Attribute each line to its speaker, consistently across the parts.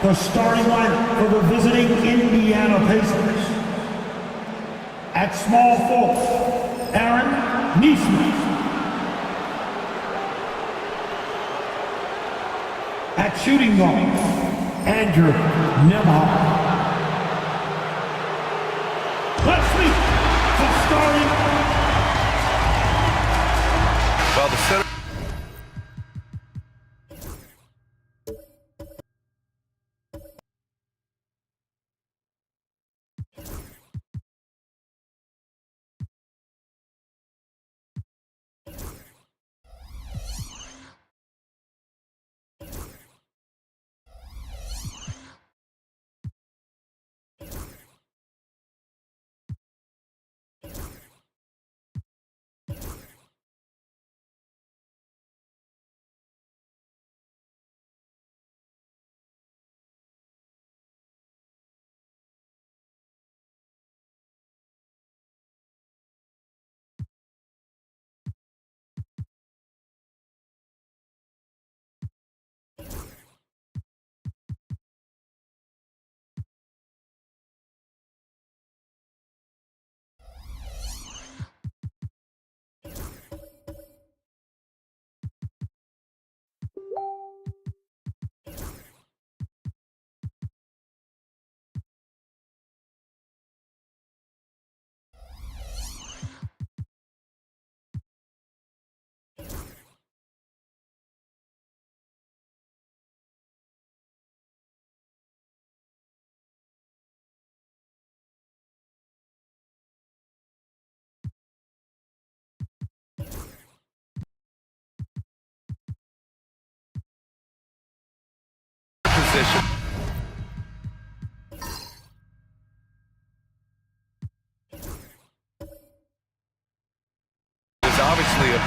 Speaker 1: The starting lineup for the visiting Indiana Pacers. At small forward, Aaron Neesmith. At shooting guard, Andrew Nembhard. Let's meet the starting.
Speaker 2: Well, the center.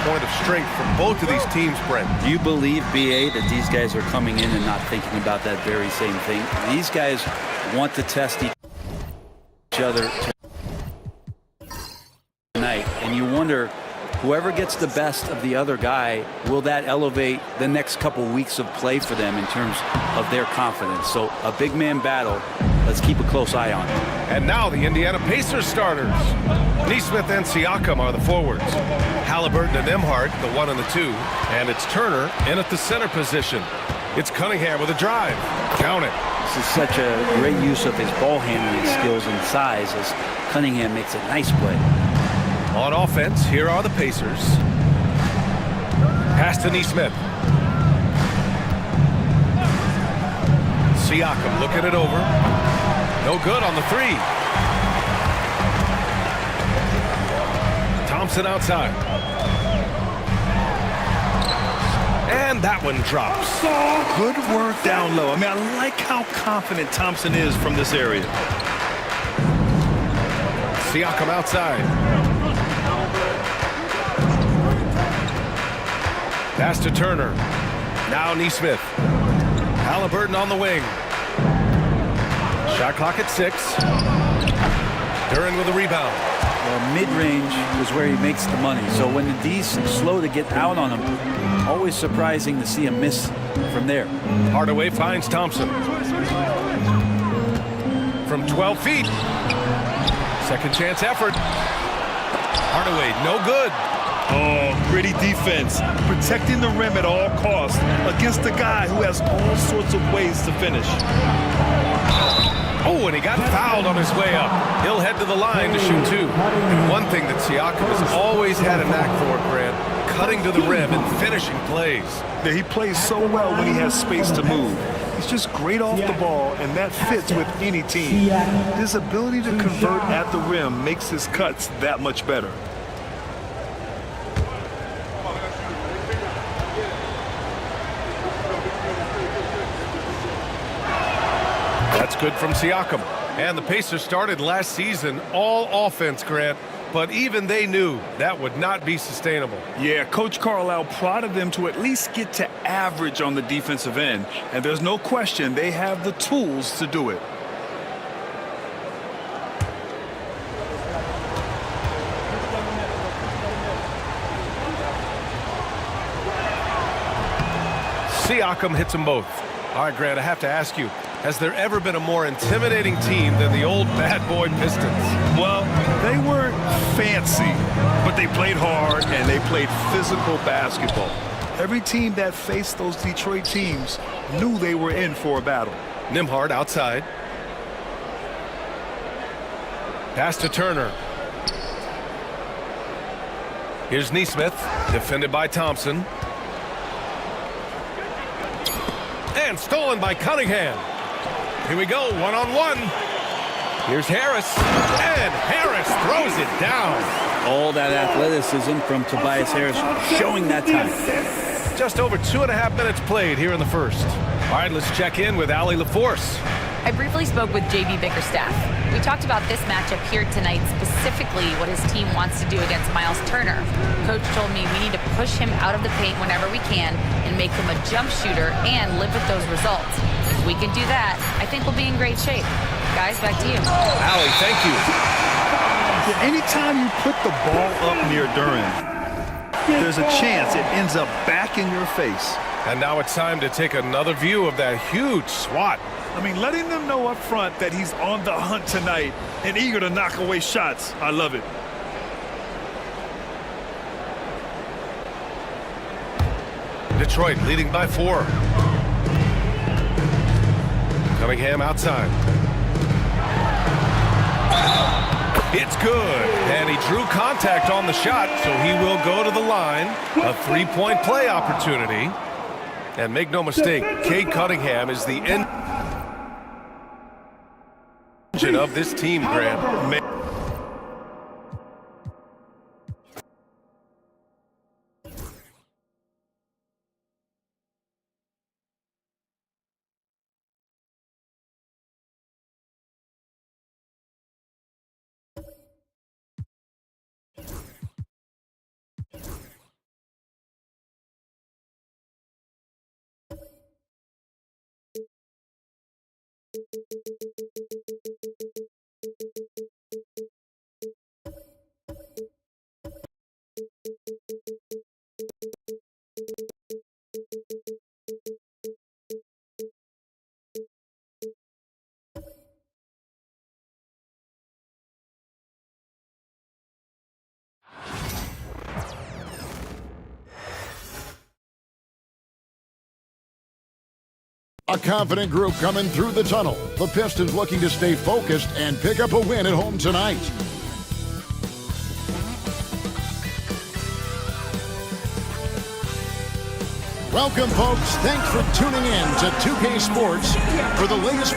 Speaker 2: point of strength for both of these teams, Brent.
Speaker 3: Do you believe, B.A., that these guys are coming in and not thinking about that very same thing? These guys want to test each other tonight, and you wonder, whoever gets the best of the other guy, will that elevate the next couple weeks of play for them in terms of their confidence? So a big man battle. Let's keep a close eye on it.
Speaker 2: And now the Indiana Pacers starters. Nesmith and Siakam are the forwards. Halliburton and Nembhard, the 1 and the 2. And it's Turner in at the center position. It's Cunningham with a drive. Count it.
Speaker 3: This is such a great use of his ball handling skills and size as Cunningham makes a nice play.
Speaker 2: On offense, here are the Pacers. Pass to Nesmith. Siakam looking it over. No good on the 3. Thompson outside. And that one drops.
Speaker 4: Good work down low. I mean, I like how confident Thompson is from this area.
Speaker 2: Siakam outside. Pass to Turner. Now Nesmith. Halliburton on the wing. Shot clock at 6. Duran with a rebound.
Speaker 3: Well, mid-range is where he makes the money. So when the D's slow to get out on him, always surprising to see him miss from there.
Speaker 2: Hardaway finds Thompson. From 12 feet. Second chance effort. Hardaway, no good.
Speaker 4: Oh, gritty defense. Protecting the rim at all costs against a guy who has all sorts of ways to finish.
Speaker 2: Oh, and he got fouled on his way up. He'll head to the line to shoot 2. And one thing that Siakam has always had a knack for, Grant, cutting to the rim and finishing plays.
Speaker 4: Yeah, he plays so well when he has space to move. He's just great off the ball, and that fits with any team. His ability to convert at the rim makes his cuts that much better.
Speaker 2: That's good from Siakam. And the Pacers started last season all offense, Grant, but even they knew that would not be sustainable.
Speaker 4: Yeah, Coach Carlisle prodded them to at least get to average on the defensive end, and there's no question they have the tools to do it.
Speaker 2: Siakam hits them both. All right, Grant, I have to ask you, has there ever been a more intimidating team than the old bad boy Pistons?
Speaker 4: Well, they weren't fancy, but they played hard and they played physical basketball. Every team that faced those Detroit teams knew they were in for a battle.
Speaker 2: Nembhard outside. Pass to Turner. Here's Nesmith, defended by Thompson. And stolen by Cunningham. Here we go, one-on-one. Here's Harris, and Harris throws it down.
Speaker 3: All that athleticism from Tobias Harris showing that time.
Speaker 2: Just over 2.5 minutes played here in the first. All right, let's check in with Allie LaForce.
Speaker 5: I briefly spoke with J.B. Bickerstaff. We talked about this matchup here tonight, specifically what his team wants to do against Miles Turner. Coach told me we need to push him out of the paint whenever we can and make him a jump shooter and live with those results. If we can do that, I think we'll be in great shape. Guys, back to you.
Speaker 2: Allie, thank you.
Speaker 4: Anytime you put the ball up near Duran, there's a chance it ends up back in your face.
Speaker 2: And now it's time to take another view of that huge swat.
Speaker 4: I mean, letting them know up front that he's on the hunt tonight and eager to knock away shots. I love it.
Speaker 2: Detroit leading by 4. Cunningham outside. It's good. And he drew contact on the shot, so he will go to the line. A 3-point play opportunity. And make no mistake, Cade Cunningham is the engine of this team, Grant.
Speaker 6: A confident group coming through the tunnel. The Pistons looking to stay focused and pick up a win at home tonight. Welcome, folks. Thanks for tuning in to 2K Sports for the latest.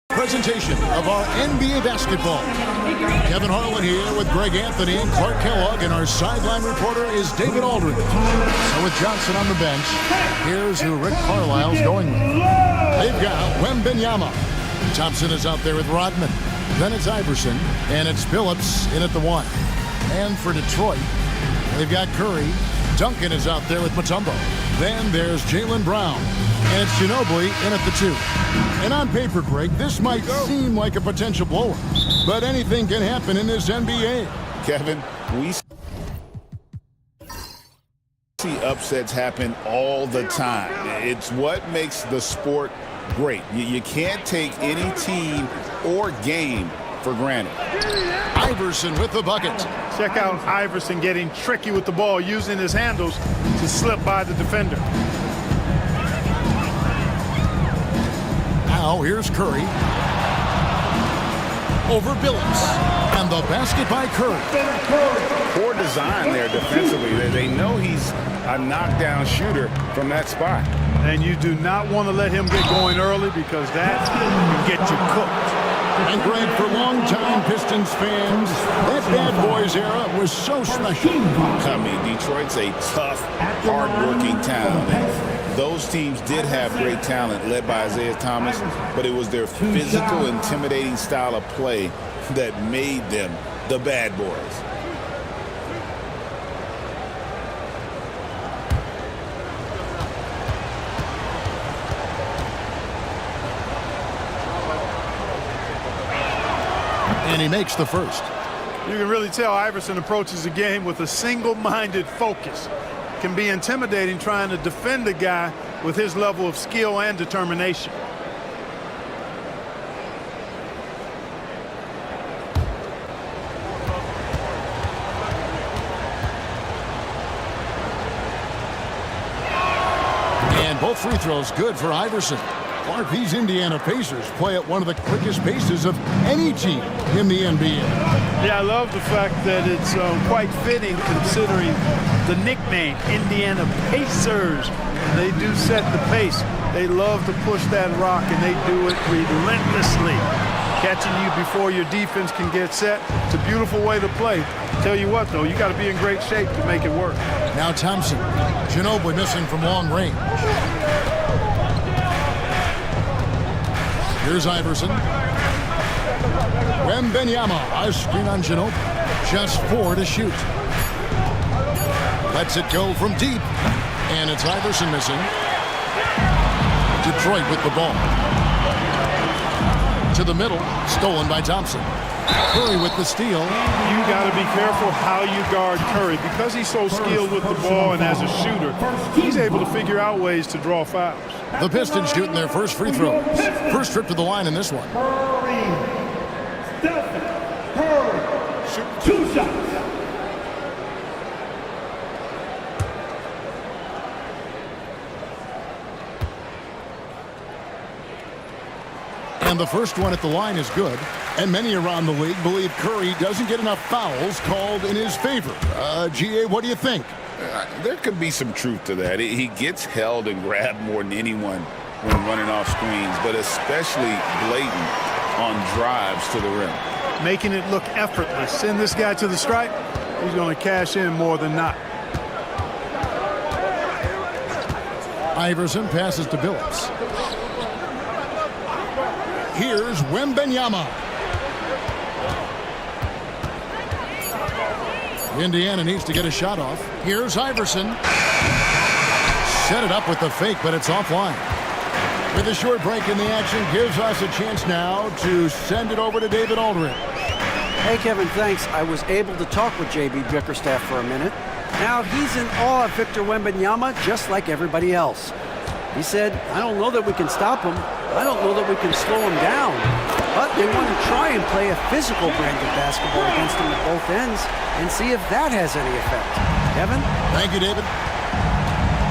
Speaker 6: Presentation of our NBA basketball. Kevin Harlan here with Greg Anthony and Clark Kellogg, and our sideline reporter is David Aldridge. So with Johnson on the bench, here's who Rick Carlisle's going with. They've got Wembanyama. Thompson is out there with Rodman. Then it's Iverson, and it's Phillips in at the 1. And for Detroit, they've got Curry. Duncan is out there with Mutombo. Then there's Jaylen Brown. And it's Ginobili in at the 2. And on paper, Greg, this might seem like a potential blower. But anything can happen in this NBA.
Speaker 7: Kevin, we see upsets happen all the time. It's what makes the sport great. You can't take any team or game for granted.
Speaker 6: Iverson with the bucket.
Speaker 4: Check out Iverson getting tricky with the ball, using his handles to slip by the defender.
Speaker 6: Now here's Curry. Over Billups. And the basket by Curry.
Speaker 7: Poor design there defensively. They know he's a knockdown shooter from that spot.
Speaker 4: And you do not want to let him get going early, because that can get you cooked.
Speaker 6: And Greg, for longtime Pistons fans, that Bad Boys era was so special.
Speaker 7: I mean, Detroit's a tough, hard-working town. And those teams did have great talent led by Isaiah Thomas, but it was their physical, intimidating style of play that made them the Bad Boys.
Speaker 6: And he makes the first.
Speaker 4: You can really tell Iverson approaches the game with a single-minded focus. Can be intimidating trying to defend a guy with his level of skill and determination.
Speaker 6: And both free throws good for Iverson. Clark, these Indiana Pacers play at one of the quickest paces of any team in the NBA.
Speaker 8: Yeah, I love the fact that it's quite fitting considering the nickname, Indiana Pacers. They do set the pace. They love to push that rock, and they do it relentlessly. Catching you before your defense can get set. It's a beautiful way to play. Tell you what, though, you got to be in great shape to make it work.
Speaker 6: Now Thompson. Ginobili missing from long range. Here's Iverson. Wembanyama, a screen on Ginobili. Just 4 to shoot. Lets it go from deep. And it's Iverson missing. Detroit with the ball. To the middle, stolen by Thompson. Curry with the steal.
Speaker 8: You got to be careful how you guard Curry. Because he's so skilled with the ball and as a shooter, he's able to figure out ways to draw fouls.
Speaker 6: The Pistons shooting their first free throws. First trip to the line in this one.
Speaker 1: Curry. 2 shots.
Speaker 6: And the first one at the line is good. And many around the league believe Curry doesn't get enough fouls called in his favor. GA, what do you think?
Speaker 7: There could be some truth to that. He gets held and grabbed more than anyone when running off screens, but especially blatant on drives to the rim.
Speaker 8: Making it look effortless. Send this guy to the stripe, he's going to cash in more than not.
Speaker 6: Iverson passes to Billups. Here's Wembanyama. Indiana needs to get a shot off. Here's Iverson. Set it up with the fake, but it's offline. With a short break in the action, gives us a chance now to send it over to David Aldridge.
Speaker 9: Hey, Kevin, thanks. I was able to talk with J.B. Bickerstaff for a minute. Now, he's in awe of Victor Wembanyama, just like everybody else. He said, I don't know that we can stop him. I don't know that we can slow him down. But they want to try and play a physical brand of basketball against him at both ends and see if that has any effect. Kevin?
Speaker 6: Thank you, David.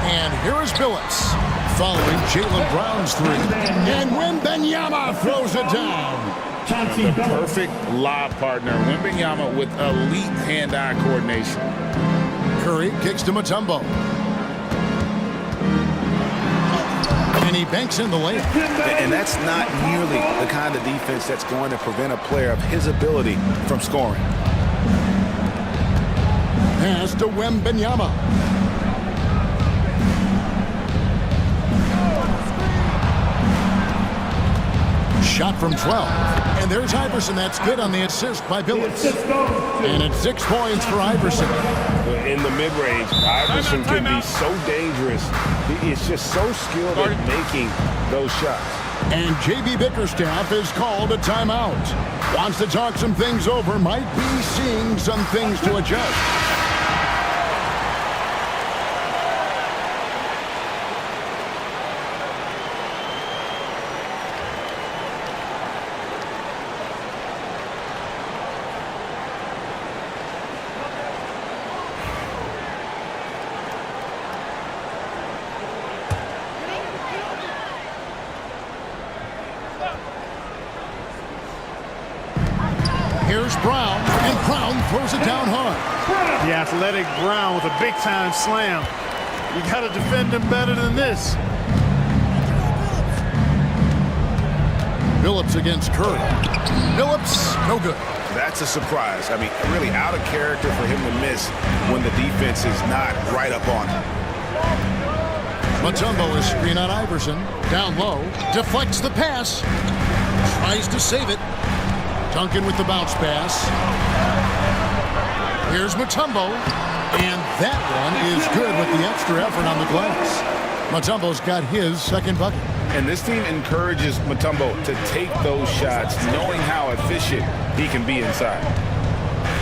Speaker 6: And here is Billups following Jaylen Brown's 3. And Wembanyama throws it down.
Speaker 7: The perfect lob partner. Wembanyama with elite hand-eye coordination.
Speaker 6: Curry kicks to Mutombo. And he banks in the lane.
Speaker 10: And that's not nearly the kind of defense that's going to prevent a player of his ability from scoring.
Speaker 6: Pass to Wembanyama. Shot from 12. And there's Iverson. That's good on the assist by Billups. And it's 6 points for Iverson.
Speaker 11: In the mid-range, Iverson can be so dangerous. He's just so skilled at making those shots.
Speaker 6: And J.B. Bickerstaff has called a timeout. Wants to talk some things over. Might be seeing some things to adjust. Here's Brown, and Brown throws it down hard.
Speaker 8: The athletic Brown with a big-time slam. You got to defend him better than this.
Speaker 6: Billups against Curry. Billups, no good.
Speaker 7: That's a surprise. I mean, really out of character for him to miss when the defense is not right up on him.
Speaker 6: Mutombo is screen on Iverson. Down low, deflects the pass. Tries to save it. Duncan with the bounce pass. Here's Mutombo. And that one is good with the extra effort on the glass. Mutombo's got his second bucket.
Speaker 7: And this team encourages Mutombo to take those shots, knowing how efficient he can be inside.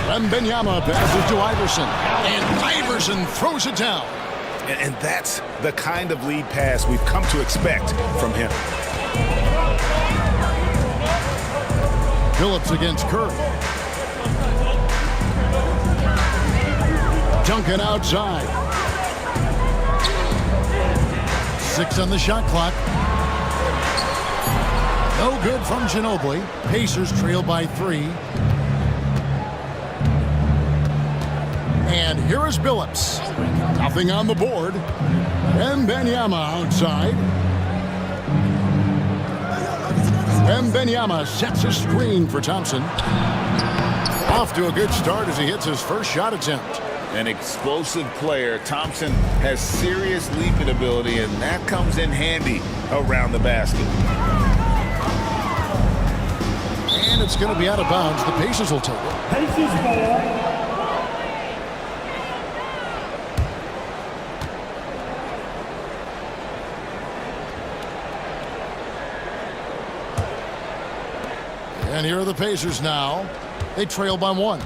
Speaker 6: Wembanyama passes to Iverson. And Iverson throws it down.
Speaker 7: And that's the kind of lead pass we've come to expect from him.
Speaker 6: Billups against Curry. Duncan outside. 6 on the shot clock. No good from Ginobili. Pacers trail by 3. And here is Billups. Nothing on the board. Wembanyama outside. Wembanyama sets a screen for Thompson. Off to a good start as he hits his first shot attempt.
Speaker 7: An explosive player. Thompson has serious leaping ability, and that comes in handy around the basket.
Speaker 6: And it's going to be out of bounds. The Pacers will take it.
Speaker 1: Pacers ball.
Speaker 6: And here are the Pacers now. They trail by 1.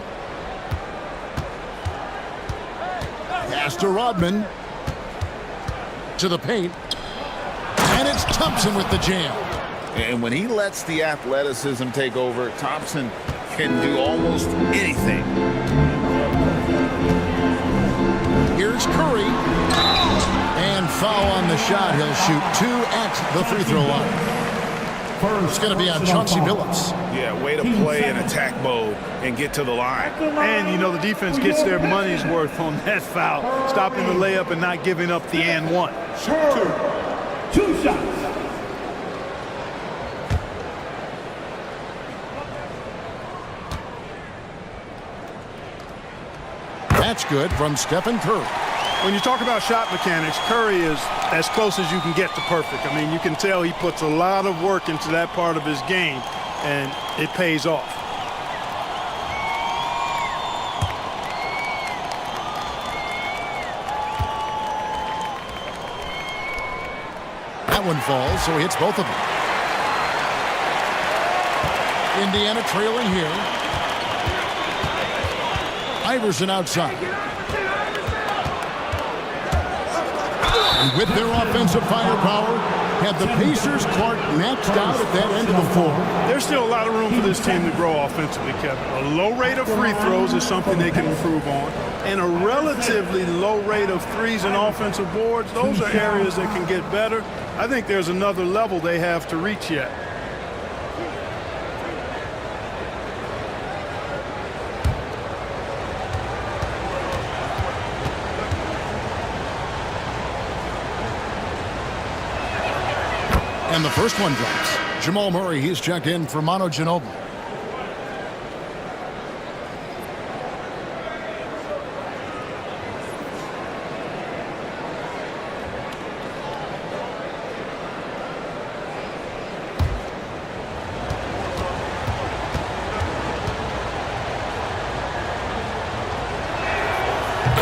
Speaker 6: Pass to Rodman. To the paint. And it's Thompson with the jam.
Speaker 7: And when he lets the athleticism take over, Thompson can do almost anything.
Speaker 6: Here's Curry. And foul on the shot. He'll shoot 2 at the free throw line. It's going to be on Chauncey Billups.
Speaker 4: Yeah, way to play in attack mode and get to the line. And, you know, the defense gets their money's worth on that foul, stopping the layup and not giving up the and one.
Speaker 1: Two shots.
Speaker 6: That's good from Stephen Curry.
Speaker 8: When you talk about shot mechanics, Curry is as close as you can get to perfect. I mean, you can tell he puts a lot of work into that part of his game, and it pays off.
Speaker 6: That one falls, so he hits both of them. Indiana trailing here. Iverson outside. And with their offensive firepower, have the Pacers Clark maxed out at that end of the floor.
Speaker 8: There's still a lot of room for this team to grow offensively, Kevin. A low rate of free throws is something they can improve on, and a relatively low rate of threes and offensive boards. Those are areas that can get better. I think there's another level they have to reach yet.
Speaker 6: And the first one drops. Jamal Murray, he's checked in for Manu Ginobili.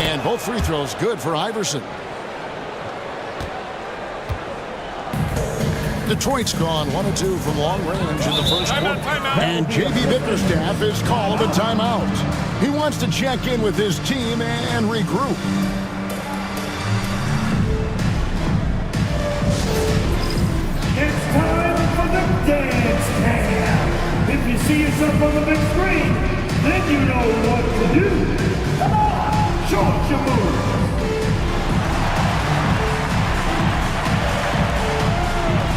Speaker 6: And both free throws good for Iverson. Detroit's gone 1-2 from long range in the first quarter. And J.B. Bickerstaff is called a timeout. He wants to check in with his team and regroup.
Speaker 1: It's time for the dance cam. If you see yourself on the big screen, then you know what to do. Come on, show us your moves.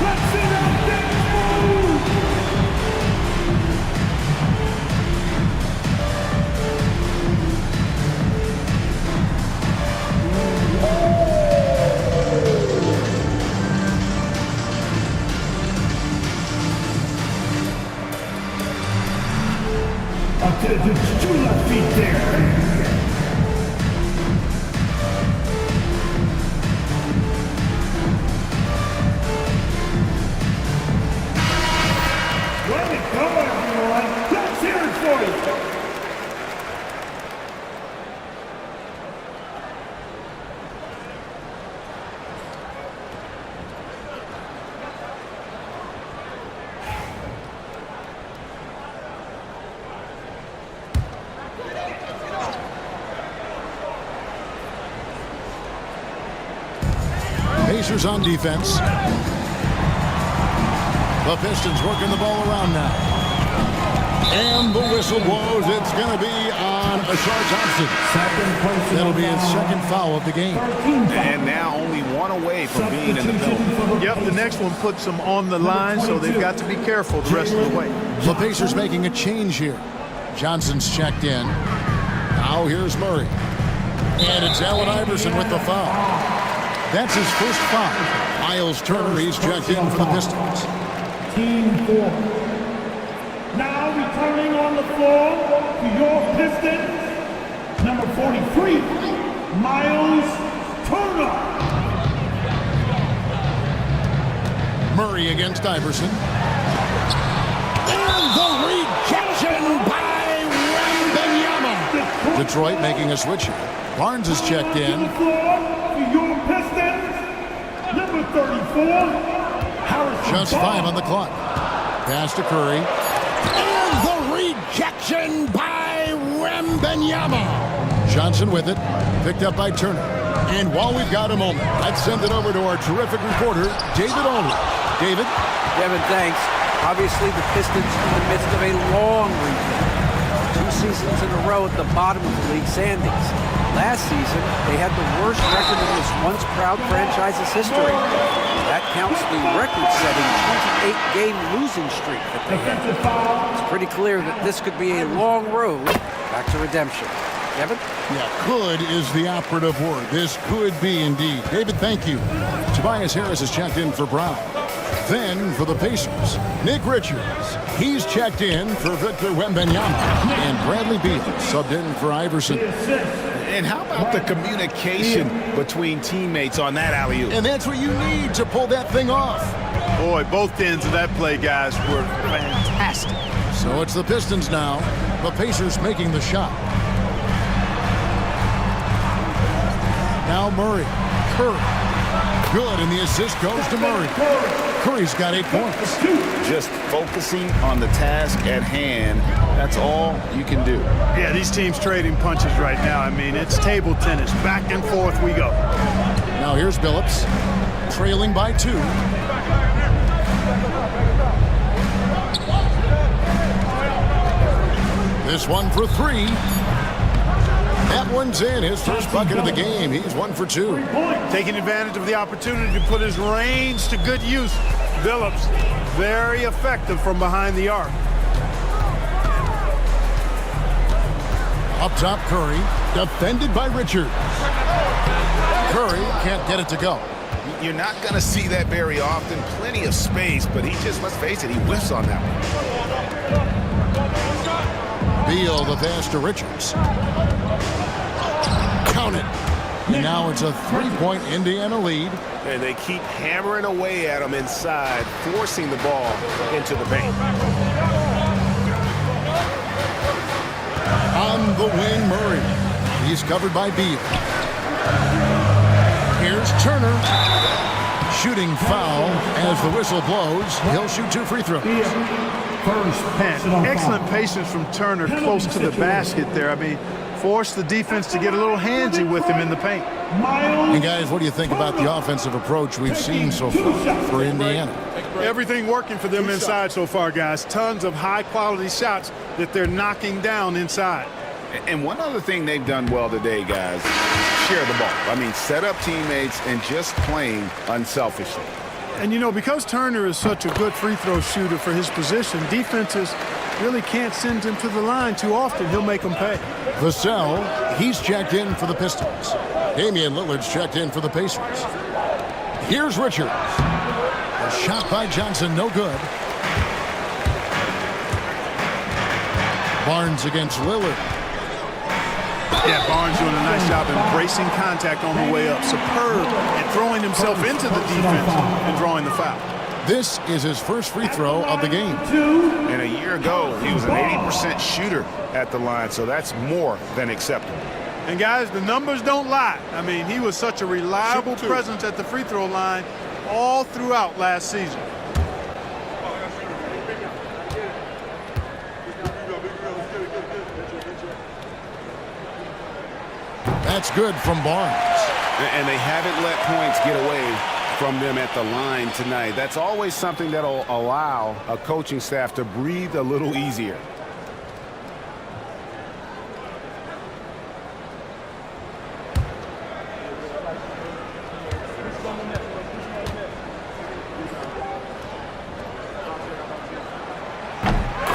Speaker 1: Let's see that dance move. Two left feet there. Way to go, everyone. Let's hear it for you.
Speaker 6: Pacers on defense. The Pistons working the ball around now. And the whistle blows. It's going to be on Ashar Thompson. That'll be his second foul of the game.
Speaker 10: And now only one away from being in the penalty.
Speaker 8: Yep, the next one puts them on the line, so they've got to be careful the rest of the way.
Speaker 6: The Pacers making a change here. Johnson's checked in. Now here's Murray. And it's Allen Iverson with the foul. That's his first foul. Miles Turner, he's checked in for the Pistons.
Speaker 1: Team 4. Now returning on the floor to your Pistons, number 43, Miles Turner.
Speaker 6: Murray against Iverson. And the rejection by Wembanyama. Detroit making a switch here. Barnes is checked in.
Speaker 1: On the floor to your Pistons, number 34, Harrison.
Speaker 6: Just 5 on the clock. Pass to Curry. And the rejection by Wembanyama. Johnson with it. Picked up by Turner. And while we've got a moment, let's send it over to our terrific reporter, David Aldridge. David?
Speaker 9: Devin, thanks. Obviously, the Pistons in the midst of a long rebuild. 2 seasons in a row at the bottom of the league standings. Last season, they had the worst record in this once proud franchise's history. That counts the record-setting 28-game losing streak that they had. It's pretty clear that this could be a long road back to redemption. Kevin?
Speaker 6: Yeah, could is the operative word. This could be indeed. David, thank you. Tobias Harris is checked in for Brown. Then for the Pacers, Nick Richards. He's checked in for Victor Wembanyama. And Bradley Beal subbed in for Iverson.
Speaker 10: And how about the communication between teammates on that alley-oop?
Speaker 6: And that's what you need to pull that thing off.
Speaker 8: Boy, both ends of that play, guys, were fantastic.
Speaker 6: So it's the Pistons now. The Pacers making the shot. Now Murray. Curry. Good, and the assist goes to Murray. Curry's got 8 points.
Speaker 10: Just focusing on the task at hand. That's all you can do.
Speaker 8: Yeah, these teams trading punches right now. I mean, it's table tennis. Back and forth we go.
Speaker 6: Now here's Billups, trailing by 2. This one for 3. That one's in. His first bucket of the game. He's 1 for 2.
Speaker 8: Taking advantage of the opportunity to put his range to good use. Billups, very effective from behind the arc.
Speaker 6: Up top, Curry, defended by Richards. Curry can't get it to go.
Speaker 10: You're not going to see that very often. Plenty of space, but he just, let's face it, he whiffs on that one.
Speaker 6: Beal, the pass to Richards. Count it. And now it's a 3-point Indiana lead.
Speaker 11: And they keep hammering away at him inside, forcing the ball into the paint.
Speaker 6: On the wing, Murray. He's covered by Beal. Here's Turner. Shooting foul as the whistle blows. He'll shoot 2 free throws.
Speaker 8: Excellent patience from Turner close to the basket there. I mean, forced the defense to get a little handsy with him in the paint.
Speaker 6: And guys, what do you think about the offensive approach we've seen so far for Indiana?
Speaker 8: Everything working for them inside so far, guys. Tons of high-quality shots that they're knocking down inside.
Speaker 10: And one other thing they've done well today, guys, share the ball. I mean, set up teammates and just playing unselfishly.
Speaker 8: And, you know, because Turner is such a good free throw shooter for his position, defenses really can't send him to the line too often. He'll make them pay.
Speaker 6: Vassell, he's checked in for the Pistons. Damian Lillard's checked in for the Pacers. Here's Richards. A shot by Johnson, no good. Barnes against Lillard.
Speaker 8: Yeah, Barnes doing a nice job embracing contact on the way up. Superb and throwing himself into the defense and drawing the foul.
Speaker 6: This is his first free throw of the game.
Speaker 10: And a year ago, he was an 80% shooter at the line, so that's more than acceptable.
Speaker 8: And guys, the numbers don't lie. I mean, he was such a reliable presence at the free throw line all throughout last season.
Speaker 6: That's good from Barnes.
Speaker 10: And they haven't let points get away from them at the line tonight. That's always something that'll allow a coaching staff to breathe a little easier.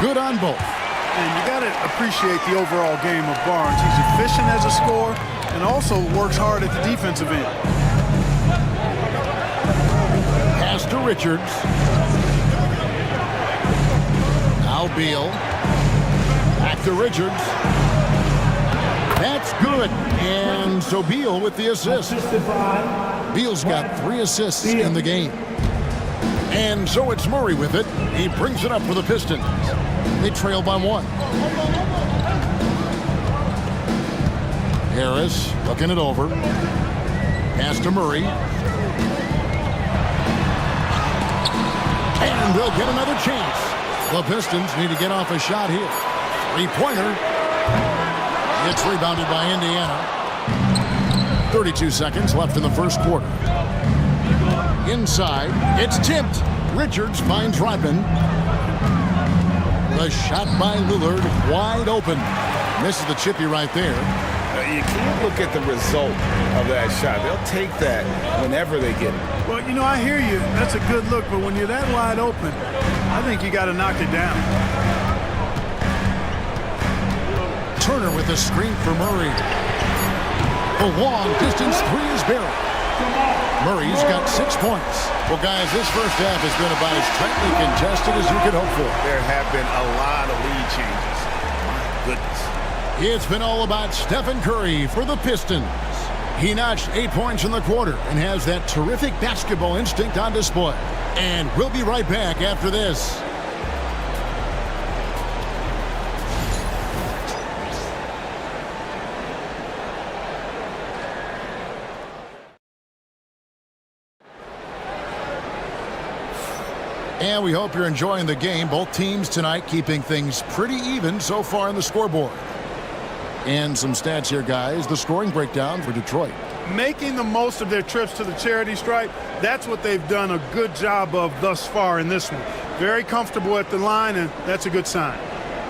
Speaker 6: good on both.
Speaker 8: And you got to appreciate the overall game of Barnes. He's efficient as a scorer and also works hard at the defensive end.
Speaker 6: Pass to Richards. Now Beal. Back to Richards. That's good. And so Beal with the assist. Beal's got 3 assists in the game. And so it's Murray with it. He brings it up for the Pistons. They trail by 1. Harris looking it over. Pass to Murray. And they'll get another chance. The Pistons need to get off a shot here. 3-pointer. It's rebounded by Indiana. 32 seconds left in the first quarter. Inside, it's tipped. Richards finds Ryman. The shot by Lillard, wide open. Misses the chippy right there.
Speaker 10: You can't look at the result of that shot. They'll take that whenever they get it.
Speaker 8: Well, you know, I hear you. That's a good look, but when you're that wide open, I think you got to knock it down.
Speaker 6: Turner with a screen for Murray. The long distance 3 is buried. Murray's got 6 points. Well, guys, this first half has been about as tightly contested as you could hope for.
Speaker 10: There have been a lot of lead changes. My goodness.
Speaker 6: It's been all about Stephen Curry for the Pistons. He notched 8 points in the quarter and has that terrific basketball instinct on display. And we'll be right back after this. And we hope you're enjoying the game. Both teams tonight keeping things pretty even so far on the scoreboard. And some stats here, guys. The scoring breakdown for Detroit.
Speaker 8: Making the most of their trips to the charity stripe, that's what they've done a good job of thus far in this one. Very comfortable at the line, and that's a good sign.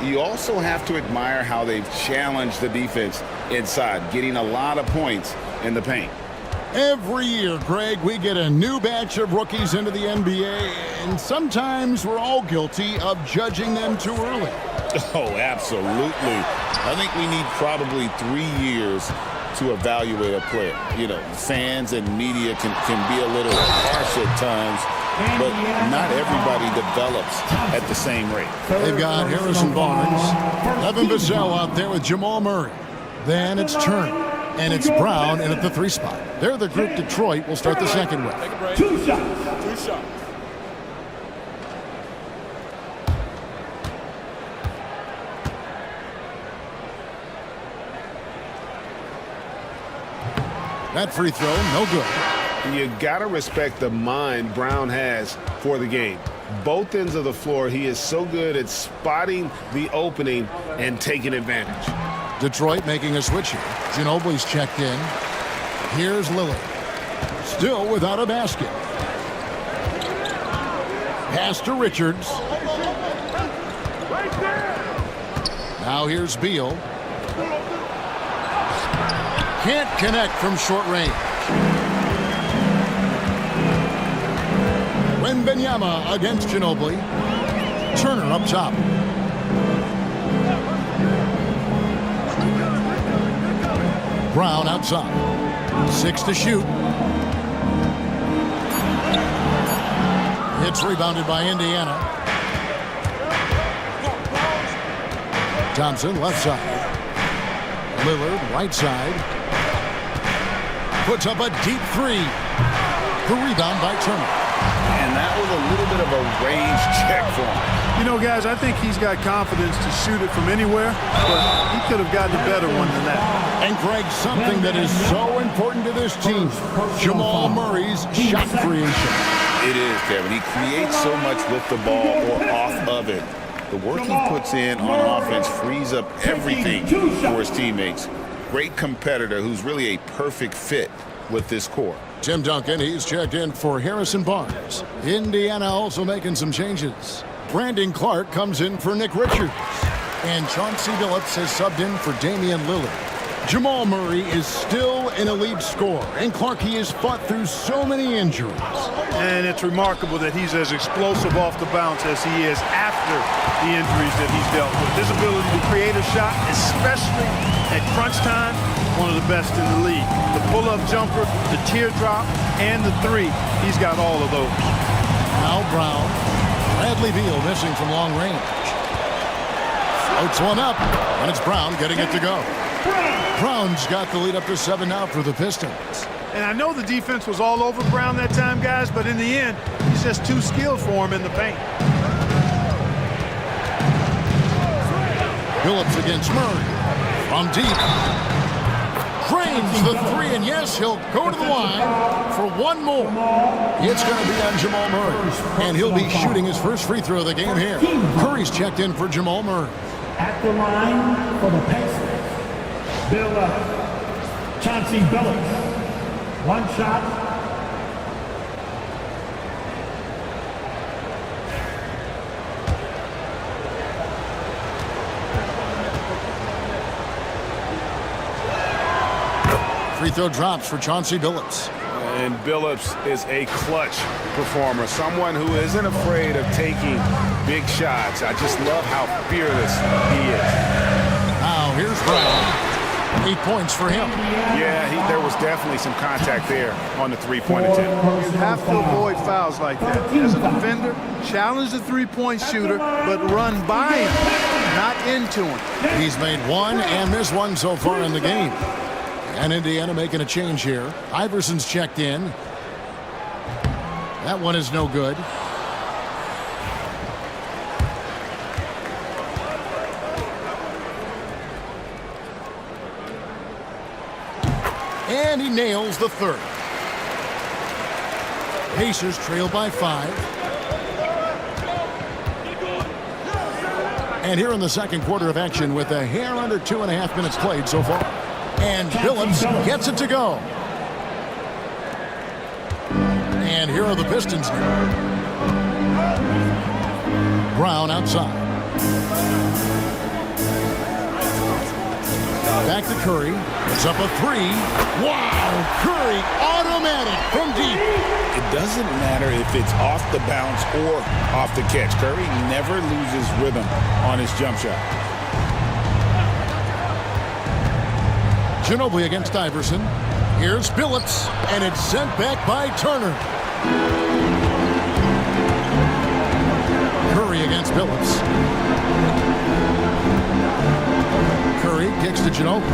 Speaker 10: You also have to admire how they've challenged the defense inside, getting a lot of points in the paint.
Speaker 6: Every year, Greg, we get a new batch of rookies into the NBA, and sometimes we're all guilty of judging them too early.
Speaker 10: Oh, absolutely. I think we need probably 3 years to evaluate a player. You know, fans and media can be a little harsh at times, but not everybody develops at the same rate.
Speaker 6: They've got Harrison Barnes, Evan Vassell out there with Jamal Murray. Then it's Turner. And it's Brown in at the 3 spot. They're the group Detroit will start the second with.
Speaker 1: 2 shots.
Speaker 11: 2 shots.
Speaker 6: That free throw, no good.
Speaker 11: You got to respect the mind Brown has for the game. Both ends of the floor, he is so good at spotting the opening and taking advantage.
Speaker 6: Detroit making a switch here. Ginobili's checked in. Here's Lillard. Still without a basket. Pass to Richards. Now here's Beal. Can't connect from short range. Wembanyama against Ginobili. Turner up top. Brown outside. 6 to shoot. It's rebounded by Indiana. Thompson left side. Lillard right side. Puts up a deep 3. The rebound by Turner.
Speaker 10: And that was a little bit of a range check for him.
Speaker 8: You know, guys, I think he's got confidence to shoot it from anywhere, but he could have gotten a better one than that.
Speaker 6: And, Greg, something that is so important to this team, Jamal Murray's shot creation.
Speaker 10: It is, Kevin. He creates so much with the ball or off of it. The work he puts in on offense frees up everything for his teammates. Great competitor who's really a perfect fit with this core.
Speaker 6: Tim Duncan, he's checked in for Harrison Barnes. Indiana also making some changes. Brandon Clark comes in for Nick Richards. And Chauncey Billups has subbed in for Damian Lillard. Jamal Murray is still an elite scorer, and Clark, he has fought through so many injuries.
Speaker 8: And it's remarkable that he's as explosive off the bounce as he is after the injuries that he's dealt with. His ability to create a shot, especially at crunch time, one of the best in the league. The pull-up jumper, the teardrop, and the three, he's got all of those.
Speaker 6: Now Brown. Bradley Beal missing from long range. Floats one up, and it's Brown getting it to go. Brown's got the lead up to 7 now for the Pistons.
Speaker 8: And I know the defense was all over Brown that time, guys, but in the end, he's just too skilled for him in the paint.
Speaker 6: Phillips against Murray. From deep. Drains the three, and yes, he'll go to the line for one more. It's going to be on Jamal Murray, and he'll be shooting his first free throw of the game here. Curry's checked in for Jamal Murray.
Speaker 1: At the line for the Pacers, Chauncey Billups. One shot.
Speaker 6: Free throw drops for Chauncey Billups.
Speaker 11: And Billups is a clutch performer, someone who isn't afraid of taking big shots. I just love how fearless he is.
Speaker 6: Now here's Brown. 8 points for him.
Speaker 11: Yeah, there was definitely some contact there on the three-point attempt.
Speaker 8: You have to avoid fouls like that. As a defender, challenge the three-point shooter, but run by him, not into him.
Speaker 6: He's made one and missed one so far in the game. And Indiana making a change here. Iverson's checked in. That one is no good. And he nails the third. Pacers trail by 5. And here in the second quarter of action with a hair under 2.5 minutes played so far. And Billups gets it to go. And here are the Pistons now. Brown outside. Back to Curry. It's up a 3. Wow! Curry automatic from deep.
Speaker 7: It doesn't matter if it's off the bounce or off the catch. Curry never loses rhythm on his jump shot.
Speaker 6: Ginobili against Iverson. Here's Billups, and it's sent back by Turner. Curry against Billups. Curry kicks to Ginobili.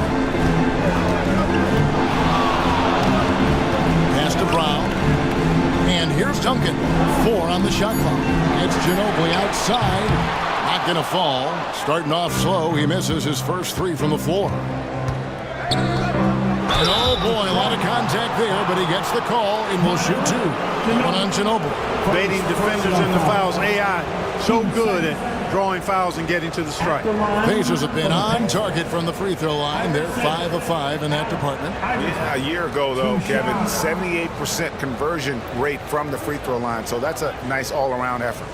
Speaker 6: Pass to Brown. And here's Duncan. 4 on the shot clock. It's Ginobili outside. Not going to fall. Starting off slow, he misses his first 3 from the floor. And oh boy, a lot of contact there, but he gets the call and will shoot 2. One on Ginobili.
Speaker 8: Baiting defenders into fouls. AI so good at drawing fouls and getting to the strike.
Speaker 6: Pacers have been on target from the free throw line. They're 5 of 5 in that department.
Speaker 11: Yeah, a year ago, though, Kevin, 78% conversion rate from the free throw line. So that's a nice all-around effort.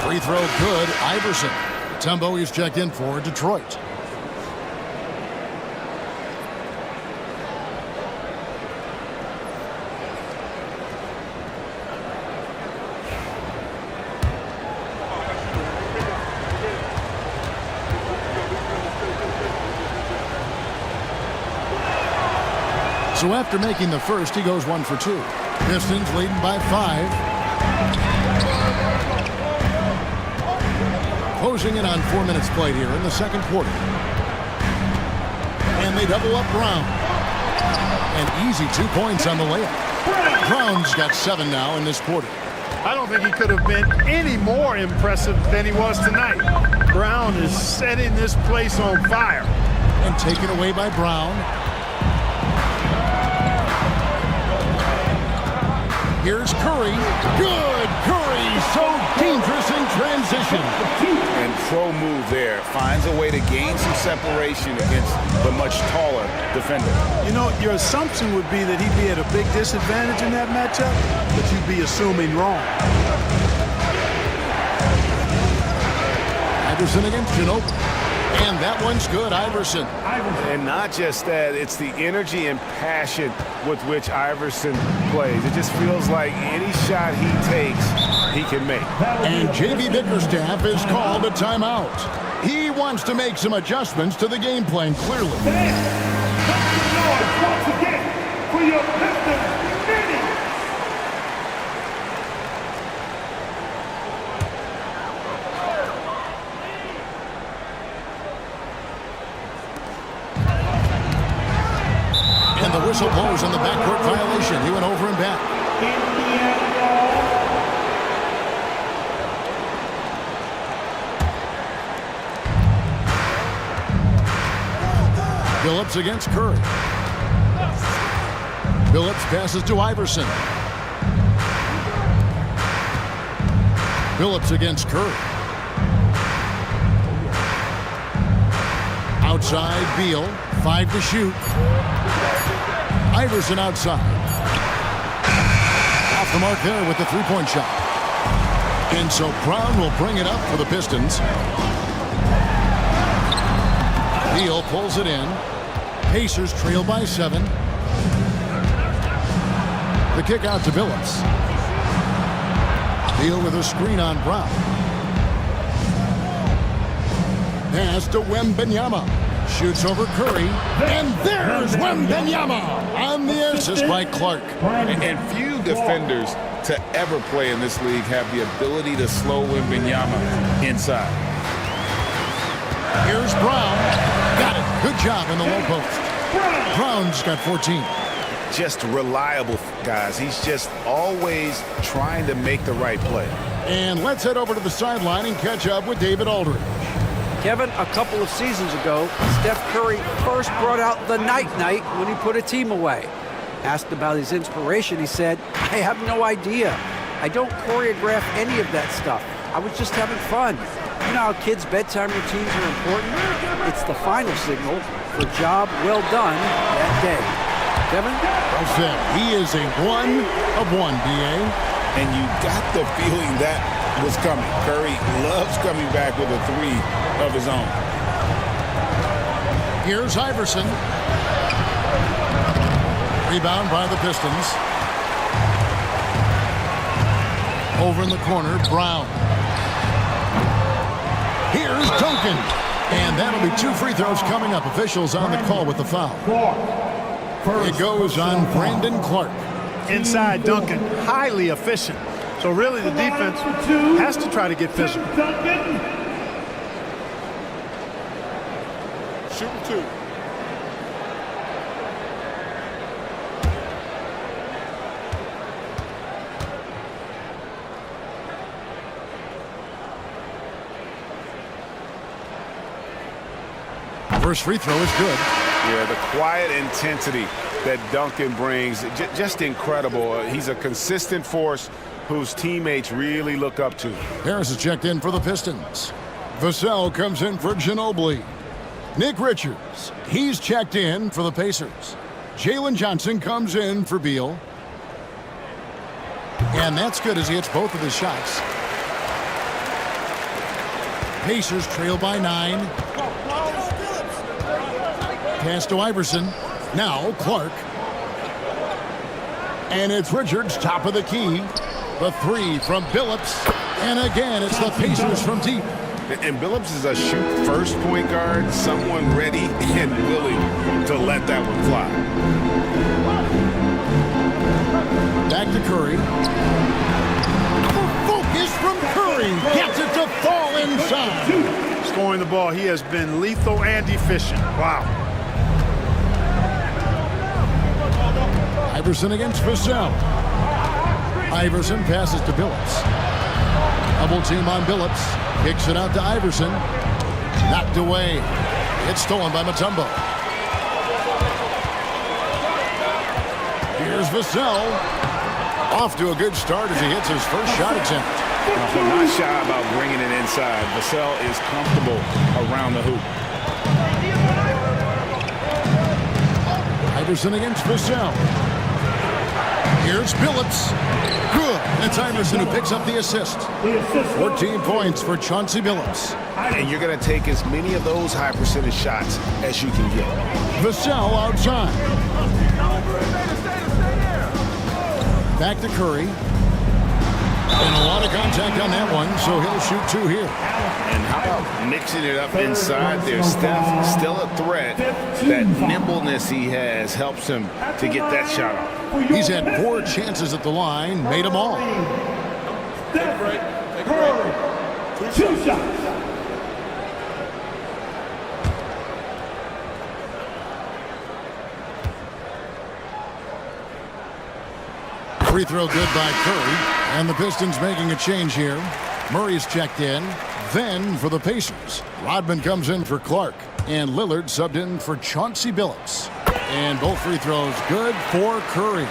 Speaker 6: Free throw good. Iverson. Tembo is checked in for Detroit. So after making the first, he goes 1 for 2. Pistons leading by 5. Closing in on 4 minutes played here in the second quarter. And they double up Brown. An easy 2 points on the layup. Brown's got 7 now in this quarter.
Speaker 8: I don't think he could have been any more impressive than he was tonight. Brown is setting this place on fire.
Speaker 6: And taken away by Brown. Here's Curry. Good! Curry so dangerous in transition.
Speaker 11: And
Speaker 7: pro move there. Finds a way to gain some separation against the much taller defender.
Speaker 8: You know, your assumption would be that he'd be at a big disadvantage in that matchup, but you'd be assuming wrong.
Speaker 6: Iverson against Ginobili. And that one's good, Iverson.
Speaker 11: And not just that, it's the energy and passion with which Iverson plays. It just feels like any shot he takes, he can make.
Speaker 6: And J.B. Bickerstaff is called a timeout. He wants to make some adjustments to the game plan, clearly.
Speaker 1: Once again for your Piston meeting.
Speaker 6: And the whistle blows on the backcourt violation. He went over and back. Billups against Curry. Billups passes to Iverson. Billups against Curry. Outside, Beal. 5 to shoot. Iverson outside. Off the mark there with the three-point shot. And so Brown will bring it up for the Pistons. Beal pulls it in. Pacers trail by 7. The kick out to Billups. Beal with a screen on Brown. Pass to Wembanyama. Shoots over Curry. And there's Wembanyama on the assist by Clark.
Speaker 7: And few defenders to ever play in this league have the ability to slow Wembanyama inside.
Speaker 6: Here's Brown. Got it. Good job in the low post. Brown's got 14.
Speaker 11: Just reliable, guys. He's just always trying to make the right play.
Speaker 6: And let's head over to the sideline and catch up with David Aldridge.
Speaker 9: Kevin, a couple of seasons ago, Steph Curry first brought out the night-night when he put a team away. Asked about his inspiration, he said, "I have no idea. I don't choreograph any of that stuff. I was just having fun." You know how kids' bedtime routines are important? It's the final signal for job well done that day. Kevin?
Speaker 6: Well said. He is a 1 of 1, B.A.
Speaker 7: And you got the feeling that was coming. Curry loves coming back with a 3 of his own.
Speaker 6: Here's Iverson. Rebound by the Pistons. Over in the corner, Brown. Here's Duncan. And that'll be 2 free throws coming up. Officials on the call with the foul. It goes on Brandon Clark.
Speaker 8: Inside Duncan, highly efficient. So really the defense has to try to get physical.
Speaker 10: Shooting 2.
Speaker 6: First free throw is good.
Speaker 11: Yeah, the quiet intensity that Duncan brings, just incredible. He's a consistent force whose teammates really look up to.
Speaker 6: Harris is checked in for the Pistons. Vassell comes in for Ginobili. Nick Richards, he's checked in for the Pacers. Jalen Johnson comes in for Beal. And that's good as he hits both of his shots. Pacers trail by 9. Pass to Iverson. Now Clark. And it's Richards, top of the key. The 3 from Billups. And again, it's the Pacers from deep.
Speaker 11: And Billups is a shoot-first point guard, someone ready and willing to let that one fly.
Speaker 6: Back to Curry. Focus from Curry. Gets it to fall inside.
Speaker 8: Scoring the ball, he has been lethal and efficient. Wow.
Speaker 6: Iverson against Vassell. Iverson passes to Billups. Double team on Billups. Kicks it out to Iverson. Knocked away. It's stolen by Mutombo. Here's Vassell. Off to a good start as he hits his first shot attempt.
Speaker 7: They're not shy about bringing it inside. Vassell is comfortable around the hoop.
Speaker 6: Iverson against Vassell. Here's Billups. Good. And it's Iverson who picks up the assist. 14 points for Chauncey Billups.
Speaker 11: And you're going to take as many of those high percentage shots as you can get.
Speaker 6: Vassell outside. Back to Curry. And a lot of contact on that one, so he'll shoot 2 here.
Speaker 7: And how about mixing it up inside there? Steph still a threat. That nimbleness he has helps him to get that shot off.
Speaker 6: He's had 4 chances at the line, made them all.
Speaker 1: Take a break. 2 shots.
Speaker 6: Free throw good by Curry. And the Pistons making a change here. Murray's checked in. Then for the Pacers, Rodman comes in for Clark. And Lillard subbed in for Chauncey Billups. And both free throws good for Curry.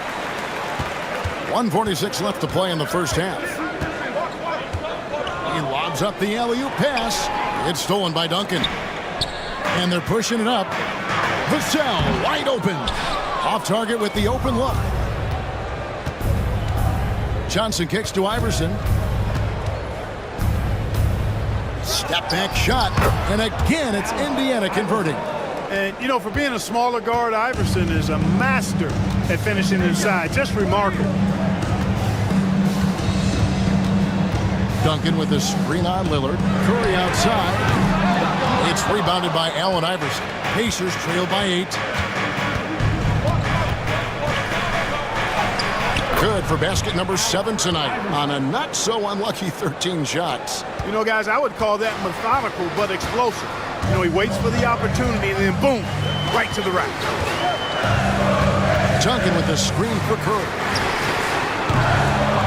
Speaker 6: 1:46 left to play in the first half. He lobs up the alley-oop pass. It's stolen by Duncan. And they're pushing it up. Vassell wide open. Off target with the open look. Johnson kicks to Iverson. Step back shot. And again, it's Indiana converting.
Speaker 8: And, you know, for being a smaller guard, Iverson is a master at finishing inside. Just remarkable.
Speaker 6: Duncan with the screen on Lillard. Curry outside. It's rebounded by Allen Iverson. Pacers trail by 8. Good for basket number 7 tonight on a not so unlucky 13 shots.
Speaker 8: You know, guys, I would call that methodical but explosive. You know, he waits for the opportunity and then boom, right to the rack.
Speaker 6: Duncan with the screen for Curry.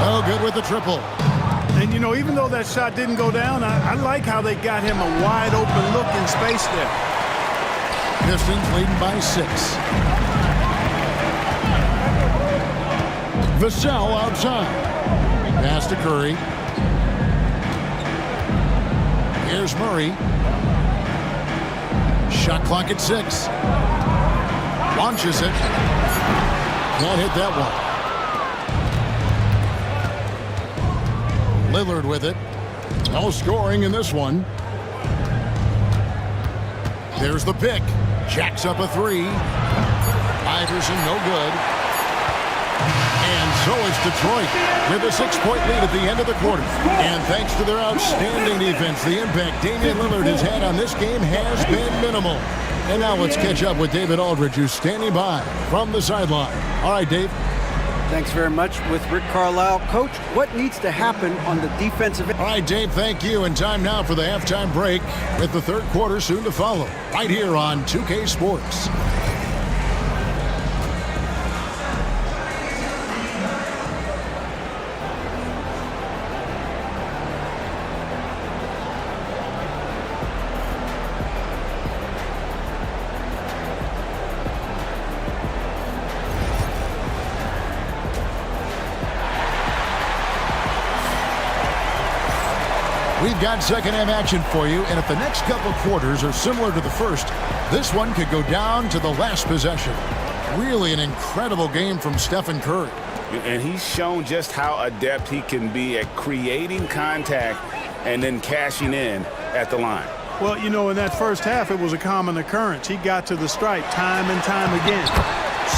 Speaker 6: Oh, good with the triple.
Speaker 8: And, you know, even though that shot didn't go down, I like how they got him a wide open look in space there.
Speaker 6: Pistons leading by 6. Vassell outside. Pass to Curry. Here's Murray. Shot clock at 6. Launches it. Can't hit that one. Lillard with it. No scoring in this one. There's the pick. Jacks up a 3. Iverson no good. And so is Detroit with a 6-point lead at the end of the quarter. And thanks to their outstanding defense, the impact Damian Lillard has had on this game has been minimal. And now let's catch up with David Aldridge, who's standing by from the sideline. All right, Dave.
Speaker 9: Thanks very much with Rick Carlisle. Coach, what needs to happen on the defensive end?
Speaker 6: All right, Dave, thank you. And time now for the halftime break with the third quarter soon to follow. Right here on 2K Sports. We've got second half action for you, and if the next couple quarters are similar to the first, this one could go down to the last possession. Really an incredible game from Stephen Curry.
Speaker 7: And he's shown just how adept he can be at creating contact and then cashing in at the line.
Speaker 8: Well, you know, in that first half, it was a common occurrence. He got to the stripe time and time again.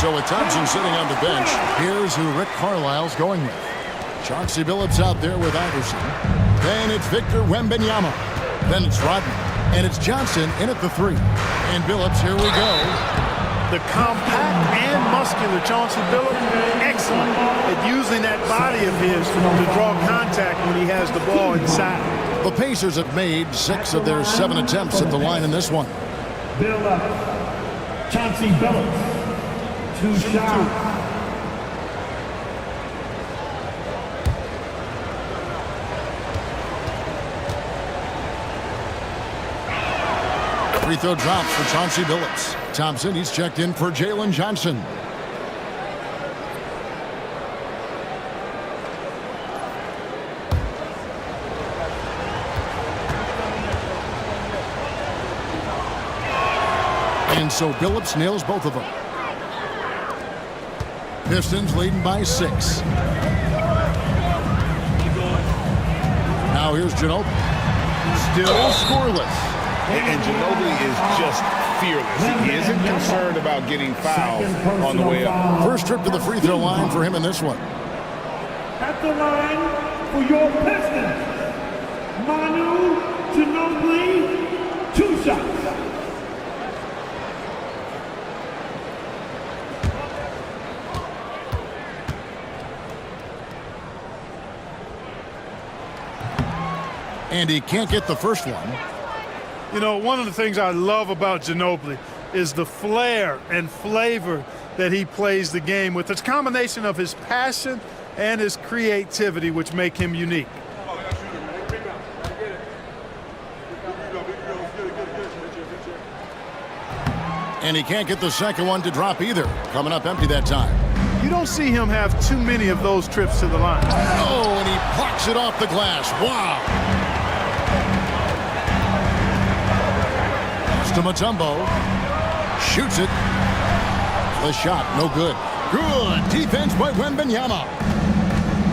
Speaker 6: So with Thompson sitting on the bench, here's who Rick Carlisle's going with. Chauncey Billups out there with Iverson. Then it's Victor Wembanyama. Then it's Rodman. And it's Johnson in at the 3. And Billups, here we go.
Speaker 8: The compact and muscular Chauncey Billups, excellent at using that body of his to draw contact when he has the ball inside.
Speaker 6: The Pacers have made 6 of their 7 attempts at the line in this one.
Speaker 1: Billups. Chauncey Billups. 2 shots.
Speaker 6: Free throw drops for Chauncey Billups. Thompson, he's checked in for Jalen Johnson. And so Billups nails both of them. Pistons leading by 6. Now here's Ginobili. Still scoreless.
Speaker 11: And Ginobili is just fearless. He isn't concerned about getting fouled on the way up.
Speaker 6: First trip to the free throw line for him in this one.
Speaker 1: At the line for your Pistons, Manu Ginobili, 2 shots.
Speaker 6: And he can't get the first one.
Speaker 8: You know, one of the things I love about Ginobili is the flair and flavor that he plays the game with. It's a combination of his passion and his creativity which make him unique.
Speaker 6: And he can't get the second one to drop either. Coming up empty that time.
Speaker 8: You don't see him have too many of those trips to the line.
Speaker 6: Oh, and he plucks it off the glass. Wow. To Mutombo. Shoots it. The shot, no good. Good defense by Wembanyama.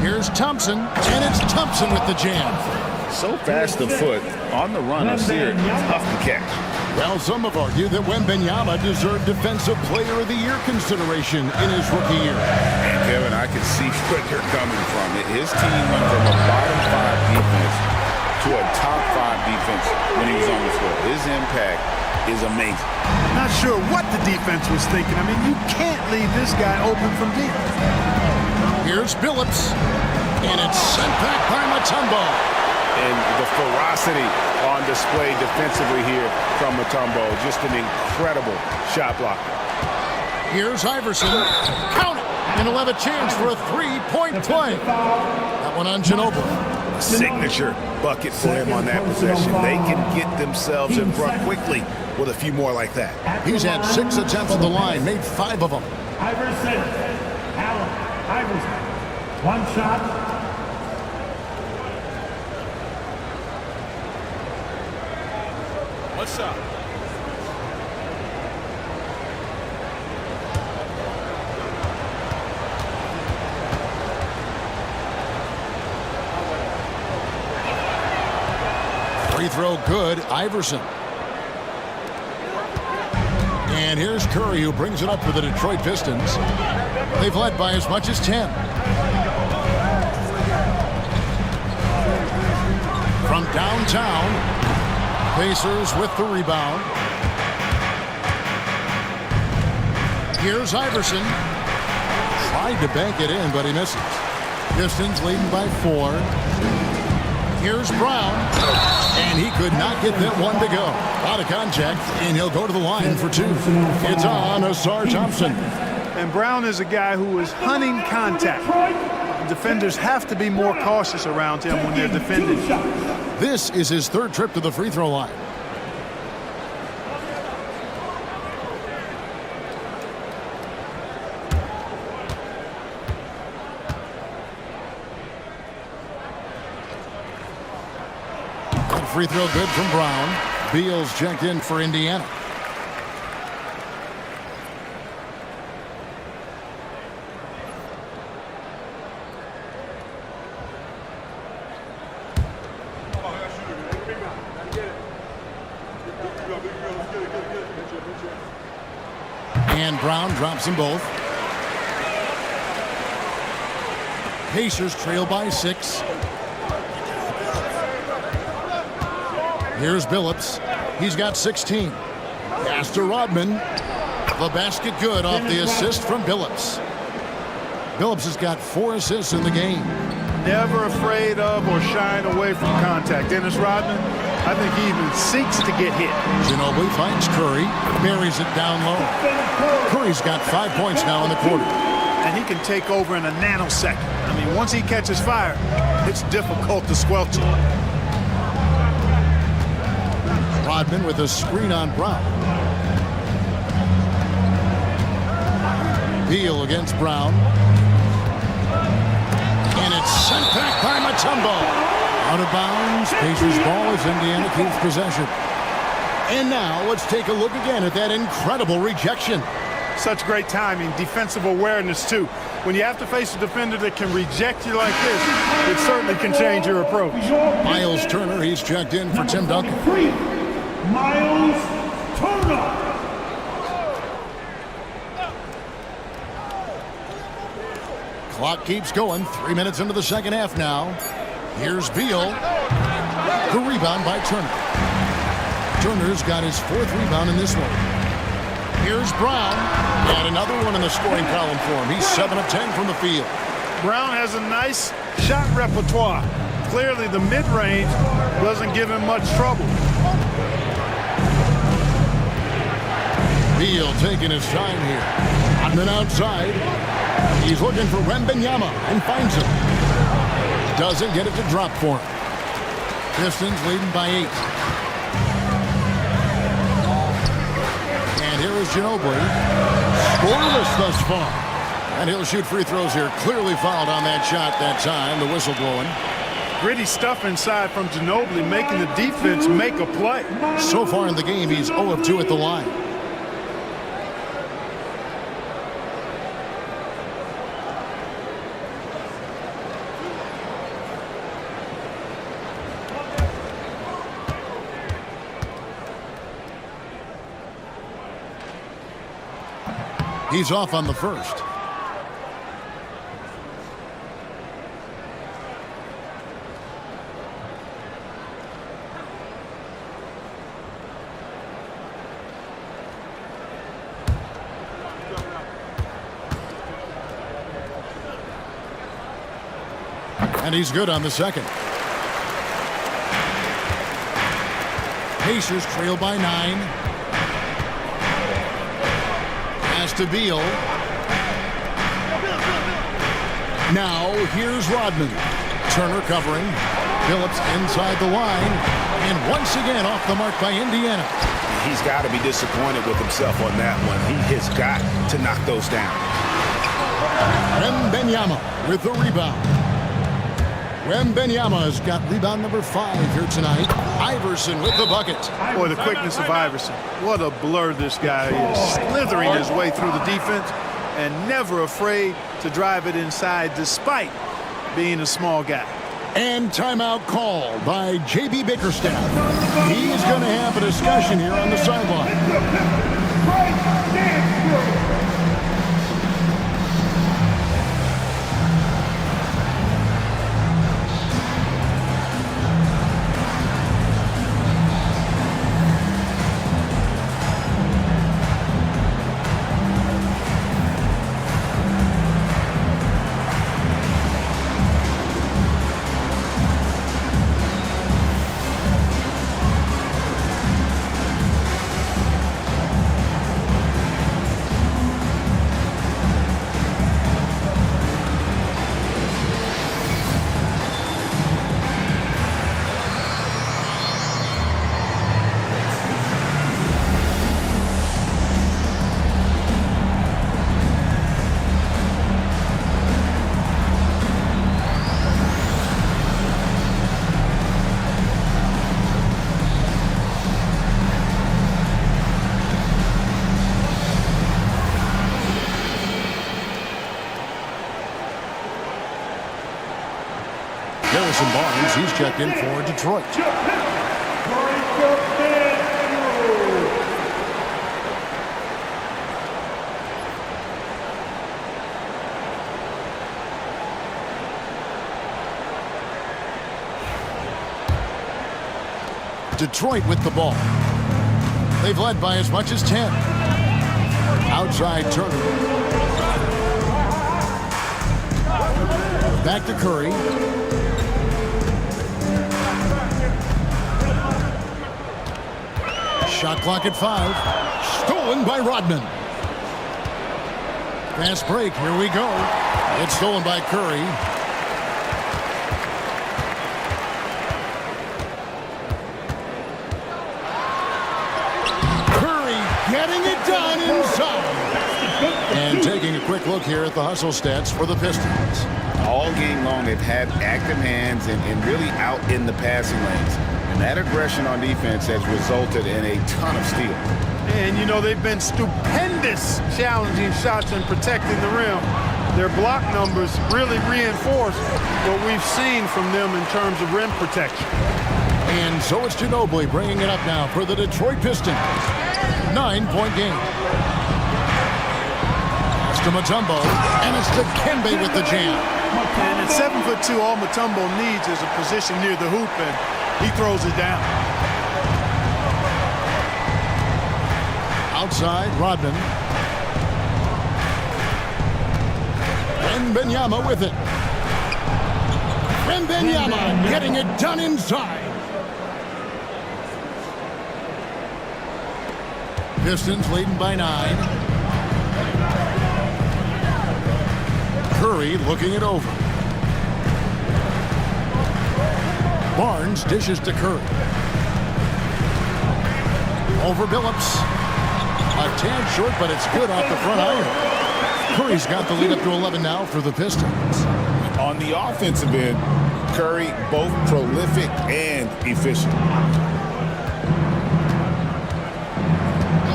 Speaker 6: Here's Thompson, and it's Thompson with the jam.
Speaker 7: So fast of foot on the run of Sear. Tough to catch.
Speaker 6: Well, some have argued that Wembanyama deserved Defensive Player of the Year consideration in his rookie year.
Speaker 7: And Kevin, I can see where you're coming from. His team went from a bottom 5 defense to a top 5 defense when he was on the floor. His impact is amazing.
Speaker 8: Not sure what the defense was thinking. I mean, you can't leave this guy open from deep.
Speaker 6: Here's Billups, and it's sent back by Mutombo.
Speaker 11: And the ferocity on display defensively here from Mutombo. Just an incredible shot block.
Speaker 6: Here's Iverson. Count it! And he'll have a chance for a 3-point play. That one on Ginobili.
Speaker 11: Signature bucket for him on that possession. They can get themselves in front quickly with a few more like that.
Speaker 6: He's had 6 attempts at the line, made 5 of them.
Speaker 1: Iverson. Allen. Iverson. 1 shot.
Speaker 2: What's up?
Speaker 6: Free throw good, Iverson. And here's Curry, who brings it up for the Detroit Pistons. They've led by as much as 10. From downtown, Pacers with the rebound. Here's Iverson. Tried to bank it in, but he misses. Pistons leading by 4. Here's Brown. And he could not get that one to go. Out of contact, and he'll go to the line for 2. It's on Asar Thompson.
Speaker 8: And Brown is a guy who is hunting contact. Defenders have to be more cautious around him when they're defending.
Speaker 6: This is his 3rd trip to the free throw line. Free throw good from Brown. Beal's checked in for Indiana. And Brown drops them both. Pacers trail by 6. Here's Billups. He's got 16. Pass to Rodman. The basket good off the assist from Billups. Billups has got 4 assists in the game.
Speaker 8: Never afraid of or shying away from contact. Dennis Rodman, I think he even seeks to get hit.
Speaker 6: Ginobili finds Curry. Buries it down low. Curry's got 5 points now in the quarter.
Speaker 8: And he can take over in a nanosecond. I mean, once he catches fire, it's difficult to squelch it.
Speaker 6: Rodman with a screen on Brown. Beal against Brown. And it's sent back by Mutombo. Out of bounds. Pacers ball as Indiana keeps possession. And now let's take a look again at that incredible rejection.
Speaker 8: Such great timing, defensive awareness too. When you have to face a defender that can reject you like this, it certainly can change your approach.
Speaker 6: Miles Turner, he's checked in for Tim Duncan.
Speaker 1: 3, Miles Turner.
Speaker 6: Clock keeps going. 3 minutes into the second half now. Here's Beal. The rebound by Turner. Turner's got his 4th rebound in this one. Here's Brown. And another one in the scoring column for him. He's 7 of 10 from the field.
Speaker 8: Brown has a nice shot repertoire. Clearly the mid-range doesn't give him much trouble.
Speaker 6: Beal taking his time here. Rodman outside. He's looking for Wembanyama and finds him. Doesn't get it to drop for him. Pistons leading by 8. And here is Ginobili. Scoreless thus far. And he'll shoot free throws here. Clearly fouled on that shot that time. The whistle blowing.
Speaker 8: Gritty stuff inside from Ginobili, making the defense make a play.
Speaker 6: So far in the game, he's 0 of 2 at the line. He's off on the first. And he's good on the second. Pacers trail by 9. Pass to Beal. Now here's Rodman. Turner covering. Phillips inside the line. And once again off the mark by Indiana.
Speaker 11: He's got to be disappointed with himself on that one. He has got to knock those down.
Speaker 6: Wembanyama with the rebound. Wembanyama's got rebound number 5 here tonight. Iverson with the bucket.
Speaker 8: Boy, the quickness of Iverson. What a blur this guy is. Slithering his way through the defense and never afraid to drive it inside despite being a small guy.
Speaker 6: And timeout called by J.B. Bickerstaff. He's going to have a discussion here on the sideline. Harrison Barnes, he's checked in for Detroit. Detroit with the ball. They've led by as much as 10. Outside Turner. Back to Curry. Shot clock at 5. Stolen by Rodman. Fast break. Here we go. It's stolen by Curry. Curry getting it done inside. And taking a quick look here at the hustle stats for the Pistons.
Speaker 7: All game long, they've had active hands and really out in the passing lanes. And that aggression on defense has resulted in a ton of steals.
Speaker 8: And, you know, they've been stupendous challenging shots and protecting the rim. Their block numbers really reinforce what we've seen from them in terms of rim protection.
Speaker 6: And so it's Ginobili bringing it up now for the Detroit Pistons. 9-point game. It's to Mutombo, and it's to Kembe with the jam.
Speaker 8: And at 7'2", all Mutombo needs is a position near the hoop, and he throws it down.
Speaker 6: Outside, Rodman. Wembanyama with it. Wembanyama getting it done inside. Pistons leading by 9. Curry looking it over. Barnes dishes to Curry. Over Billups. A tad short, but it's good off the front iron. Curry's got the lead up to 11 now for the Pistons.
Speaker 7: On the offensive end, Curry both prolific and efficient.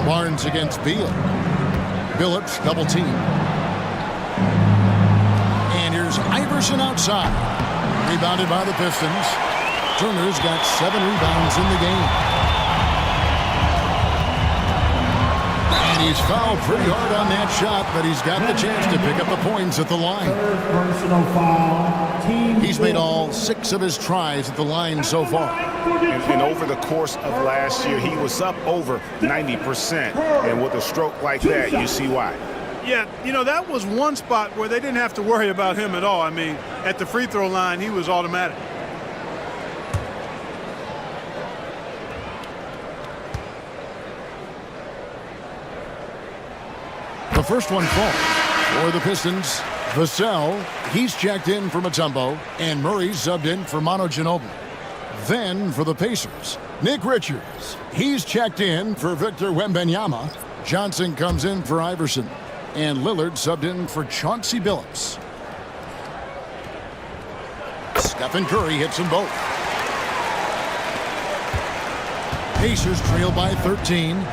Speaker 6: Barnes against Beal. Billups double team. And here's Iverson outside. Rebounded by the Pistons. Turner's got 7 rebounds in the game. And he's fouled pretty hard on that shot, but he's got the chance to pick up the points at the line.
Speaker 1: Personal foul.
Speaker 6: He's made all 6 of his tries at the line so far.
Speaker 11: And over the course of last year, he was up over 90%. And with a stroke like that, you see why.
Speaker 8: Yeah, you know, that was one spot where they didn't have to worry about him at all. I mean, at the free throw line, he was automatic.
Speaker 6: The first one falls for the Pistons. Vassell, he's checked in for Mutombo, and Murray subbed in for Manu Ginobili. Then for the Pacers, Nick Richards, he's checked in for Victor Wembanyama. Johnson comes in for Iverson, and Lillard subbed in for Chauncey Billups. Stephen Curry hits them both. Pacers trail by 13.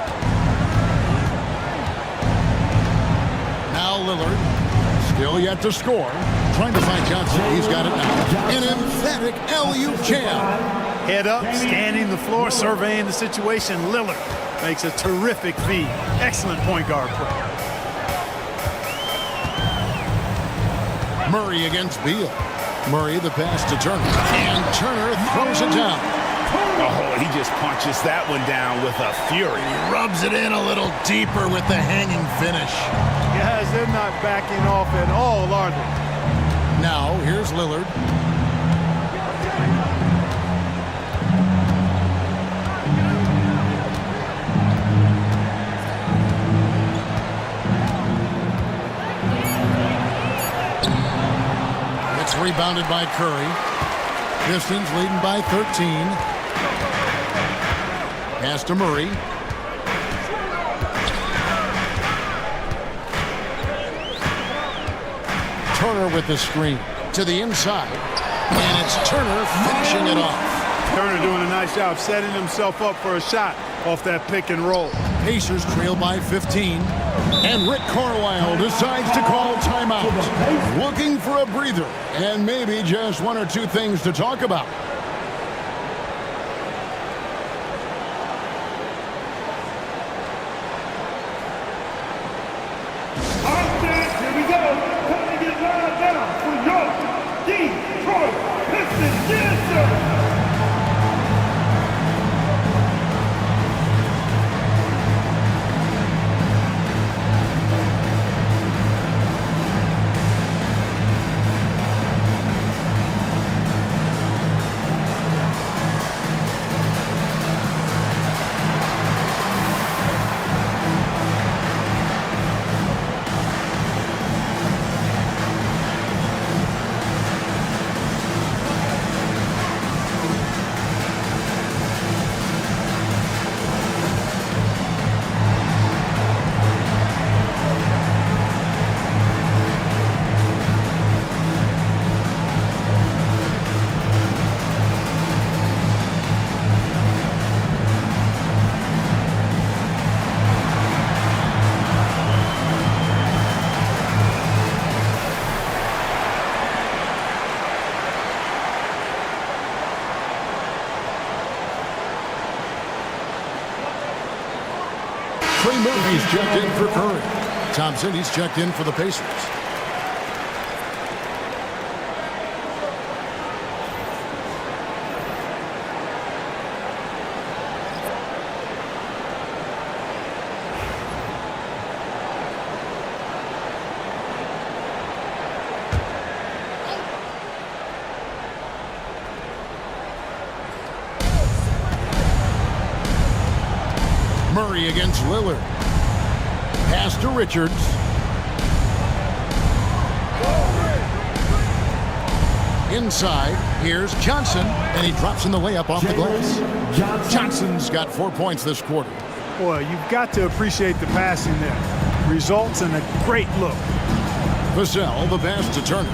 Speaker 6: Now Lillard, still yet to score. Trying to find Johnson. He's got it now. An emphatic alley-oop jam.
Speaker 8: Head up, scanning the floor, surveying the situation. Lillard makes a terrific feed. Excellent point guard play.
Speaker 6: Murray against Beal. Murray the pass to Turner. And Turner throws it down.
Speaker 11: Oh, he just punches that one down with a fury.
Speaker 6: He rubs it in a little deeper with the hanging finish.
Speaker 8: Guys, they're not backing off at all, are they?
Speaker 6: Now, here's Lillard. It's rebounded by Curry. Pistons leading by 13. Pass to Murray. Turner with the screen to the inside. And it's Turner finishing it off.
Speaker 8: Turner doing a nice job setting himself up for a shot off that pick and roll.
Speaker 6: Pacers trail by 15. And Rick Carlisle decides to call timeout. Looking for a breather and maybe just 1 or 2 things to talk about.
Speaker 1: Here we go. Time to get lined down for your Detroit Pistons. Yes, sir.
Speaker 6: Trey Murphy's checked in for Curry. Thompson, he's checked in for the Pacers. Murray against Lillard. Pass to Richards. Inside, here's Johnson, and he drops in the layup off the glass. Johnson's got 4 points this quarter.
Speaker 8: Boy, you've got to appreciate the passing there. Results in a great look.
Speaker 6: Vassell, the pass to Turner.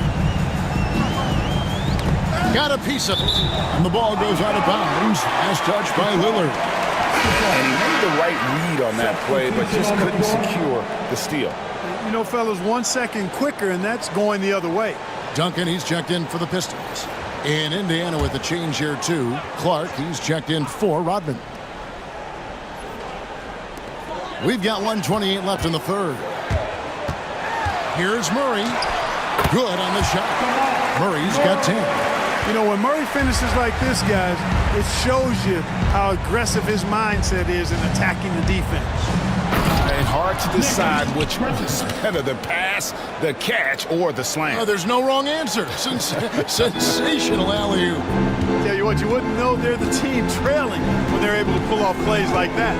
Speaker 6: Got a piece of it, and the ball goes out of bounds. Pass touch by Lillard.
Speaker 7: And he made the right read on that play, but just couldn't secure the steal.
Speaker 8: You know, fellas, 1 second quicker, and that's going the other way.
Speaker 6: Duncan, he's checked in for the Pistons. In Indiana with a change here, too. Clark, he's checked in for Rodman. We've got 1:28 left in the third. Here's Murray. Good on the shot. Murray's got 10.
Speaker 8: You know, when Murray finishes like this, guys, it shows you how aggressive his mindset is in attacking the defense.
Speaker 7: And hard to decide which one is better, the pass, the catch, or the slam.
Speaker 6: Oh, there's no wrong answer. Sensational alley-oop.
Speaker 8: Tell you what, you wouldn't know they're the team trailing when they're able to pull off plays like that.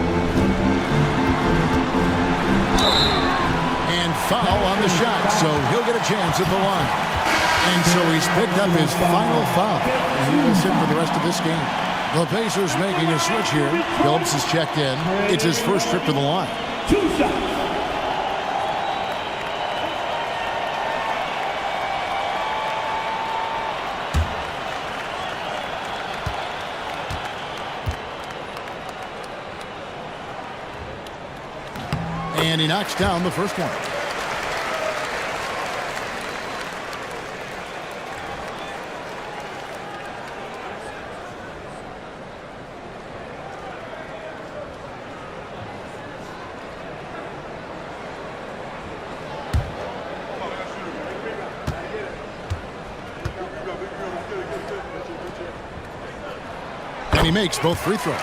Speaker 6: And foul on the shot, so he'll get a chance at the line. And so he's picked up his final foul. And he will sit for the rest of this game. The Pacers making a switch here. Phillips is checked in. It's his first trip to the line.
Speaker 1: 2 shots.
Speaker 6: And he knocks down the first one. And he makes both free throws.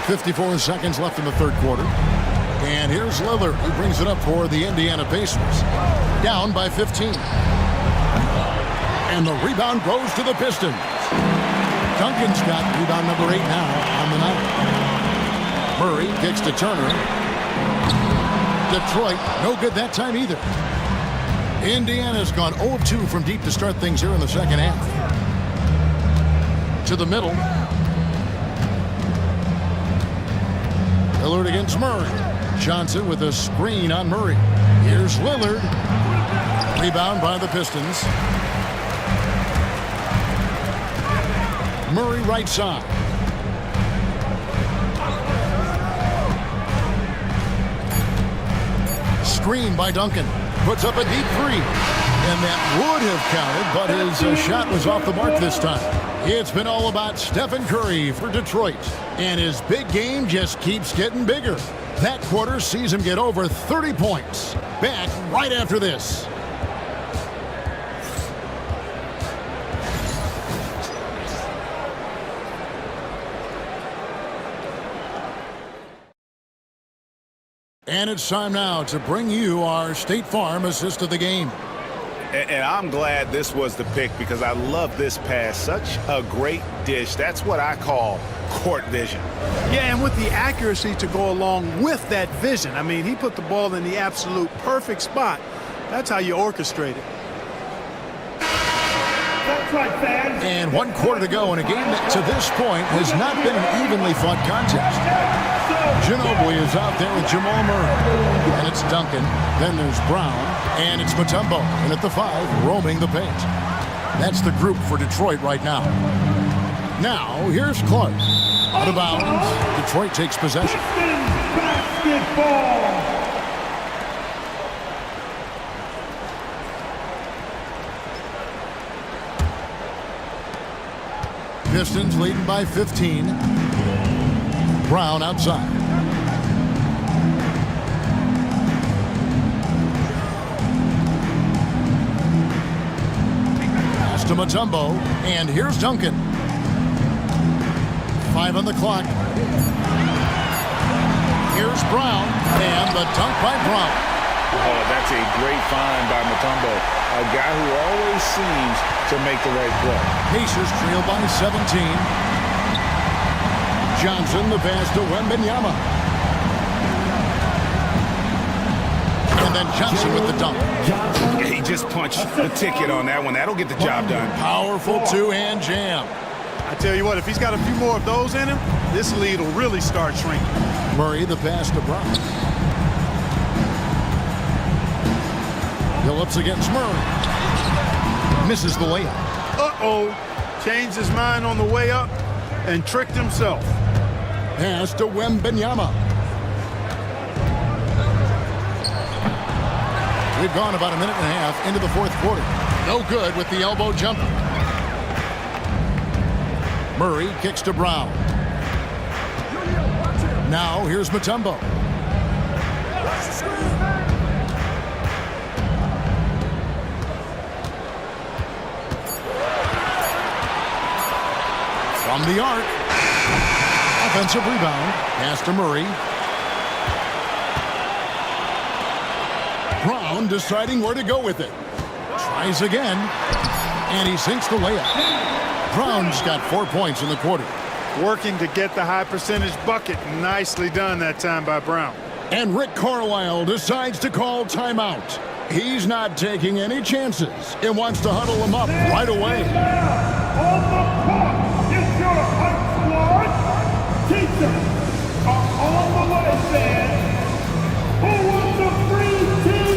Speaker 6: 54 seconds left in the third quarter. And here's Lillard, who brings it up for the Indiana Pacers. Down by 15. And the rebound goes to the Pistons. Duncan's got rebound number 8 now on the night. Murray kicks to Turner. Detroit, no good that time either. Indiana's gone 0-2 from deep to start things here in the second half. To the middle. Lillard against Murray. Johnson with a screen on Murray. Here's Lillard. Rebound by the Pistons. Murray right side. Screen by Duncan. Puts up a deep three. And that would have counted, but his shot was off the mark this time. It's been all about Stephen Curry for Detroit. And his big game just keeps getting bigger. That quarter sees him get over 30 points. Back right after this. And it's time now to bring you our State Farm assist of the game.
Speaker 7: And I'm glad this was the pick because I love this pass. Such a great dish. That's what I call court vision.
Speaker 8: Yeah, and with the accuracy to go along with that vision. I mean, he put the ball in the absolute perfect spot. That's how you orchestrate it.
Speaker 1: That's right, fans.
Speaker 6: And 1 quarter to go in a game that to this point has not been an evenly fought contest. Ginobili is out there with Jamal Murray. And it's Duncan. Then there's Brown. And it's Mutombo. And at the 5, roaming the paint. That's the group for Detroit right now. Now, here's Clark. Out of bounds. Detroit takes possession.
Speaker 1: Basketball.
Speaker 6: Pistons leading by 15. Brown outside. to Mutombo, and here's Duncan. 5 on the clock. Here's Brown, and the dunk by Brown.
Speaker 10: Oh, that's a great find by Mutombo, a guy who always seems to make the right play.
Speaker 6: Pacers trail by 17. Johnson, the pass to Wembanyama. And then Johnson with the dunk.
Speaker 11: He just punched the ticket on that one. That'll get the job done.
Speaker 6: Powerful two-hand jam.
Speaker 8: I tell you what, if he's got a few more of those in him, this lead will really start shrinking.
Speaker 6: Murray, the pass to Brown. Phillips against Murray. Misses the layup.
Speaker 8: Uh-oh. Changed his mind on the way up and tricked himself.
Speaker 6: Pass to Wembanyama. We've gone about a minute and a half into the fourth quarter. No good with the elbow jumper. Murray kicks to Brown. Now here's Mutombo. From the arc. Offensive rebound. Pass to Murray. Brown deciding where to go with it. Tries again. And he sinks the layup. Brown's got 4 points in the quarter.
Speaker 8: Working to get the high percentage bucket. Nicely done that time by Brown.
Speaker 6: And Rick Carlisle decides to call timeout. He's not taking any chances and wants to huddle him up right away.
Speaker 1: On the clock, it's your hot squad. Teachers are on the way, fans. Who wants a free team?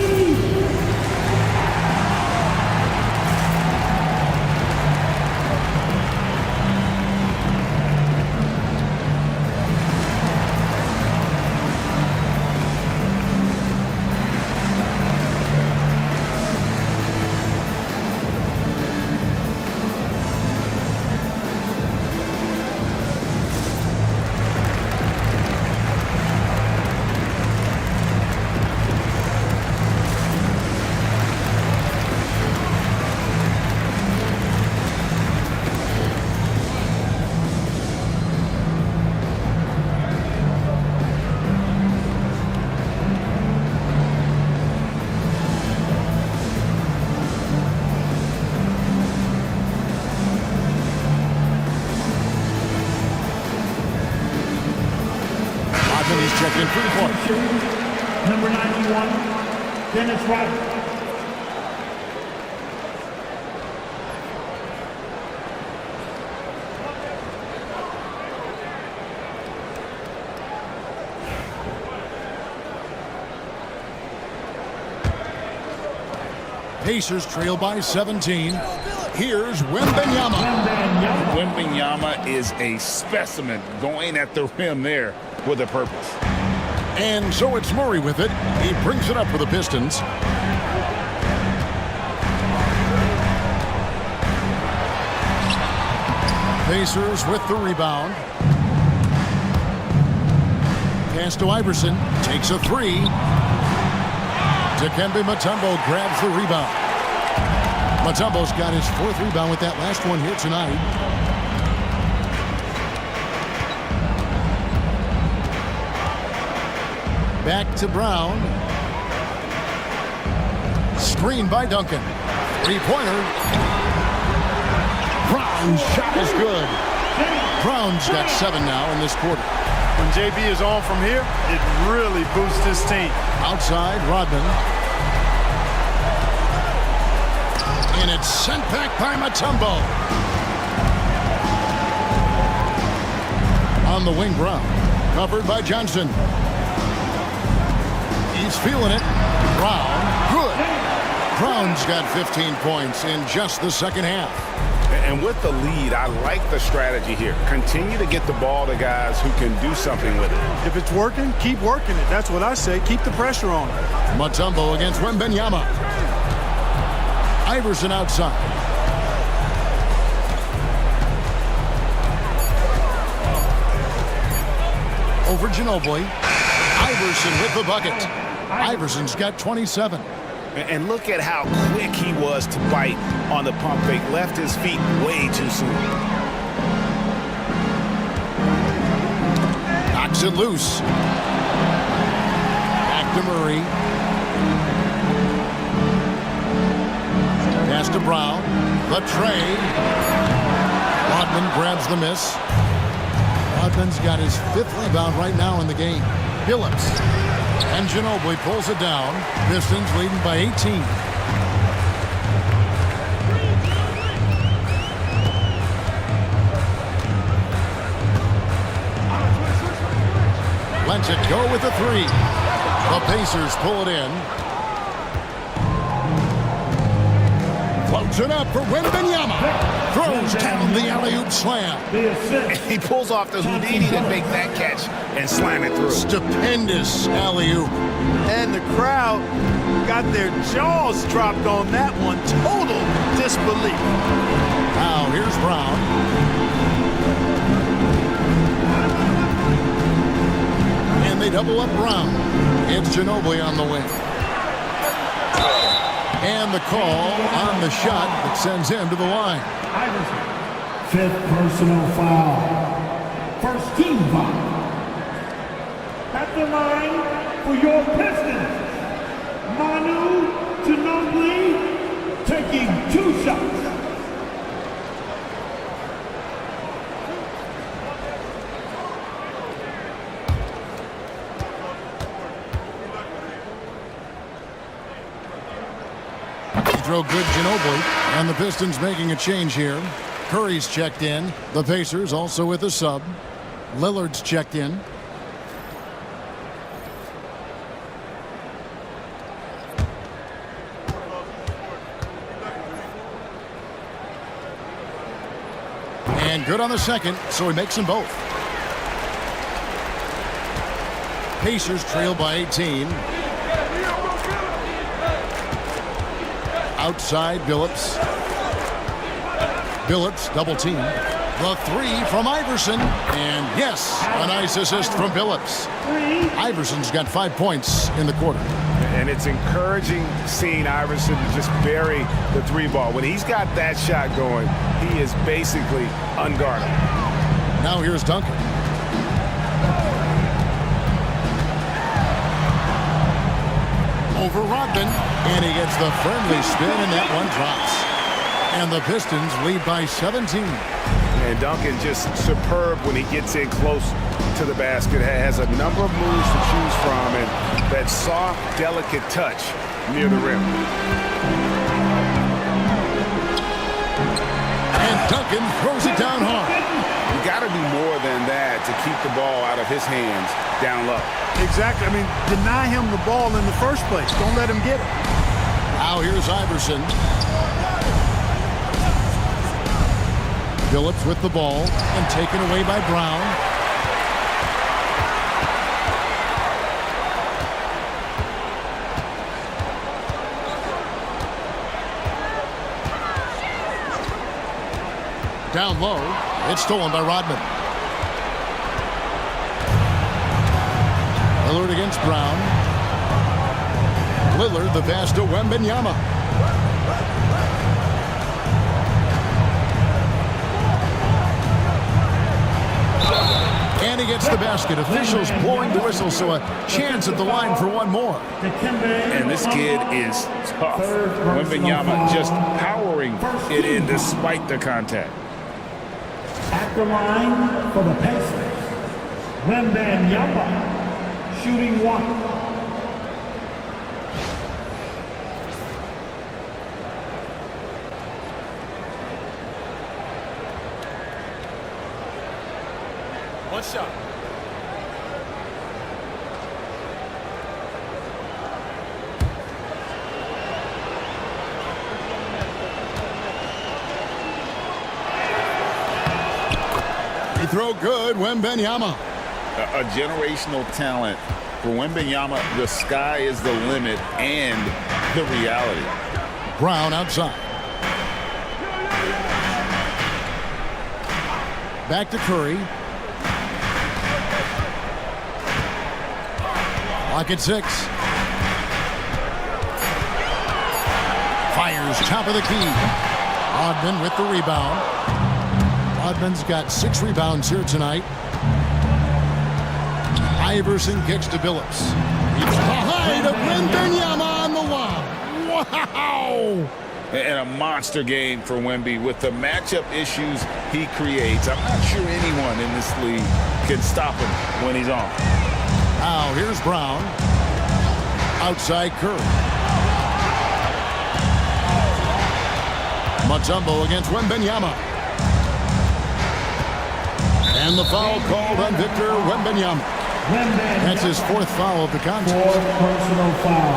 Speaker 6: He's checked in for the point.
Speaker 1: Number 91, Dennis Rodman.
Speaker 6: Pacers trail by 17. Here's Wembanyama.
Speaker 10: Wembanyama is a specimen going at the rim there with a purpose.
Speaker 6: And so it's Murray with it. He brings it up for the Pistons. Pacers with the rebound. Pass to Iverson. Takes a three. Dikembe Mutombo grabs the rebound. Mutombo's got his fourth rebound with that last one here tonight. Back to Brown. Screen by Duncan. Three-pointer. Brown's shot is good. Brown's got 7 now in this quarter.
Speaker 8: When JB is on from here, it really boosts his team.
Speaker 6: Outside, Rodman. And it's sent back by Mutombo. On the wing, Brown. Covered by Johnson. He's feeling it. Brown, good. Brown's got 15 points in just the second half.
Speaker 11: And with the lead, I like the strategy here. Continue to get the ball to guys who can do something with it.
Speaker 8: If it's working, keep working it. That's what I say. Keep the pressure on it.
Speaker 6: Mutombo against Wembanyama. Iverson outside. Over Ginobili. Iverson with the bucket. Iverson's got 27.
Speaker 11: And look at how quick he was to bite on the pump fake. Left his feet way too soon.
Speaker 6: Knocks it loose. Back to Murray. Pass to Brown. The tray. Rodman grabs the miss. Rodman's got his 5th rebound right now in the game. Phillips. And Ginobili pulls it down. Pistons leading by 18. Lets it go with the 3. The Pacers pull it in. Floats it up for Wembanyama. Throws down the alley-oop slam.
Speaker 11: He pulls off the Houdini to make that catch and slam it through.
Speaker 6: Stupendous alley-oop.
Speaker 8: And the crowd got their jaws dropped on that one. Total disbelief.
Speaker 6: Now here's Brown. And they double up Brown. It's Ginobili on the wing. And the call on the shot that sends him to the line.
Speaker 1: Iverson. 5th personal foul. First team foul. At the line for your Pistons, Manu Ginobili taking 2 shots.
Speaker 6: Throw good Ginobili, and the Pistons making a change here. Curry's checked in. The Pacers also with a sub. Lillard's checked in. And good on the second, so he makes them both. Pacers trail by 18. Outside Billups. Billups double team. The 3 from Iverson. And yes, a nice assist from Billups. Iverson's got 5 points in the quarter.
Speaker 11: And it's encouraging seeing Iverson just bury the 3 ball. When he's got that shot going, he is basically unguardable.
Speaker 6: Now here's Duncan. Over Rodman, and he gets the friendly spin, and that one drops. And the Pistons lead by 17.
Speaker 11: And Duncan just superb when he gets in close to the basket. Has a number of moves to choose from, and that soft, delicate touch near the rim.
Speaker 6: And Duncan throws it down hard.
Speaker 11: You got to do more than that to keep the ball out of his hands down low.
Speaker 8: Exactly. I mean, deny him the ball in the first place. Don't let him get it.
Speaker 6: Now here's Iverson. Phillips with the ball and taken away by Brown. Down low. It's stolen by Rodman. Lillard against Brown. Lillard the pass to Wembanyama. And he gets the basket. Officials blowing the whistle, so a chance at the line for one more.
Speaker 7: And this kid is tough. Wembanyama just powering it in despite the contact.
Speaker 1: At the line for the Pacers, Wembanyama shooting 1.
Speaker 2: One shot.
Speaker 6: He throw good, Wembanyama.
Speaker 7: A generational talent. For Wembanyama, the sky is the limit and the reality.
Speaker 6: Brown outside. Back to Curry. Clock at 6. fires top of the key. Rodman with the rebound. Rodman's got 6 rebounds here tonight. Iverson kicks to Billups. He's behind of Wembanyama on the lob. Wow!
Speaker 7: And a monster game for Wemby with the matchup issues he creates. I'm not sure anyone in this league can stop him when he's on.
Speaker 6: Now here's Brown. Outside Curry. Mutombo against Wembanyama. And the foul called on Victor Wembanyama. That's his 4th foul of the contest.
Speaker 1: 4 personal foul.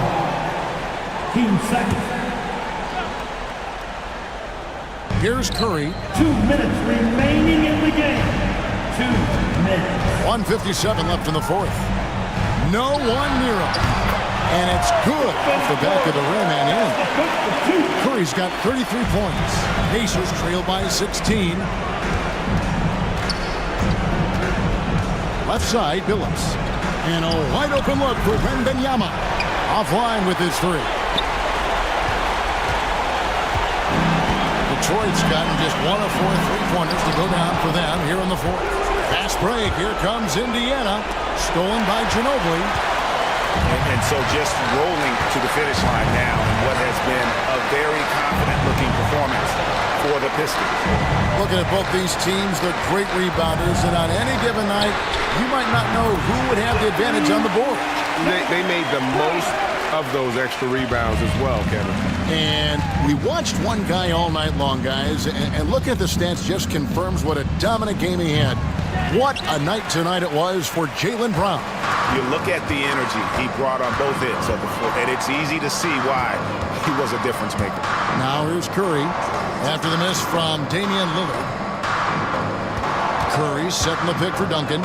Speaker 1: Team second.
Speaker 6: Here's Curry.
Speaker 1: 2 minutes remaining in the game. 2 minutes.
Speaker 6: 1:57 left in the 4th. No one near him. And it's good off the back of the rim and in. Curry's got 33 points. Pacers trail by 16. Left side, Billups. And a wide open look for Wembanyama. Offline with his 3. Detroit's gotten just 1 of 4 3-pointers to go down for them here in the 4th. Fast break. Here comes Indiana. Stolen by Ginobili.
Speaker 11: And so just rolling to the finish line now in what has been a very confident-looking performance for the Pistons.
Speaker 6: Looking at both these teams, they're great rebounders, and on any given night, you might not know who would have the advantage on the board.
Speaker 2: They made the most of those extra rebounds as well, Kevin.
Speaker 6: And we watched one guy all night long, guys, and looking at the stats just confirms what a dominant game he had. What a night tonight it was for Jaylen Brown.
Speaker 11: You look at the energy he brought on both ends of the floor, and it's easy to see why he was a difference maker.
Speaker 6: Now here's Curry after the miss from Damian Lillard. Curry setting the pick for Duncan.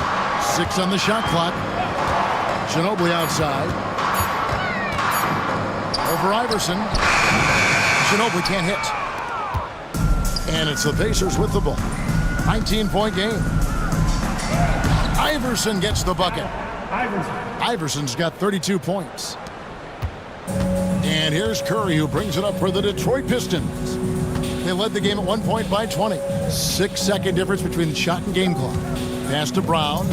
Speaker 6: 6 on the shot clock. Ginobili outside. Over Iverson. Ginobili can't hit. And it's the Pacers with the ball. 19-point game. Iverson gets the bucket. Iverson's got 32 points. And here's Curry, who brings it up for the Detroit Pistons. They led the game at 1 point by 20. 6-second difference between the shot and game clock. Pass to Brown.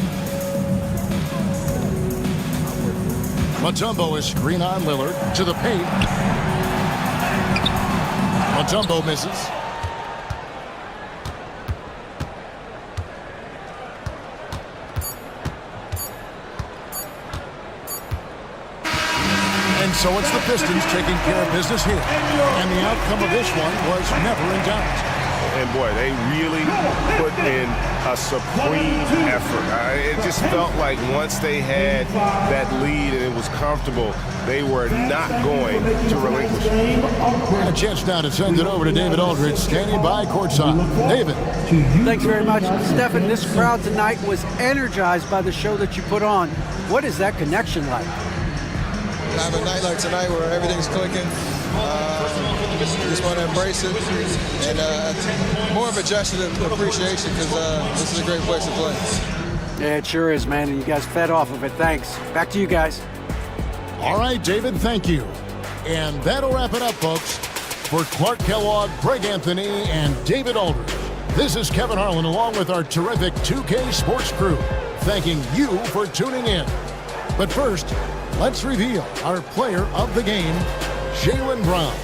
Speaker 6: Mutombo is screen on Lillard to the paint. Mutombo misses. And so it's the Pistons taking care of business here. And the outcome of this one was never in doubt.
Speaker 11: And boy, they really put in a supreme effort. It just felt like once they had that lead and it was comfortable, they were not going to relinquish it.
Speaker 6: A chance now to send it over to David Aldridge, standing by courtside. David.
Speaker 9: Thanks very much. Stephen, this crowd tonight was energized by the show that you put on. What is that connection like?
Speaker 12: Have a night like tonight where everything's clicking. Just want to embrace it, and more of a gesture of appreciation because this is a great place to play.
Speaker 9: Yeah, it sure is, man, and you guys fed off of it. Thanks. Back to you guys.
Speaker 6: All right, David, thank you. And that'll wrap it up, folks. For Clark Kellogg, Greg Anthony, and David Aldridge, this is Kevin Harlan along with our terrific 2K Sports crew, thanking you for tuning in. But first, let's reveal our player of the game, Jaylen Brown.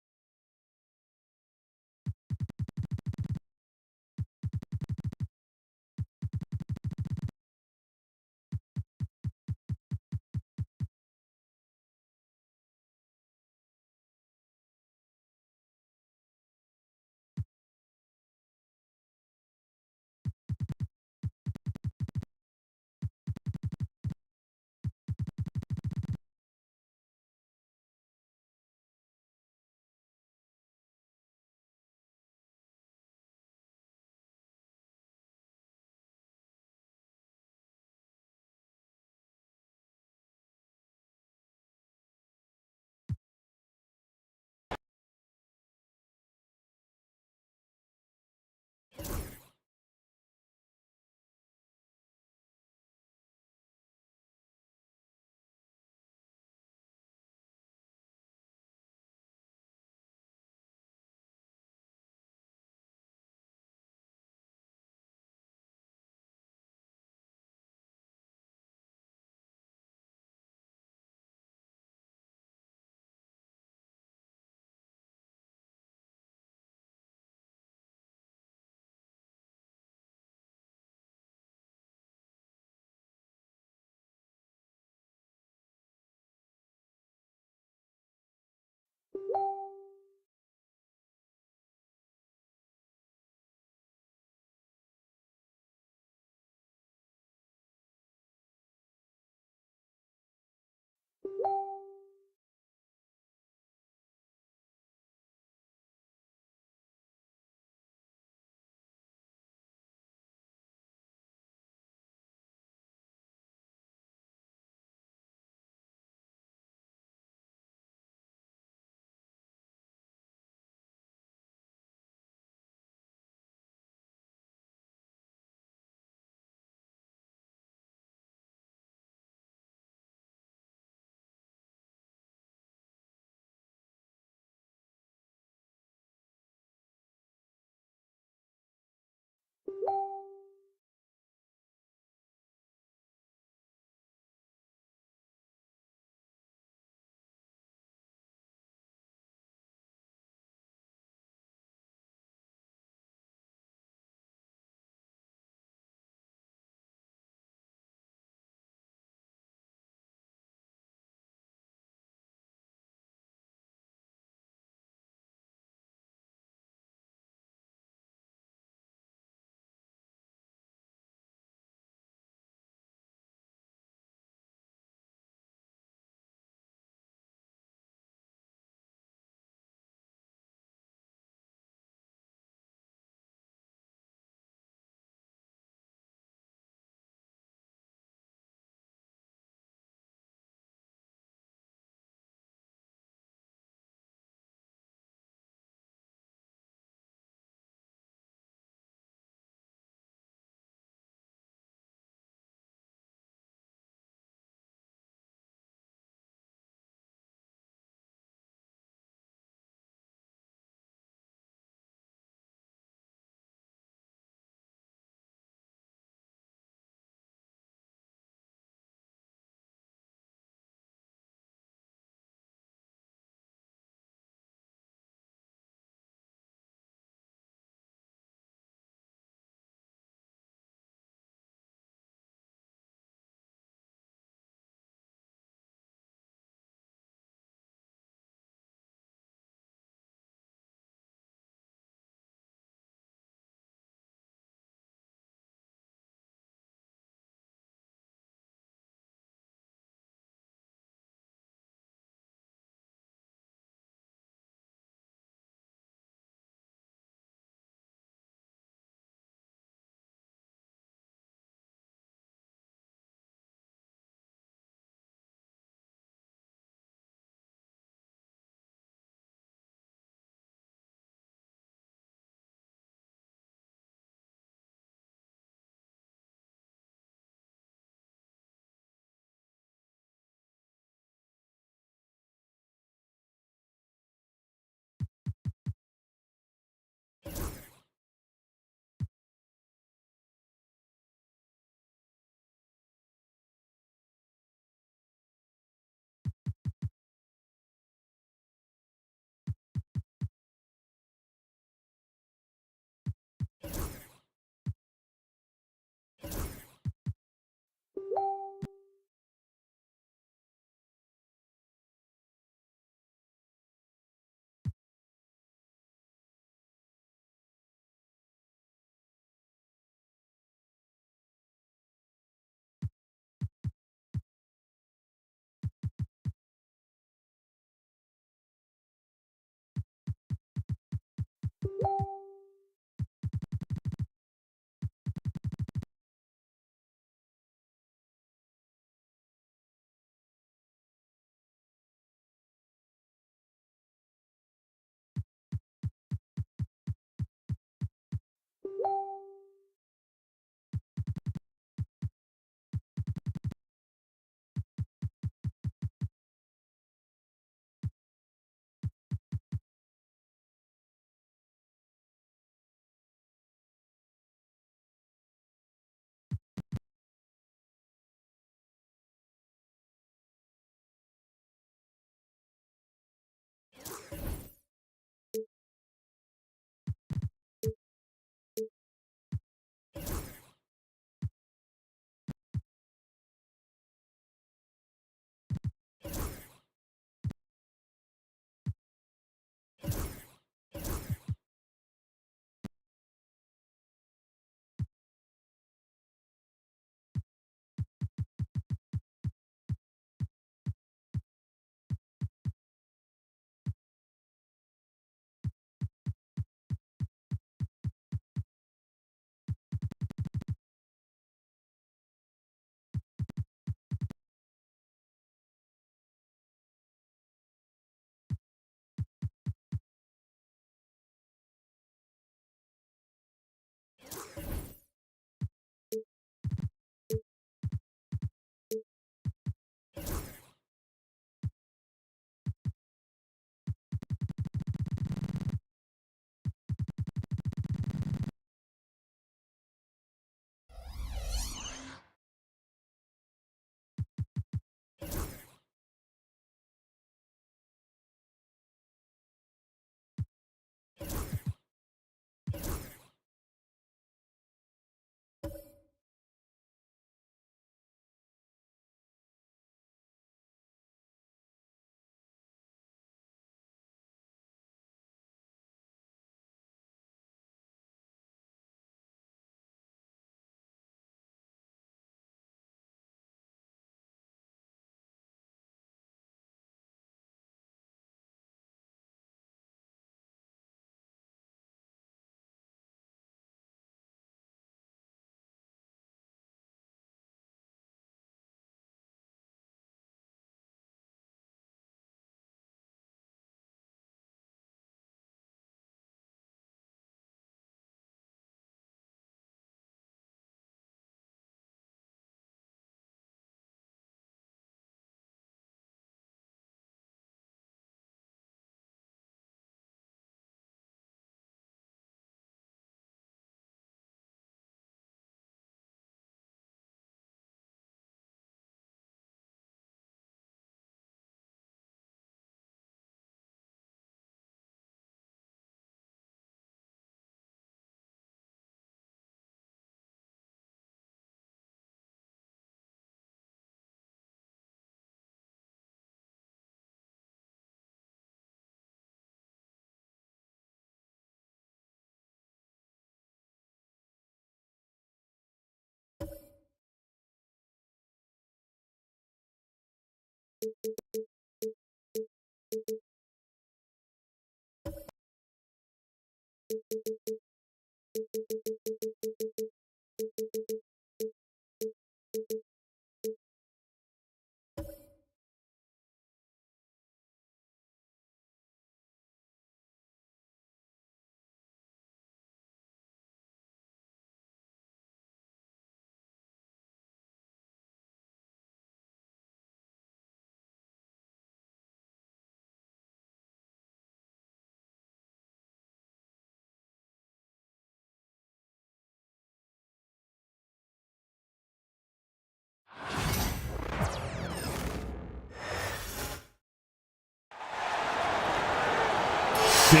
Speaker 1: 6'10",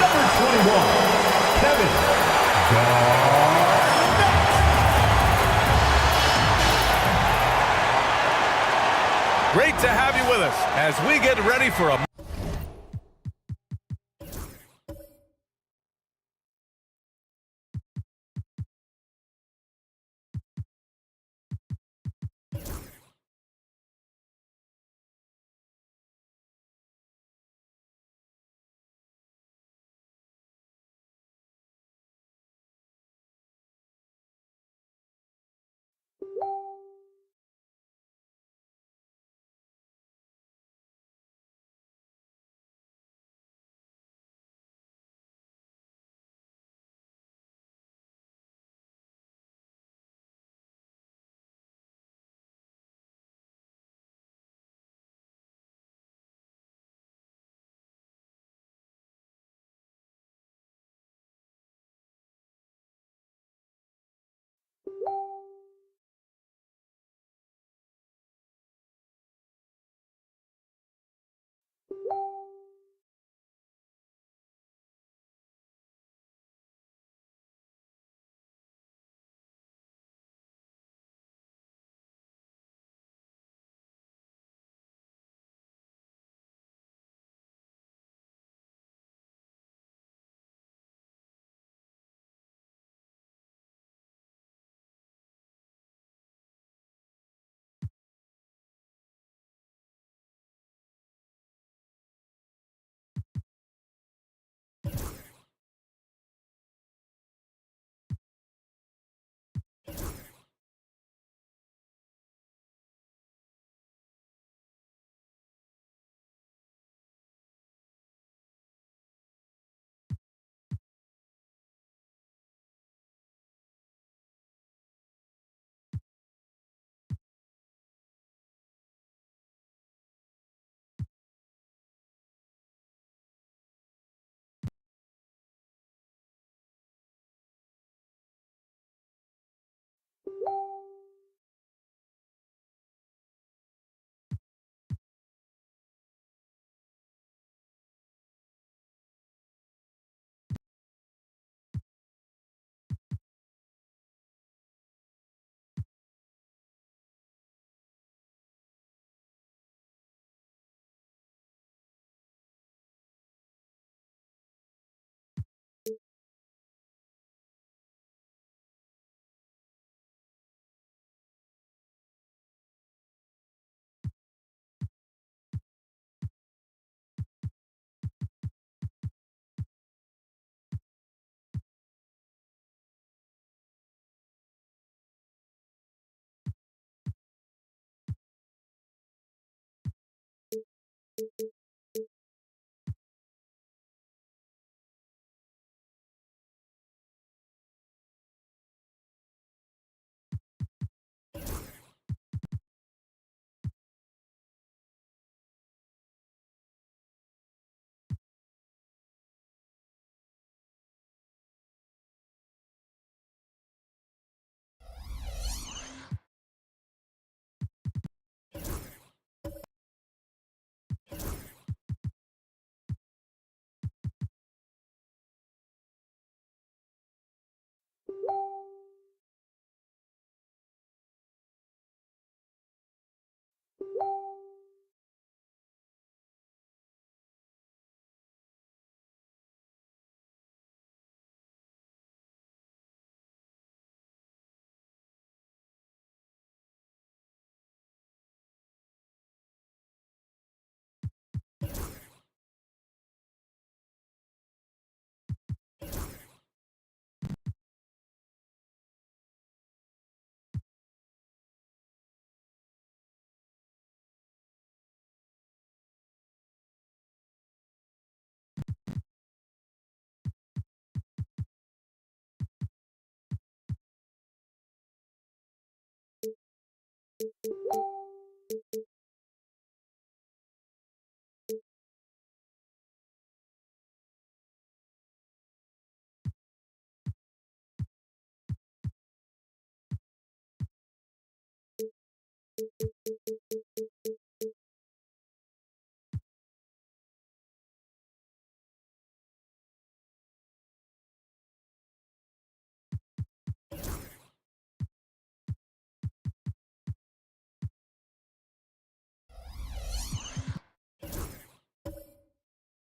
Speaker 1: number 21, Kevin Garnett.
Speaker 2: Great to have you with us as we get ready for a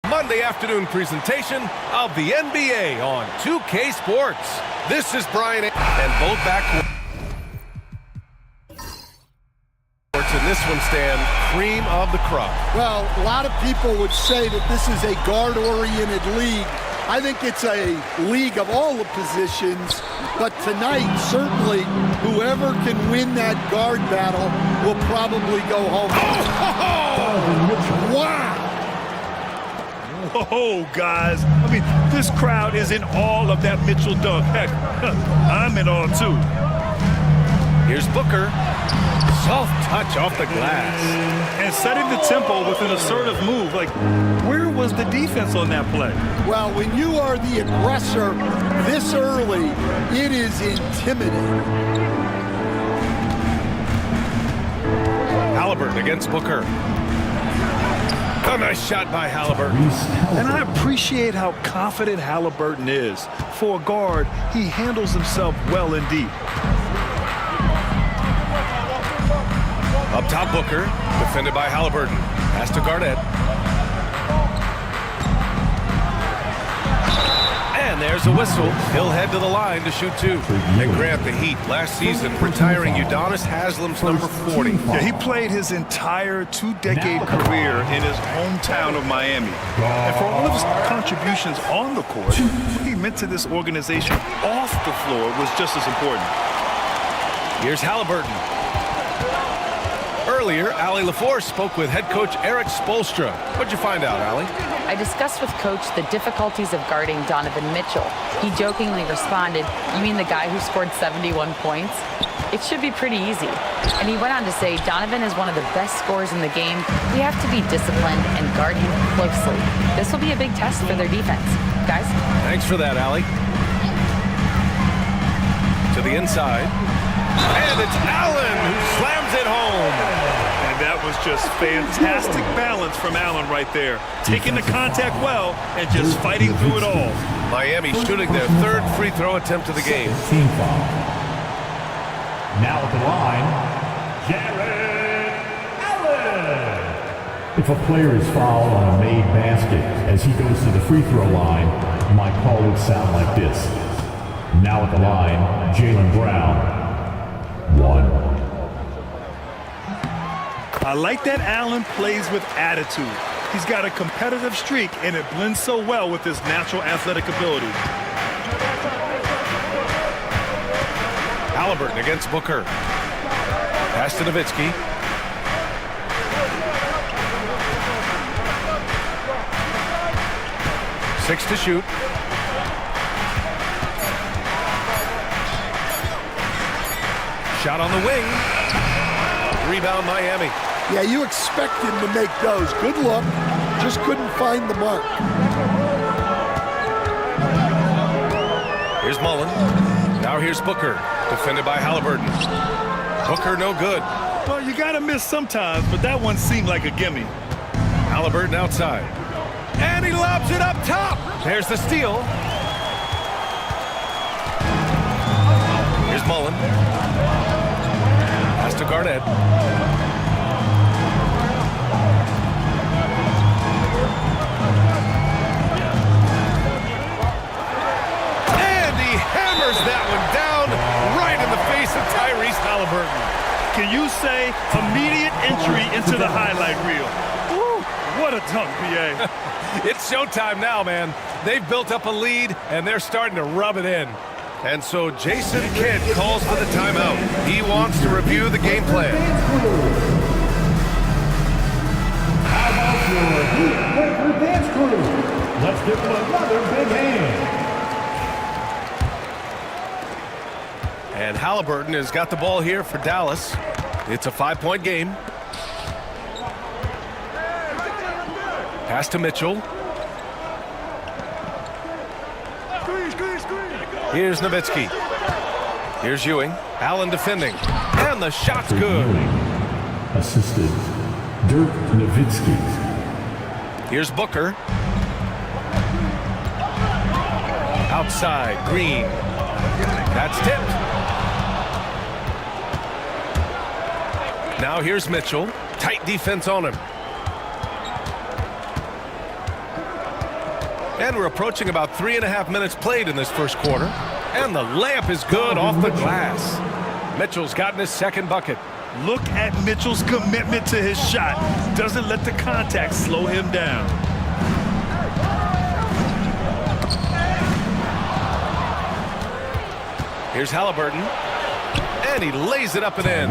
Speaker 2: Monday afternoon presentation of the NBA on 2K Sports. This is Brian and both back. In this one, Stan, cream of the crop.
Speaker 13: Well, a lot of people would say that this is a guard-oriented league. I think it's a league of all the positions, but tonight, certainly, whoever can win that guard battle will probably go home.
Speaker 4: Oh! Wow! Whoa, guys. I mean, this crowd is in awe of that Mitchell dunk. Heck, I'm in awe, too.
Speaker 2: Here's Booker. Soft touch off the glass.
Speaker 4: And setting the tempo with an assertive move. Like, where was the defense on that play?
Speaker 13: Well, when you are the aggressor this early, it is intimidating.
Speaker 2: Halliburton against Booker. A nice shot by Halliburton.
Speaker 4: And I appreciate how confident Halliburton is. For a guard, he handles himself well indeed.
Speaker 2: Up top, Booker, defended by Halliburton. Pass to Garnett. And there's a whistle. He'll head to the line to shoot two. And Grant, the Heat, last season, retiring Udonis Haslam's number 40.
Speaker 4: Yeah, he played his entire two-decade career in his hometown of Miami. And for all of his contributions on the court, what he meant to this organization off the floor was just as important.
Speaker 2: Here's Halliburton. Earlier, Allie LaForce spoke with head coach Eric Spoelstra. What'd you find out, Allie?
Speaker 5: I discussed with Coach the difficulties of guarding Donovan Mitchell. He jokingly responded, "You mean the guy who scored 71 points? It should be pretty easy." And he went on to say, "Donovan is one of the best scorers in the game. We have to be disciplined and guard him closely. This will be a big test for their defense." Guys?
Speaker 2: Thanks for that, Allie. To the inside. And it's Allen who slams it home.
Speaker 4: And that was just fantastic balance from Allen right there. Taking the contact well and just fighting through it all.
Speaker 2: Miami shooting their third free throw attempt of the game.
Speaker 1: Team foul. Now at the line, Jared Allen. If a player is fouled on a made basket as he goes to the free throw line, my call would sound like this. Now at the line, Jaylen Brown. 1.
Speaker 4: I like that Allen plays with attitude. He's got a competitive streak, and it blends so well with his natural athletic ability.
Speaker 2: Halliburton against Booker. Pass to Nowitzki. Six to shoot. Shot on the wing. Rebound Miami.
Speaker 13: Yeah, you expect him to make those. Good look. Just couldn't find the mark.
Speaker 2: Here's Mullen. Now here's Booker. Defended by Halliburton. Booker no good.
Speaker 4: Well, you got to miss sometimes, but that one seemed like a gimme.
Speaker 2: Halliburton outside. And he lobs it up top. There's the steal. Here's Mullen. Pass to Garnett. And he hammers that one down right in the face of Tyrese Halliburton.
Speaker 4: Can you say immediate entry into the highlight reel? Woo, what a dunk, BA.
Speaker 2: It's showtime now, man. They've built up a lead, and they're starting to rub it in. And so Jason Kidd calls for the timeout. He wants to review the game plan.
Speaker 1: How about your Heat Breaker dance crew? Let's give them another big hand.
Speaker 2: And Halliburton has got the ball here for Dallas. It's a 5-point game. Pass to Mitchell. Here's Nowitzki. Here's Ewing. Allen defending. And the shot's good.
Speaker 1: Assisted Dirk Nowitzki.
Speaker 2: Here's Booker. Outside, Green. That's tipped. Now here's Mitchell. Tight defense on him. And we're approaching about 3.5 minutes played in this first quarter. And the layup is good off the glass. Mitchell's gotten his second bucket.
Speaker 4: Look at Mitchell's commitment to his shot. Doesn't let the contact slow him down.
Speaker 2: Here's Halliburton. And he lays it up and in.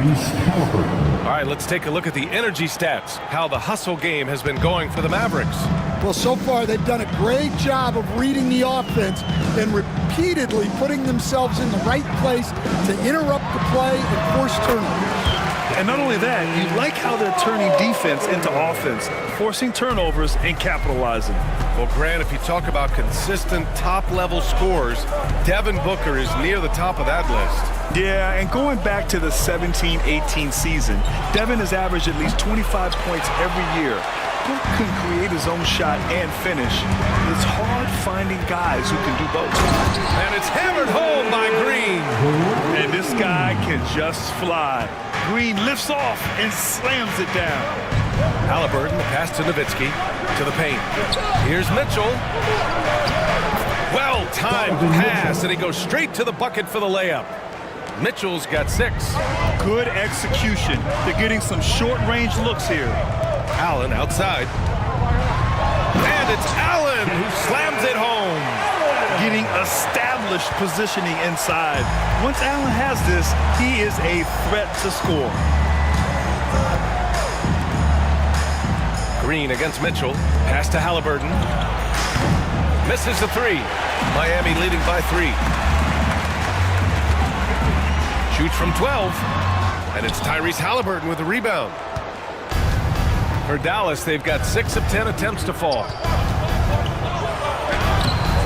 Speaker 2: All right, let's take a look at the energy stats. How the hustle game has been going for the Mavericks.
Speaker 13: Well, so far they've done a great job of reading the offense and repeatedly putting themselves in the right place to interrupt the play and force turnovers.
Speaker 4: And not only that, you like how they're turning defense into offense, forcing turnovers and capitalizing.
Speaker 2: Well, Grant, if you talk about consistent top-level scores, Devin Booker is near the top of that list.
Speaker 4: Yeah, and going back to the 17-18 season, Devin has averaged at least 25 points every year. Book can create his own shot and finish. It's hard finding guys who can do both.
Speaker 2: And it's hammered home by Green.
Speaker 4: And this guy can just fly. Green lifts off and slams it down.
Speaker 2: Halliburton, the pass to Nowitzki, to the paint. Here's Mitchell. Well-timed pass, and he goes straight to the bucket for the layup. Mitchell's got 6.
Speaker 4: Good execution. They're getting some short-range looks here.
Speaker 2: Allen outside. And it's Allen who slams it home.
Speaker 4: Getting established positioning inside. Once Allen has this, he is a threat to score.
Speaker 2: Green against Mitchell. Pass to Halliburton. Misses the 3. Miami leading by 3. Shoots from 12. And it's Tyrese Halliburton with the rebound. For Dallas, they've got 6 of 10 attempts to fall.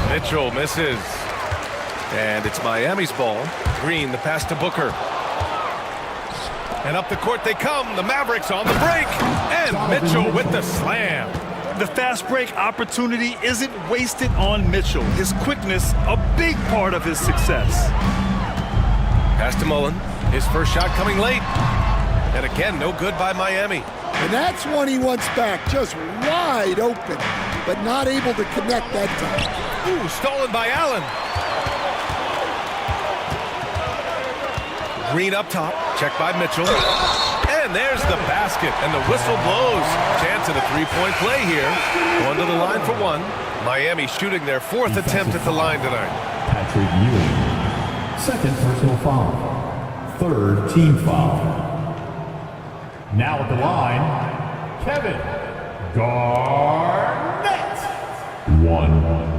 Speaker 2: Mitchell misses. And it's Miami's ball. Green, the pass to Booker. And up the court they come. The Mavericks on the break. And Mitchell with the slam.
Speaker 4: The fast break opportunity isn't wasted on Mitchell. His quickness, a big part of his success.
Speaker 2: Pass to Mullen. His first shot coming late. And again, no good by Miami.
Speaker 13: And that's one he wants back, just wide open, but not able to connect that time.
Speaker 2: Ooh, stolen by Allen. Green up top, checked by Mitchell. And there's the basket, and the whistle blows. Chance at a 3-point play here. Going to the line for 1. Miami shooting their 4th attempt at the line tonight.
Speaker 1: Patrick Ewing. 2nd personal foul. 3rd team foul. Now at the line, Kevin Garnett. 1.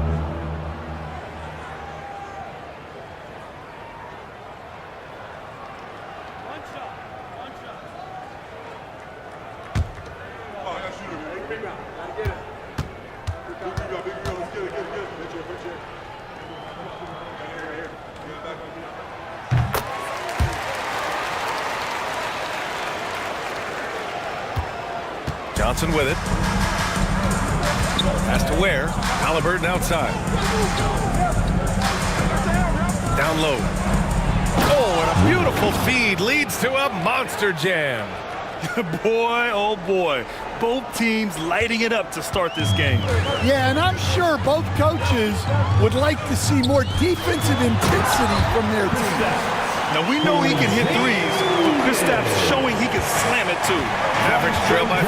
Speaker 2: Johnson with it. Pass to Ware. Halliburton outside. Down low. Oh, and a beautiful feed leads to a monster jam.
Speaker 4: Boy, oh boy. Both teams lighting it up to start this game.
Speaker 13: Yeah, and I'm sure both coaches would like to see more defensive intensity from their team.
Speaker 4: Now, we know he can hit threes, but Kristaps showing he can slam it too.
Speaker 2: Mavericks trail by 4.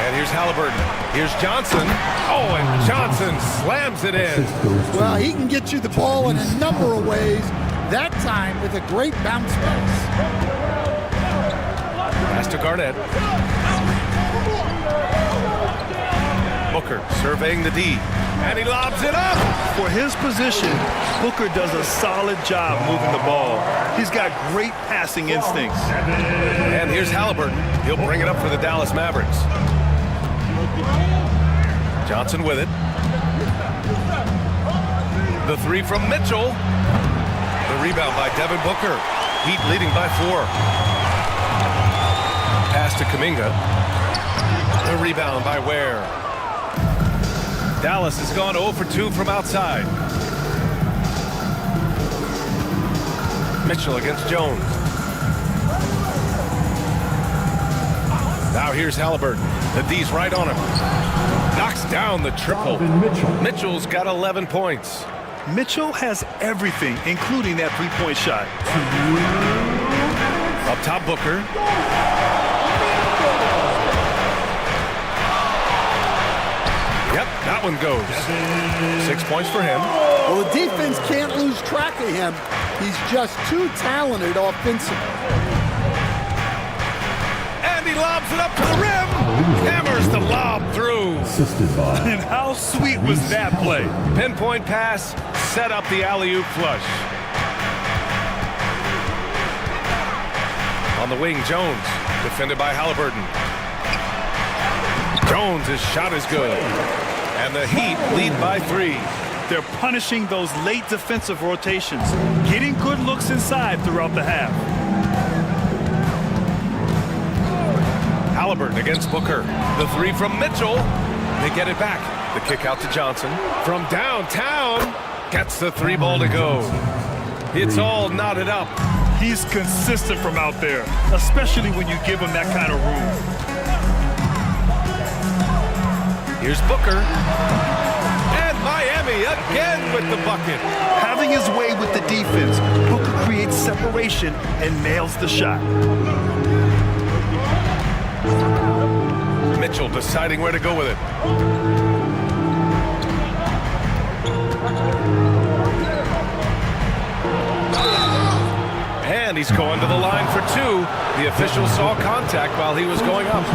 Speaker 2: And here's Halliburton. Here's Johnson. Oh, and Johnson slams it in.
Speaker 13: Well, he can get you the ball in a number of ways, that time with a great bounce pass.
Speaker 2: Pass to Garnett. Booker surveying the D. And he lobs it up.
Speaker 4: For his position, Booker does a solid job moving the ball. He's got great passing instincts.
Speaker 2: And here's Halliburton. He'll bring it up for the Dallas Mavericks. Johnson with it. The three from Mitchell. The rebound by Devin Booker. Heat leading by 4. Pass to Kuminga. The rebound by Ware. Dallas has gone 0 for 2 from outside. Mitchell against Jones. Now here's Halliburton. The D's right on him. Knocks down the triple. Mitchell's got 11 points.
Speaker 4: Mitchell has everything, including that three-point shot.
Speaker 2: Up top, Booker. Yep, that one goes. 6 points for him.
Speaker 13: Well, the defense can't lose track of him. He's just too talented offensively.
Speaker 2: And he lobs it up to the rim. Hammers the lob through.
Speaker 4: And how sweet was that play?
Speaker 2: Pinpoint pass, set up the alley-oop flush. On the wing, Jones, defended by Halliburton. Jones' shot is good. And the Heat lead by 3.
Speaker 4: They're punishing those late defensive rotations, getting good looks inside throughout the half.
Speaker 2: Halliburton against Booker. The three from Mitchell. They get it back. The kick out to Johnson. From downtown, gets the 3 ball to go. It's all knotted up.
Speaker 4: He's consistent from out there, especially when you give him that kind of room.
Speaker 2: Here's Booker. And Miami again with the bucket.
Speaker 4: Having his way with the defense, Booker creates separation and nails the shot.
Speaker 2: Mitchell deciding where to go with it. And he's going to the line for 2. The official saw contact while he was going up.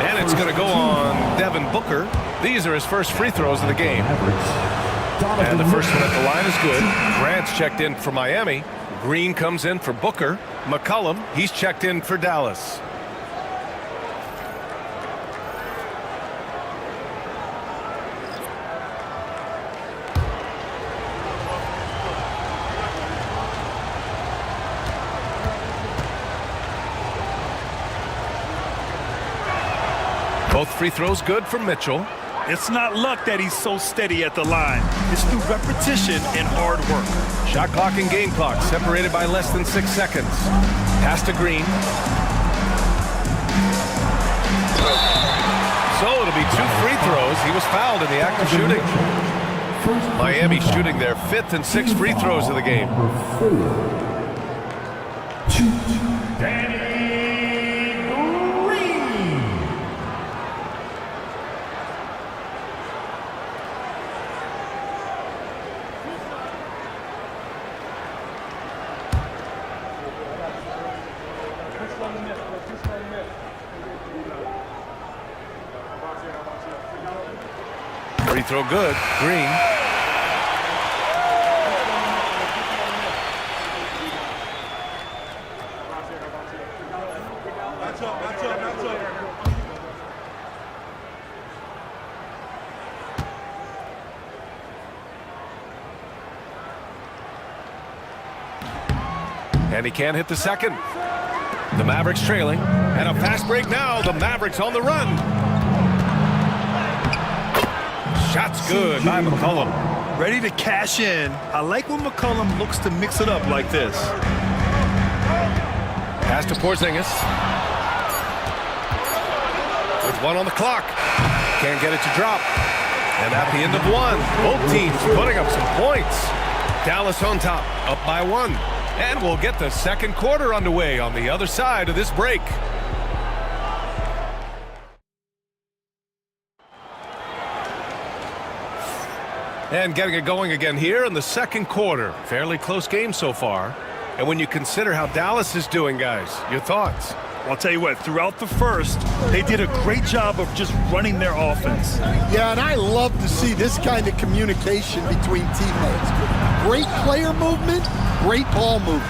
Speaker 2: And it's going to go on Devin Booker. These are his first free throws of the game. And the first one at the line is good. Grant's checked in for Miami. Green comes in for Booker. McCollum, he's checked in for Dallas. Both free throws good for Mitchell.
Speaker 4: It's not luck that he's so steady at the line. It's through repetition and hard work.
Speaker 2: Shot clock and game clock separated by less than 6 seconds. Pass to Green. So it'll be 2 free throws. He was fouled in the act of shooting. Miami shooting their 5th and 6th free throws of the game. Free throw good. Green. And he can't hit the second. The Mavericks trailing. And a fast break now. The Mavericks on the run. Shot's good by McCollum.
Speaker 4: Ready to cash in. I like when McCollum looks to mix it up like this.
Speaker 2: Pass to Porzingis. With 1 on the clock. Can't get it to drop. And at the end of 1, both teams putting up some points. Dallas on top, up by 1. And we'll get the second quarter underway on the other side of this break. And getting it going again here in the second quarter. Fairly close game so far. And when you consider how Dallas is doing, guys, your thoughts?
Speaker 4: I'll tell you what, throughout the first, they did a great job of just running their offense.
Speaker 13: Yeah, and I love to see this kind of communication between teammates. Great player movement, great ball movement.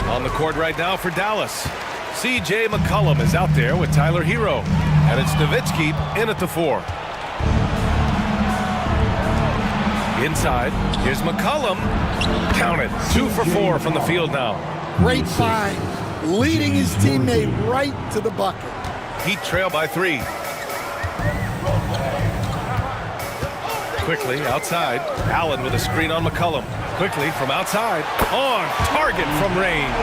Speaker 2: On the court right now for Dallas, C.J. McCollum is out there with Tyler Hero. And it's Nowitzki in at the 4. Inside, here's McCollum. Count it, 2 for 4 from the field now.
Speaker 13: Great find, leading his teammate right to the bucket.
Speaker 2: Heat trail by 3. Quickly outside, Allen with a screen on McCollum. Quickly from outside, on target from range.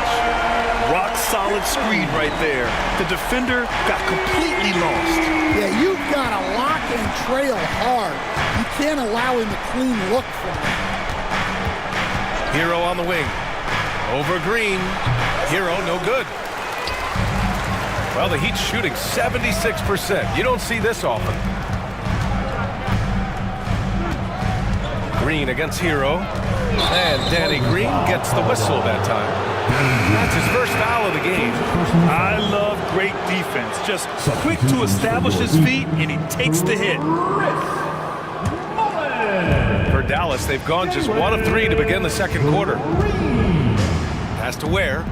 Speaker 4: Rock solid screen right there. The defender got completely lost.
Speaker 13: Yeah, you've got to lock and trail hard. You can't allow him a clean look from him.
Speaker 2: Hero on the wing. Over Green. Hero no good. Well, the Heat's shooting 76%. You don't see this often. Green against Hero. And Danny Green gets the whistle that time. That's his first foul of the game.
Speaker 4: I love great defense. Just quick to establish his feet, and he takes the hit.
Speaker 2: For Dallas, they've gone just 1 of 3 to begin the second quarter. Has to Ware.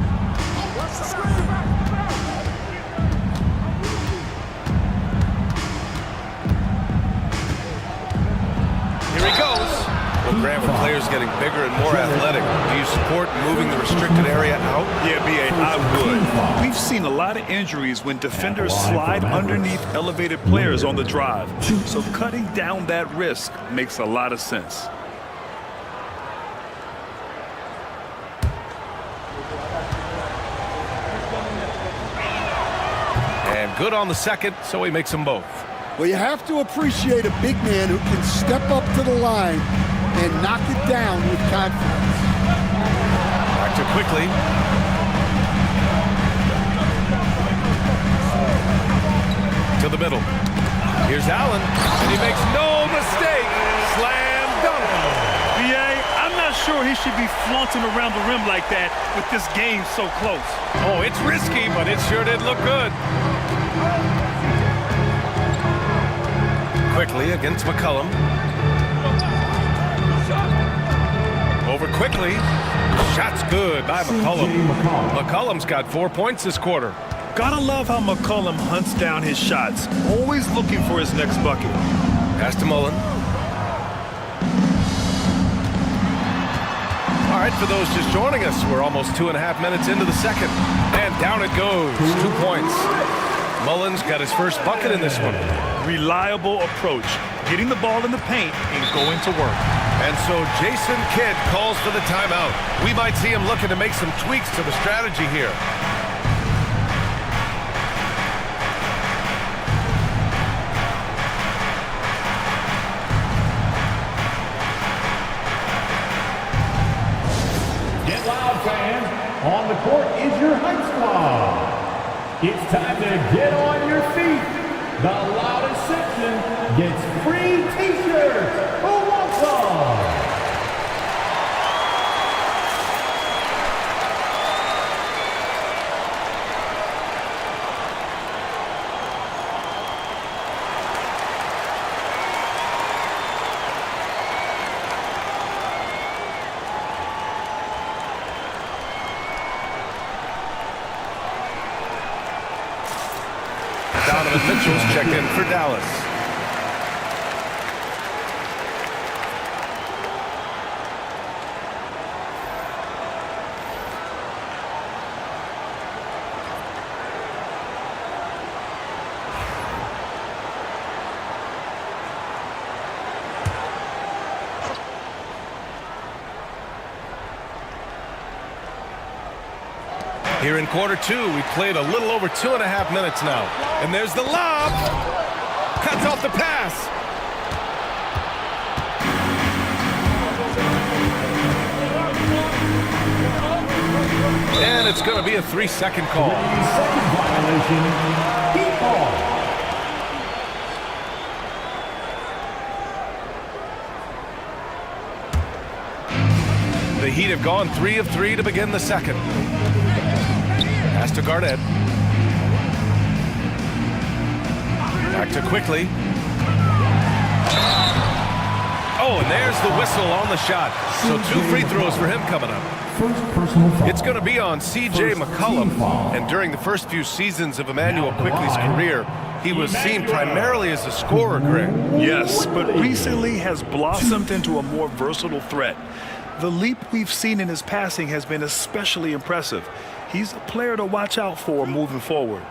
Speaker 2: Here he goes. Well, Graham, with players getting bigger and more athletic, do you support moving the restricted area out?
Speaker 4: Yeah, B.A., I would. We've seen a lot of injuries when defenders slide underneath elevated players on the drive. So cutting down that risk makes a lot of sense.
Speaker 2: And good on the second, so he makes them both.
Speaker 13: Well, you have to appreciate a big man who can step up to the line and knock it down with confidence.
Speaker 2: Back to Quickly. To the middle. Here's Allen, and he makes no mistake. Slam dunk.
Speaker 4: B.A., I'm not sure he should be flaunting around the rim like that with this game so close.
Speaker 2: Oh, it's risky, but it sure did look good. Quickly against McCollum. Over Quickly. Shot's good by McCollum. McCollum's got 4 points this quarter.
Speaker 4: Gotta love how McCollum hunts down his shots. Always looking for his next bucket.
Speaker 2: Pass to Mullen. All right, for those just joining us, we're almost 2.5 minutes into the second. And down it goes. 2 points. Mullen's got his first bucket in this one.
Speaker 4: Reliable approach. Getting the ball in the paint and going to work.
Speaker 2: And so Jason Kidd calls for the timeout. We might see him looking to make some tweaks to the strategy here.
Speaker 1: Get loud, fans. On the court is your hype squad. It's time to get on your feet. The loudest section gets free t-shirts. Who wants them?
Speaker 2: Donovan Mitchell's checked in for Dallas. Here in quarter 2, we played a little over 2.5 minutes now. And there's the lob. Cuts off the pass. And it's going to be a 3-second call.
Speaker 1: Second violation, heat ball.
Speaker 2: The Heat have gone 3 of 3 to begin the second. Pass to Garnett. Back to quickly. Oh, and there's the whistle on the shot. So 2 free throws for him coming up. It's going to be on C.J. McCollum. And during the first few seasons of Emmanuel Quickley's career, he was seen primarily as a scorer, Greg.
Speaker 4: Yes, but recently has blossomed into a more versatile threat. The leap we've seen in his passing has been especially impressive. He's a player to watch out for moving forward.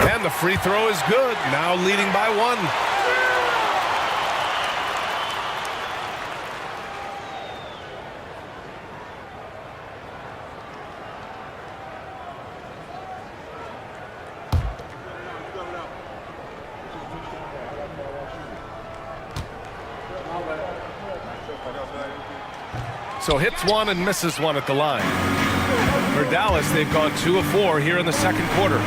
Speaker 2: And the free throw is good. Now leading by 1. So hits 1 and misses 1 at the line. For Dallas, they've gone 2 of 4 here in the second quarter.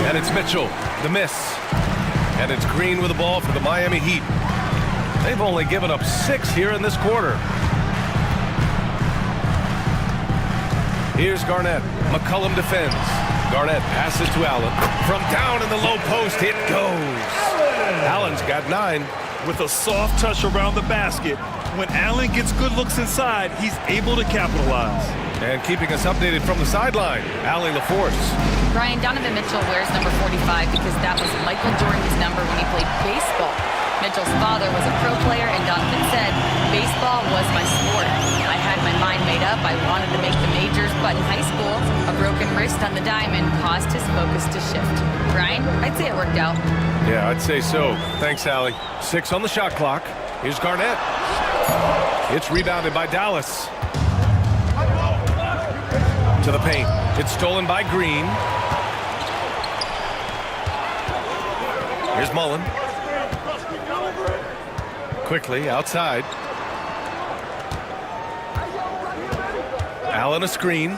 Speaker 2: And it's Mitchell, the miss. And it's Green with the ball for the Miami Heat. They've only given up 6 here in this quarter. Here's Garnett. McCollum defends. Garnett passes to Allen. From down in the low post, it goes. Allen's got 9.
Speaker 4: With a soft touch around the basket, when Allen gets good looks inside, he's able to capitalize.
Speaker 2: And keeping us updated from the sideline, Allie LaForce.
Speaker 5: Brian, Donovan Mitchell wears number 45 because that was Michael Jordan's number when he played baseball. Mitchell's father was a pro player, and Donovan said, baseball was my sport. I had my mind made up. I wanted to make the majors, but in high school, a broken wrist on the diamond caused his focus to shift. Brian, I'd say it worked out.
Speaker 2: Yeah, I'd say so. Thanks, Allie. 6 on the shot clock. Here's Garnett. It's rebounded by Dallas. To the paint. It's stolen by Green. Here's Mullen. Quickly outside. Allen a screen.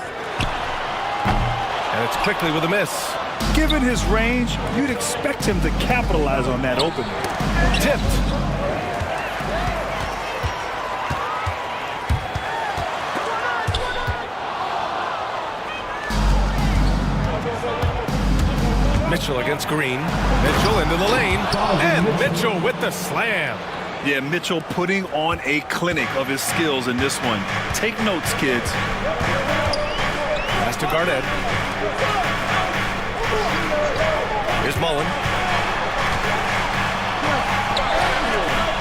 Speaker 2: And it's Quickly with a miss.
Speaker 4: Given his range, you'd expect him to capitalize on that opening.
Speaker 2: Tipped. Mitchell against Green. Mitchell into the lane. And Mitchell with the slam.
Speaker 4: Yeah, Mitchell putting on a clinic of his skills in this one. Take notes, kids.
Speaker 2: Pass to Garnett. Here's Mullen.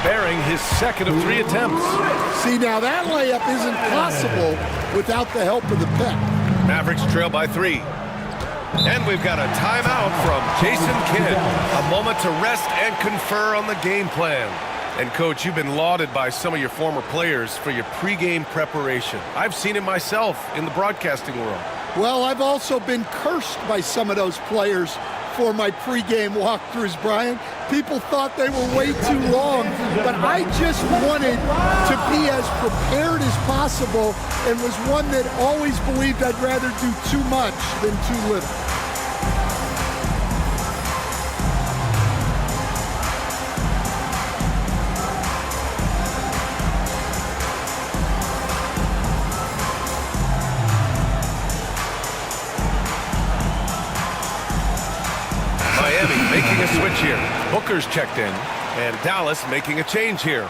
Speaker 2: Bearing his second of 3 attempts.
Speaker 13: See, now that layup isn't possible without the help of the pec.
Speaker 2: Mavericks trail by 3. And we've got a timeout from Jason Kidd. A moment to rest and confer on the game plan. And, Coach, you've been lauded by some of your former players for your pregame preparation. I've seen it myself in the broadcasting world.
Speaker 13: Well, I've also been cursed by some of those players for my pregame walkthroughs, Brian. People thought they were way too long, but I just wanted to be as prepared as possible and was one that always believed I'd rather do too much than too little.
Speaker 2: Making a switch here. Booker's checked in, and Dallas making a change here.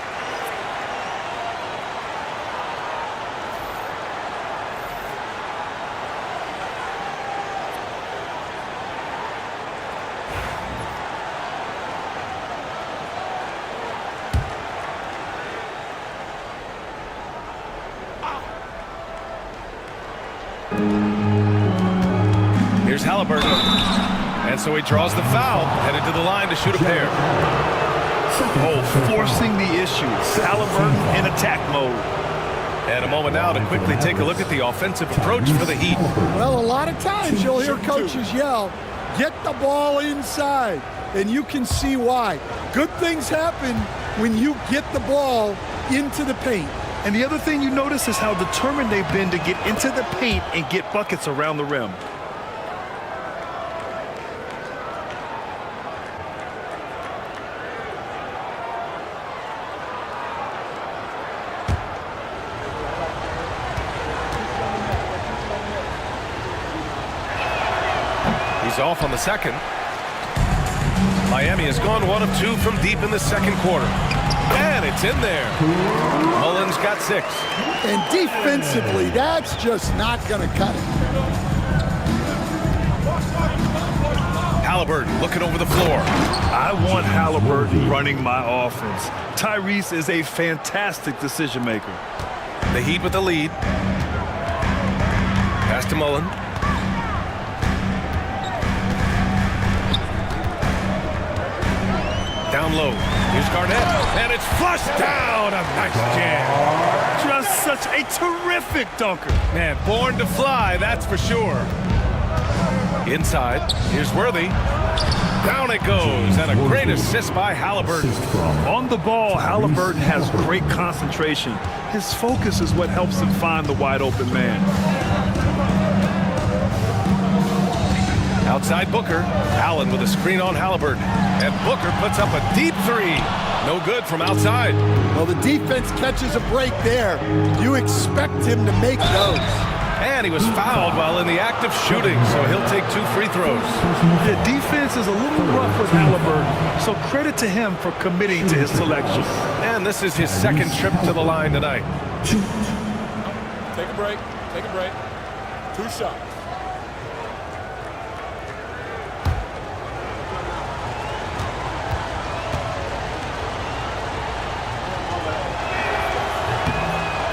Speaker 2: Here's Halliburton. And so he draws the foul, headed to the line to shoot a pair.
Speaker 4: Oh, forcing the issue. Halliburton in attack mode.
Speaker 2: And a moment now to quickly take a look at the offensive approach for the Heat.
Speaker 13: Well, a lot of times you'll hear coaches yell, get the ball inside, and you can see why. Good things happen when you get the ball into the paint.
Speaker 4: And the other thing you notice is how determined they've been to get into the paint and get buckets around the rim.
Speaker 2: He's off on the second. Miami has gone 1 of 2 from deep in the second quarter. And it's in there. Mullins got 6.
Speaker 13: And defensively, that's just not going to cut it.
Speaker 2: Halliburton looking over the floor.
Speaker 4: I want Halliburton running my offense. Tyrese is a fantastic decision maker.
Speaker 2: The Heat with the lead. Pass to Mullen. Down low. Here's Garnett. And it's flushed down. A nice jam.
Speaker 4: Just such a terrific dunker.
Speaker 2: Man, born to fly, that's for sure. Inside. Here's Worthy. Down it goes. And a great assist by Halliburton.
Speaker 4: On the ball, Halliburton has great concentration. His focus is what helps him find the wide open man.
Speaker 2: Outside Booker. Allen with a screen on Halliburton. And Booker puts up a deep 3. No good from outside.
Speaker 13: Well, the defense catches a break there. You expect him to make those.
Speaker 2: And he was fouled while in the act of shooting, so he'll take 2 free throws.
Speaker 4: The defense is a little rough with Halliburton, so credit to him for committing to his selection.
Speaker 2: And this is his second trip to the line tonight.
Speaker 14: Take a break. Take a break. 2 shots.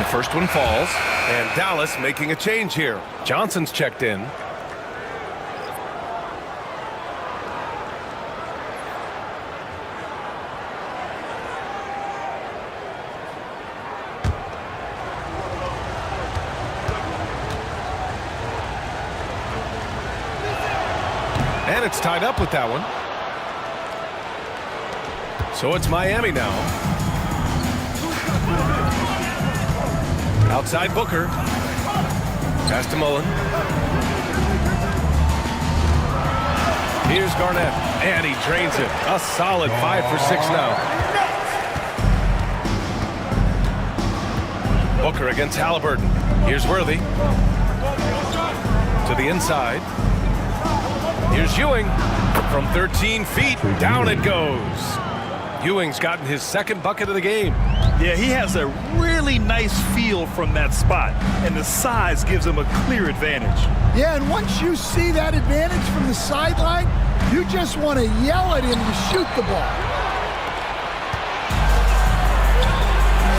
Speaker 2: First one falls, and Dallas making a change here. Johnson's checked in. And it's tied up with that one. So it's Miami now. Outside Booker. Pass to Mullen. Here's Garnett. And he drains it. A solid 5 for 6 now. Booker against Halliburton. Here's Worthy. To the inside. Here's Ewing. From 13 feet, down it goes. Ewing's gotten his second bucket of the game.
Speaker 4: Yeah, he has a really nice feel from that spot, and the size gives him a clear advantage.
Speaker 13: Yeah, and once you see that advantage from the sideline, you just want to yell at him to shoot the ball.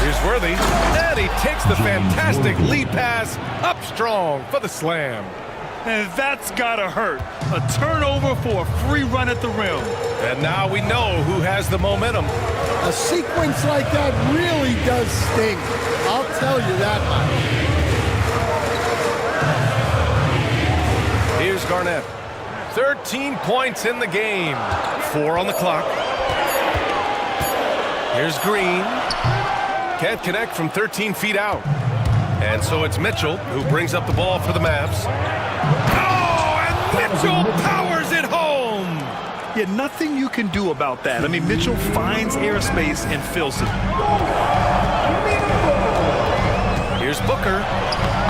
Speaker 2: Here's Worthy, and he takes the fantastic lead pass up strong for the slam.
Speaker 4: And that's gotta hurt. A turnover for a free run at the rim.
Speaker 2: And now we know who has the momentum.
Speaker 13: A sequence like that really does sting. I'll tell you that much.
Speaker 2: Here's Garnett. 13 points in the game. 4 on the clock. Here's Green. Can't connect from 13 feet out. And so it's Mitchell who brings up the ball for the Mavs. Oh, and Mitchell powers it home!
Speaker 4: Yeah, nothing you can do about that. I mean, Mitchell finds airspace and fills it.
Speaker 2: Here's Booker.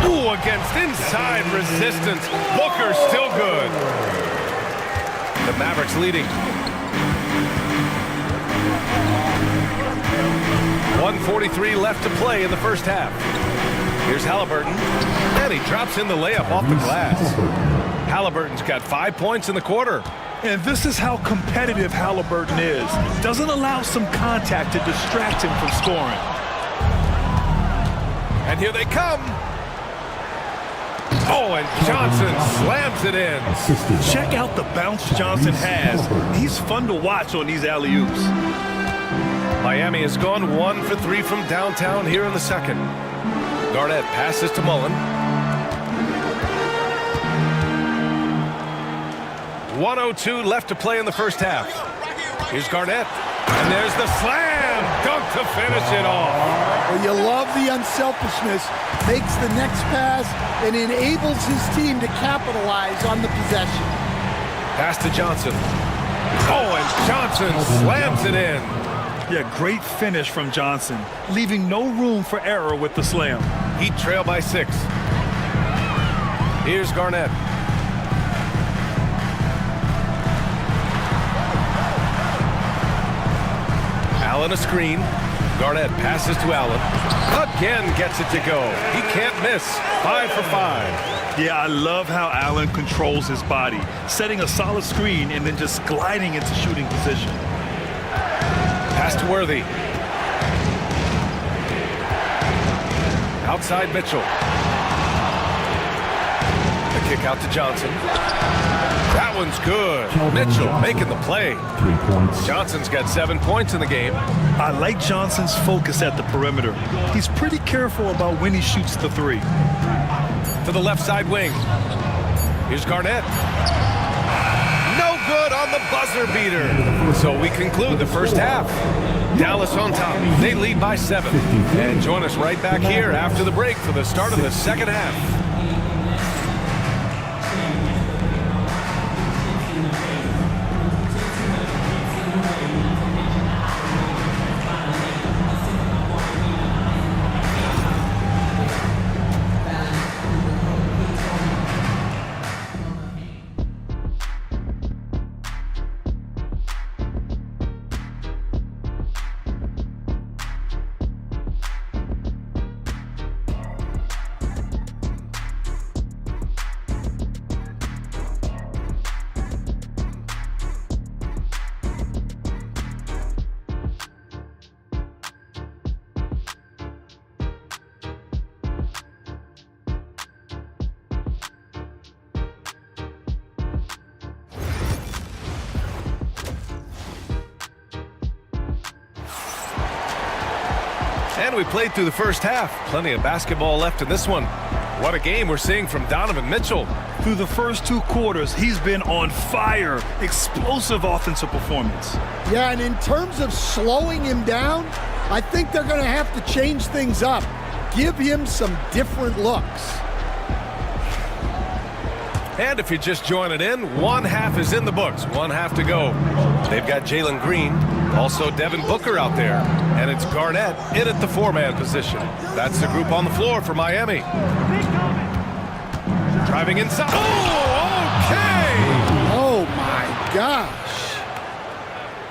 Speaker 2: Ooh, against inside resistance. Booker still good. The Mavericks leading. 1:43 left to play in the first half. Here's Halliburton, and he drops in the layup off the glass. Halliburton's got 5 points in the quarter.
Speaker 4: And this is how competitive Halliburton is. Doesn't allow some contact to distract him from scoring.
Speaker 2: And here they come. Oh, and Johnson slams it in.
Speaker 4: Check out the bounce Johnson has. He's fun to watch on these alley-oops.
Speaker 2: Miami has gone 1 for 3 from downtown here in the second. Garnett passes to Mullen. 1:02 left to play in the first half. Here's Garnett. And there's the slam dunk to finish it off.
Speaker 13: Well, you love the unselfishness. Makes the next pass and enables his team to capitalize on the possession.
Speaker 2: Pass to Johnson. Oh, and Johnson slams it in.
Speaker 4: Yeah, great finish from Johnson, leaving no room for error with the slam.
Speaker 2: Heat trail by 6. Here's Garnett. Allen a screen. Garnett passes to Allen. Again gets it to go. He can't miss. 5 for 5.
Speaker 4: Yeah, I love how Allen controls his body, setting a solid screen and then just gliding into shooting position.
Speaker 2: Pass to Worthy. Outside Mitchell. The kick out to Johnson. That one's good. Mitchell making the play.
Speaker 1: 3 points.
Speaker 2: Johnson's got 7 points in the game.
Speaker 4: I like Johnson's focus at the perimeter. He's pretty careful about when he shoots the three.
Speaker 2: To the left side wing. Here's Garnett. No good on the buzzer beater. So we conclude the first half. Dallas on top. They lead by 7. And join us right back here after the break for the start of the second half. And we played through the first half. Plenty of basketball left in this one. What a game we're seeing from Donovan Mitchell.
Speaker 4: Through the first 2 quarters, he's been on fire. Explosive offensive performance.
Speaker 13: Yeah, and in terms of slowing him down, I think they're going to have to change things up. Give him some different looks.
Speaker 2: And if you're just joining in, 1 half is in the books. 1 half to go. They've got Jalen Green, also Devin Booker out there. And it's Garnett in at the 4-man position. That's the group on the floor for Miami. Driving inside. Oh, okay!
Speaker 13: Oh, my gosh.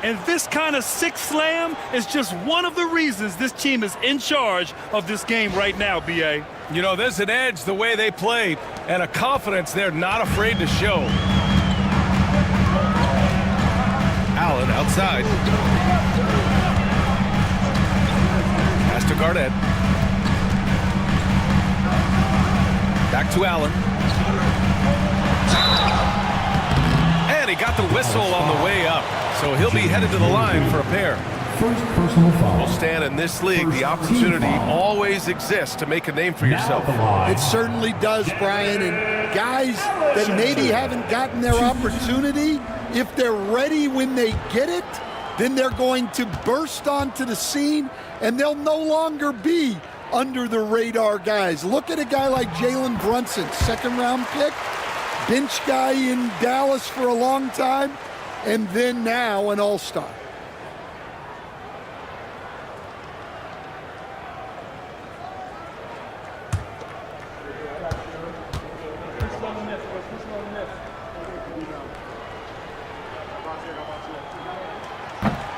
Speaker 4: And this kind of sick slam is just one of the reasons this team is in charge of this game right now, B.A.
Speaker 2: You know, there's an edge the way they play and a confidence they're not afraid to show. Allen outside. Pass to Garnett. Back to Allen. And he got the whistle on the way up. So he'll be headed to the line for a pair.
Speaker 1: First personal foul.
Speaker 2: Well, Stan, in this league, the opportunity always exists to make a name for yourself.
Speaker 13: It certainly does, Brian. And guys that maybe haven't gotten their opportunity, if they're ready when they get it, then they're going to burst onto the scene, and they'll no longer be under the radar guys. Look at a guy like Jalen Brunson, 2nd-round pick, bench guy in Dallas for a long time, and then now an all-star.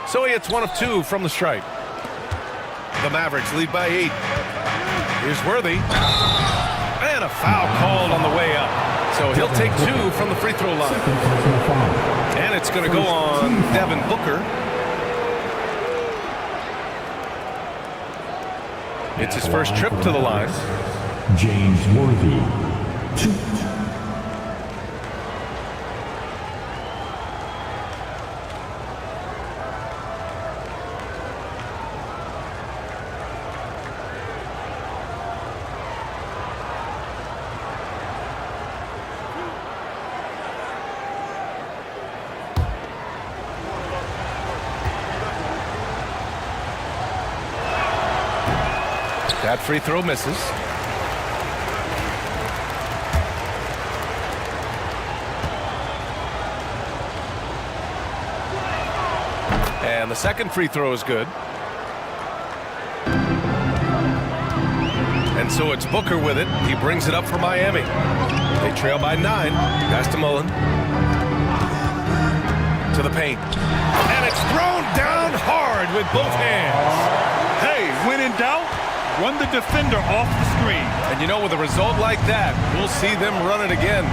Speaker 2: So he hits 1 of 2 from the stripe. The Mavericks lead by 8. Here's Worthy. And a foul called on the way up. So he'll take 2 from the free throw line. And it's going to go on Devin Booker. It's his first trip to the line.
Speaker 1: James Worthy. 2.
Speaker 2: That free throw misses. And the second free throw is good. And so it's Booker with it. He brings it up for Miami. They trail by 9. Pass to Mullen. To To the paint. And it's thrown down hard with both hands.
Speaker 4: Hey, when in doubt, run the defender off the screen.
Speaker 2: And you know, with a result like that, we'll see them run it again.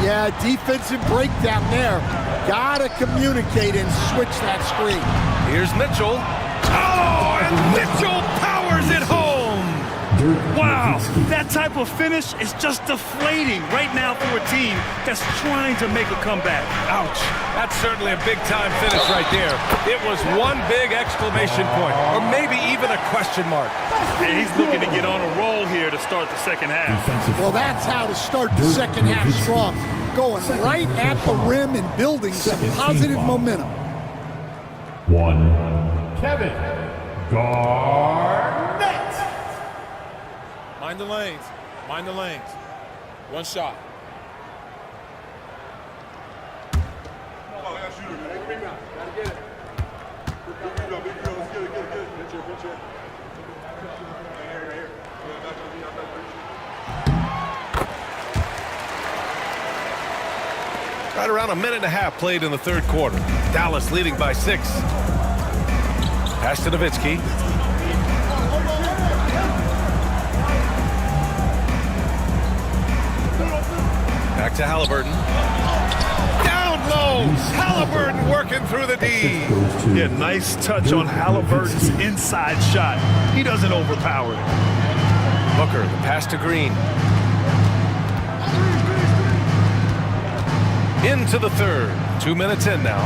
Speaker 13: Yeah, defensive breakdown there. Gotta communicate and switch that screen.
Speaker 2: Here's Mitchell. Oh, and Mitchell powers it home.
Speaker 4: Wow, that type of finish is just deflating right now for a team that's trying to make a comeback.
Speaker 2: Ouch. That's certainly a big-time finish right there. It was one big exclamation point, or maybe even a question mark.
Speaker 4: And he's looking to get on a roll here to start the second half.
Speaker 13: Well, that's how to start the second half strong. Going right at the rim and building some positive momentum.
Speaker 1: Kevin Garnett.
Speaker 14: Mind the lanes. Mind the lanes. One shot.
Speaker 2: Right around a minute and a half played in the third quarter. Dallas leading by 6. Pass to Nowitzki. Back to Halliburton. Down low. Halliburton working through the D.
Speaker 4: Yeah, nice touch on Halliburton's inside shot. He doesn't overpower it.
Speaker 2: Booker, the pass to Green. Into the third. 2 minutes in now.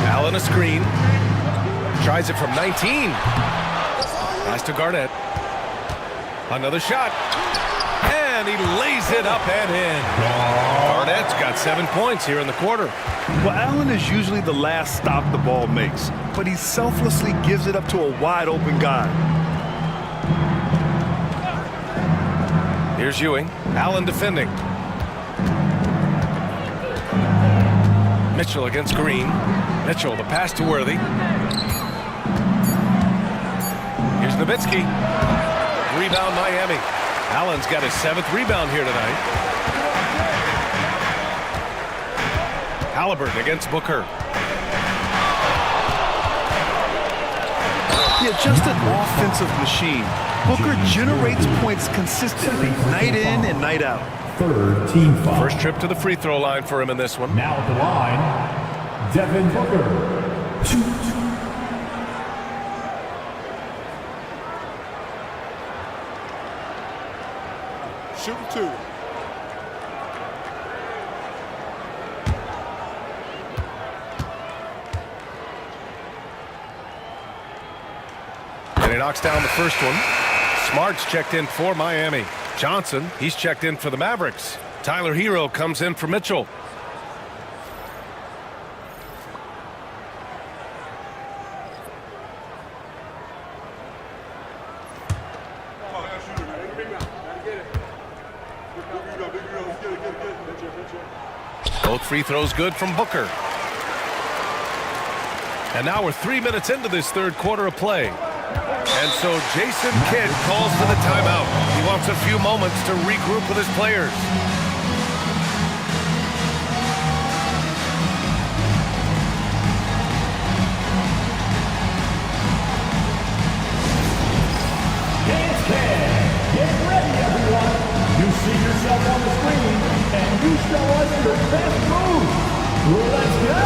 Speaker 2: Allen a screen. Tries it from 19. Pass to Garnett. Another shot. And he lays it up and in. Garnett's got 7 points here in the quarter.
Speaker 4: Well, Allen is usually the last stop the ball makes, but he selflessly gives it up to a wide open guy.
Speaker 2: Here's Ewing. Allen defending. Mitchell against Green. Mitchell, the pass to Worthy. Here's Nowitzki. Rebound Miami. Allen's got his 7th rebound here tonight. Halliburton against Booker.
Speaker 4: Yeah, just an offensive machine. Booker generates points consistently, night in and night out.
Speaker 1: Third team foul.
Speaker 2: First trip to the free throw line for him in this one.
Speaker 1: Now at the line, Devin Booker.
Speaker 14: Shooting 2.
Speaker 2: And he knocks down the first one. Smart's checked in for Miami. Johnson, he's checked in for the Mavericks. Tyler Hero comes in for Mitchell. Both free throws good from Booker. And now we're 3 minutes into this third quarter of play. And so Jason Kidd calls for the timeout. He wants a few moments to regroup with his players.
Speaker 1: Dance Cam. Get ready, everyone. You see yourself on the screen, and you show us your best move. Let's go.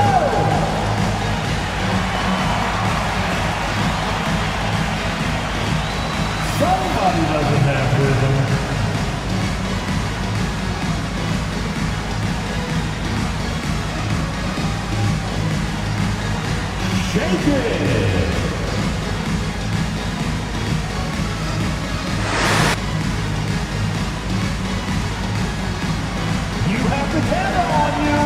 Speaker 1: Somebody doesn't have rhythm. Shake it. You have the camera on you.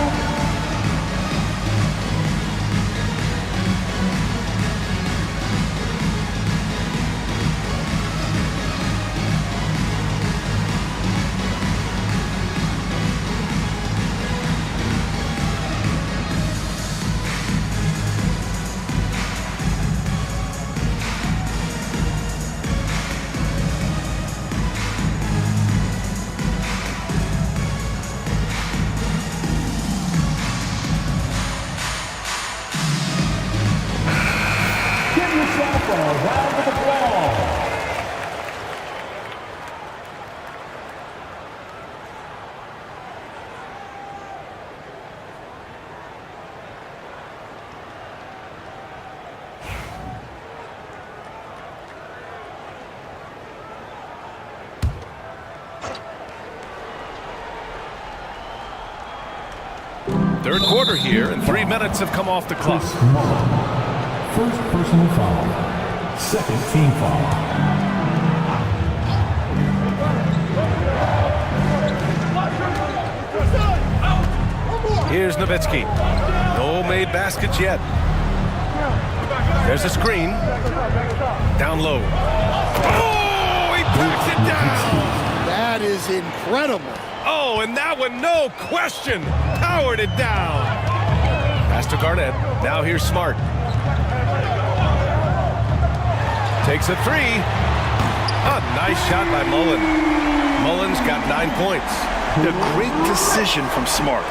Speaker 2: Third quarter here, and 3 minutes have come off the clock.
Speaker 1: First personal foul. Second team foul.
Speaker 2: Here's Nowitzki. No made baskets yet. There's a screen. Down low. Oh, he backs it down.
Speaker 13: That is incredible.
Speaker 2: Oh, and that one, no question, powered it down. Pass to Garnett. Now here's Smart. Takes a three. A nice shot by Mullen. Mullen's got 9 points.
Speaker 4: A great decision from Smart.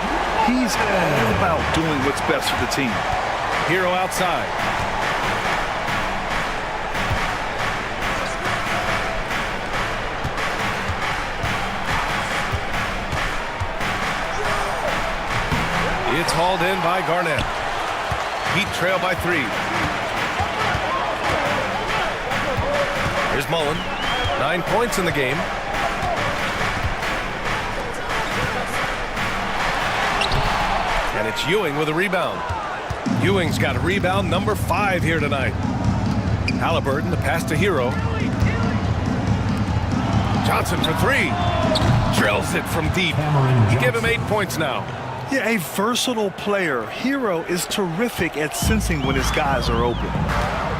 Speaker 4: He's all about doing what's best for the team.
Speaker 2: Hero outside. It's hauled in by Garnett. Heat trail by 3. Here's Mullen. 9 points in the game. And it's Ewing with a rebound. Ewing's got a rebound number 5 here tonight. Halliburton, the pass to Hero. Johnson for 3. Drills it from deep. Give him 8 points now.
Speaker 4: Yeah, a versatile player. Hero is terrific at sensing when his guys are open.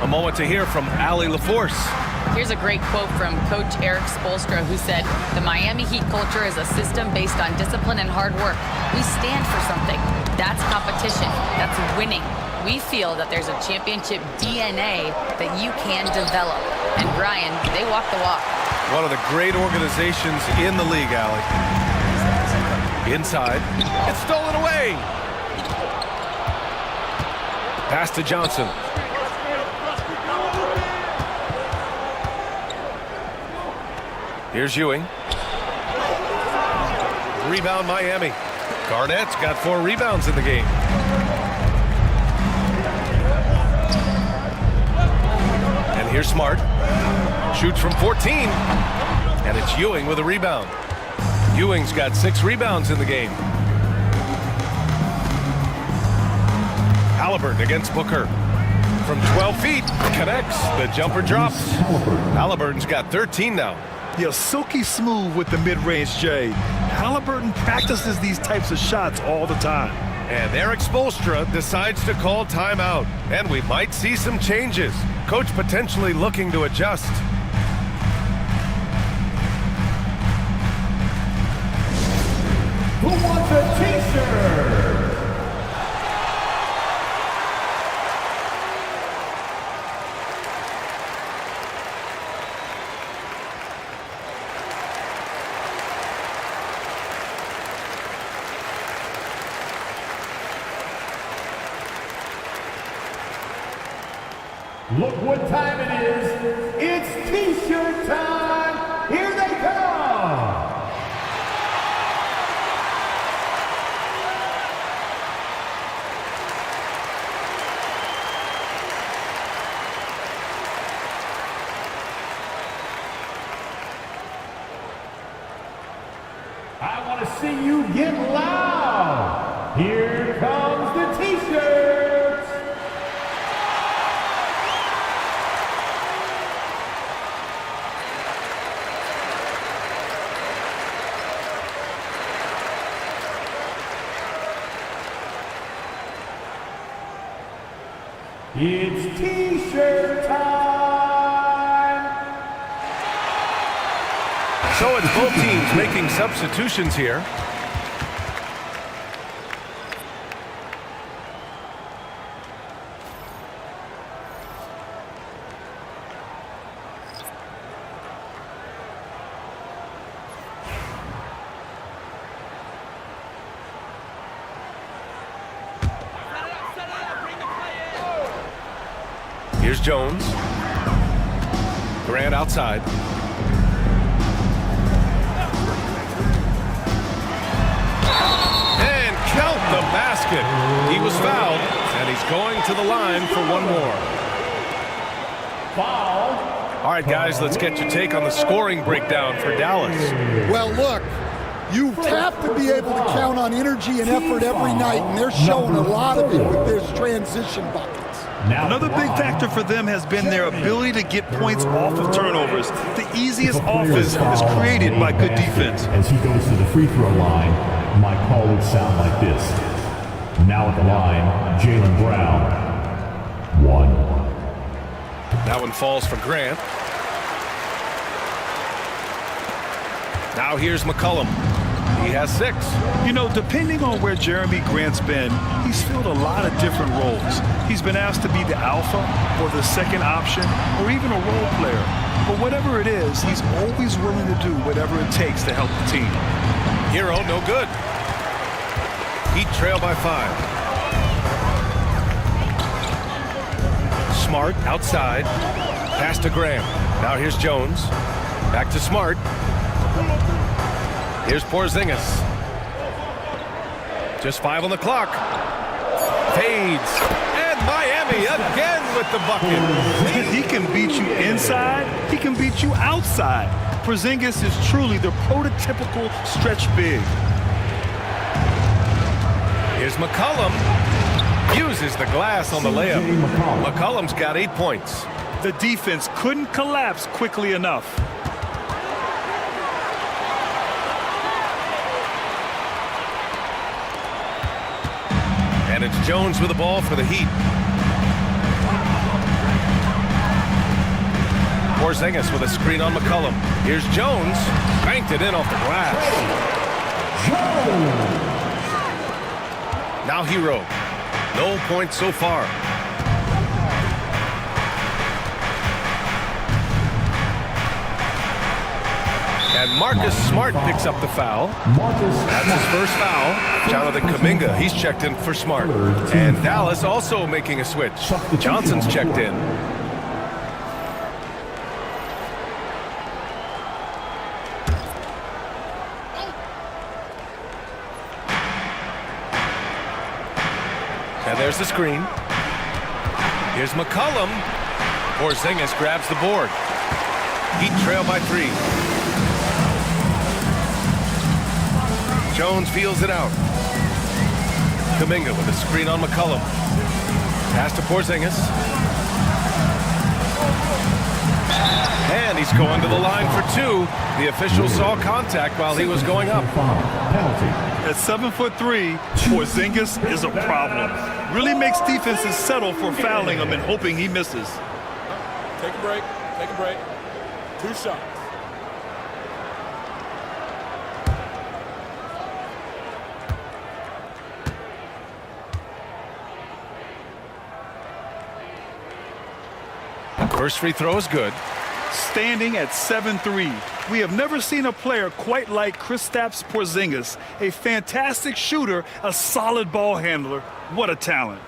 Speaker 2: A moment to hear from Allie LaForce.
Speaker 5: Here's a great quote from Coach Eric Spoelstra, who said, "The Miami Heat culture is a system based on discipline and hard work. We stand for something. That's competition. That's winning. We feel that there's a championship DNA that you can develop." And Brian, they walk the walk.
Speaker 2: One of the great organizations in the league, Allie. Inside. It's stolen away. Pass to Johnson. Here's Ewing. Rebound Miami. Garnett's got 4 rebounds in the game. And here's Smart. Shoots from 14. And it's Ewing with a rebound. Ewing's got 6 rebounds in the game. Halliburton against Booker. From 12 feet, connects. The jumper drops. Halliburton's got 13 now.
Speaker 4: Yeah, silky smooth with the mid-range J. Halliburton practices these types of shots all the time.
Speaker 2: And Eric Spoelstra decides to call timeout. And we might see some changes. Coach potentially looking to adjust.
Speaker 1: Who wants a t-shirt? Look what time it is. It's t-shirt time. Here they come. I want to see you get loud. Here comes the t-shirts. It's t-shirt time.
Speaker 2: So it's both teams making substitutions here. Here's Jones. Grant outside. And count the basket. He was fouled, and he's going to the line for one more. Foul. All right, guys, let's get your take on the scoring breakdown for Dallas.
Speaker 13: Well, look, You have to be able to count on energy and effort every night, and they're showing a lot of it with their transition buckets.
Speaker 4: Another big factor for them has been their ability to get points off of turnovers. The easiest offense is created by good defense.
Speaker 1: As he goes to the free throw line, my call would sound like this. Now at the line, Jaylen Brown. 1.
Speaker 2: That one falls for Grant. Now here's McCollum. He has 6.
Speaker 4: You know, depending on where Jeremy Grant's been, he's filled a lot of different roles. He's been asked to be the alpha or the second option or even a role player. But whatever it is, he's always willing to do whatever it takes to help the team.
Speaker 2: Hero, no good. Heat trail by 5. Smart outside. Pass to Graham. Now here's Jones. Back to Smart. Here's Porzingis. Just 5 on the clock. Fades. And Miami again with the bucket.
Speaker 4: He can beat you inside. He can beat you outside. Porzingis is truly the prototypical stretch big.
Speaker 2: Here's McCollum. Uses the glass on the layup. McCollum's got 8 points.
Speaker 4: The defense couldn't collapse quickly enough.
Speaker 2: And it's Jones with the ball for the Heat. Porzingis with a screen on McCollum. Here's Jones. Banked it in off the glass. Now Hero. No points so far. And Marcus Smart picks up the foul. That's his first foul. Jonathan Kuminga, he's checked in for Smart. And Dallas also making a switch. Johnson's checked in. And there's the screen. Here's McCollum. Porzingis grabs the board. Heat trail by 3. Jones feels it out. Kuminga with a screen on McCollum. Pass to Porzingis. And he's going to the line for 2. The official saw contact while he was going up.
Speaker 4: At 7'3", Porzingis is a problem. Really makes defenses settle for fouling him and hoping he misses.
Speaker 14: Take a break. Take a break. 2 shots.
Speaker 2: First free throw is good.
Speaker 4: Standing at 7'3", we have never seen a player quite like Kristaps Porzingis. A fantastic shooter, a solid ball handler. What a talent.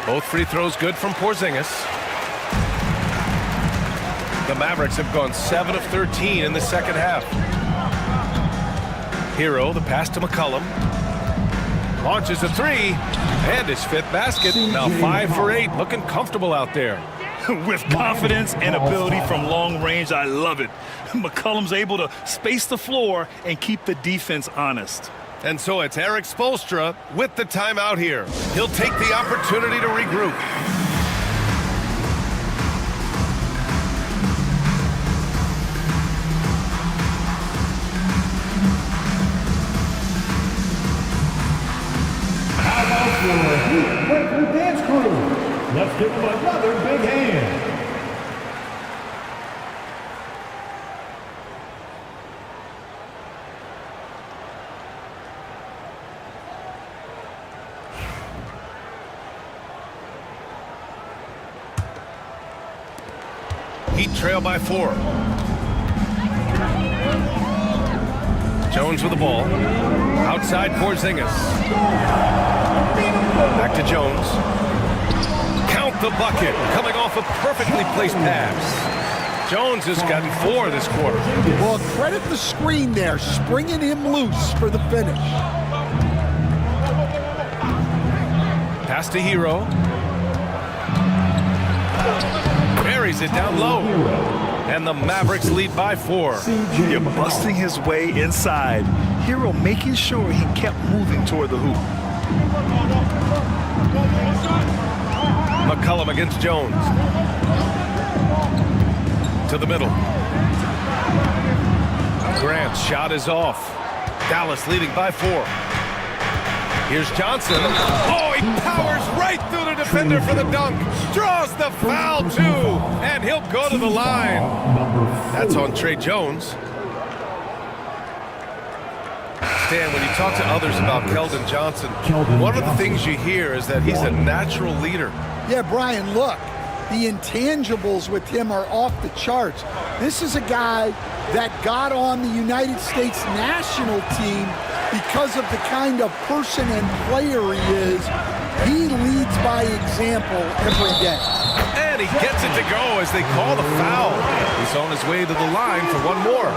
Speaker 2: Both free throws good from Porzingis. The Mavericks have gone 7 of 13 in the second half. Hero, the pass to McCollum. Launches a 3, and his 5th basket. Now 5 for 8, looking comfortable out there.
Speaker 4: With confidence and ability from long range, I love it. McCollum's able to space the floor and keep the defense honest.
Speaker 2: And so it's Eric Spoelstra with the timeout here. He'll take the opportunity to regroup.
Speaker 1: Breaker dance crew. Let's give them another big hand.
Speaker 2: Heat trail by 4. Jones with the ball. Outside Porzingis. Back to Jones. Count the bucket. Coming off a perfectly placed pass. Jones has gotten 4 this quarter.
Speaker 13: Well, credit the screen there, springing him loose for the finish.
Speaker 2: Pass to Hero. lays it down low. And the Mavericks lead by 4.
Speaker 4: You're busting his way inside. Hero making sure he kept moving toward the hoop.
Speaker 2: McCollum against Jones. To the middle. Grant's shot is off. Dallas leading by 4. Here's Johnson. Oh, he powers right through the defender for the dunk. Draws the foul, too. And he'll go to the line. That's on Trey Jones. Stan, when you talk to others about Keldon Johnson, one of the things you hear is that he's a natural leader.
Speaker 13: Yeah, Brian, look. The intangibles with him are off the charts. This is a guy that got on the United States national team because of the kind of person and player he is. He leads by example every day.
Speaker 2: And he gets it to go as they call the foul. He's on his way to the line for one more.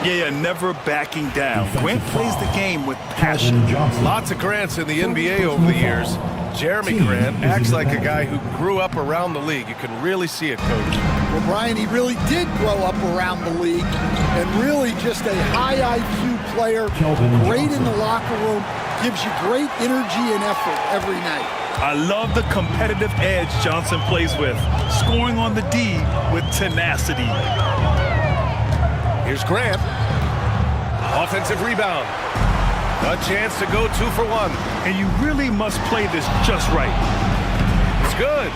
Speaker 4: Yeah, never backing down. Grant plays the game with passion.
Speaker 2: Lots of Grants in the NBA over the years. Jeremy Grant acts like a guy who grew up around the league. You can really see it, Coach.
Speaker 13: Well, Brian, he really did grow up around the league and really just a high IQ player, great in the locker room, gives you great energy and effort every night.
Speaker 4: I love the competitive edge Johnson plays with, scoring on the D with tenacity.
Speaker 2: Here's Grant. Offensive rebound. A chance to go 2 for 1.
Speaker 4: And you really must play this just right.
Speaker 2: It's good.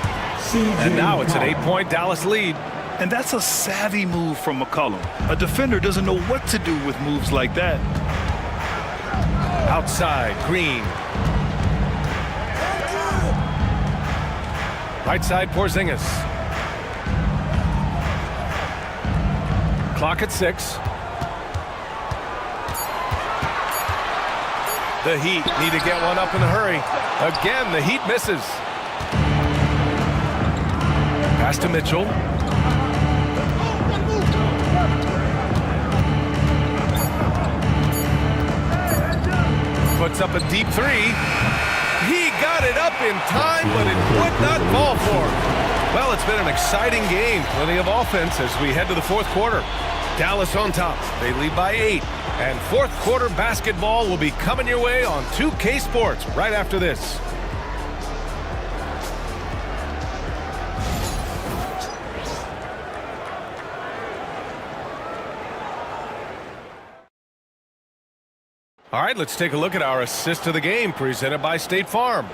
Speaker 2: And now it's an 8-point Dallas lead.
Speaker 4: And that's a savvy move from McCollum. A defender doesn't know what to do with moves like that.
Speaker 2: Outside, Green. Right side, Porzingis. Clock at 6. The Heat need to get one up in a hurry. Again, the Heat misses. Pass to Mitchell. Puts up a deep 3. He got it up in time, but it would not fall for him. Well, it's been an exciting game. Plenty of offense as we head to the 4th quarter. Dallas on top. They lead by 8. And 4th quarter basketball will be coming your way on 2K Sports right after this. All right, let's take a look at our assist of the game presented by State Farm.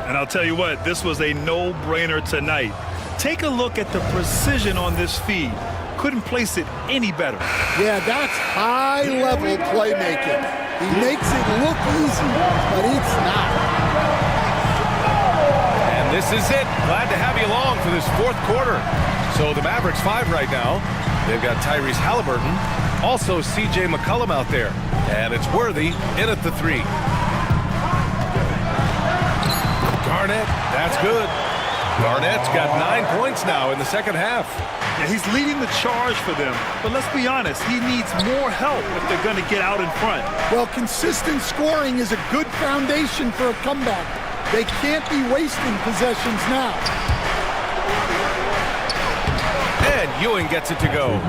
Speaker 4: And I'll tell you what, this was a no-brainer tonight. Take a look at the precision on this feed. Couldn't place it any better.
Speaker 13: Yeah, that's high-level playmaking. He makes it look easy, but it's not.
Speaker 2: And this is it. Glad to have you along for this 4th quarter. So the Mavericks 5 right now. They've got Tyrese Halliburton. Also C.J. McCollum out there. And it's Worthy in at the 3. Garnett, that's good. Garnett's got 9 points now in the 2nd half.
Speaker 4: Yeah, he's leading the charge for them. But let's be honest, he needs more help if they're going to get out in front.
Speaker 13: Well, consistent scoring is a good foundation for a comeback. They can't be wasting possessions now.
Speaker 2: And Ewing gets it to go.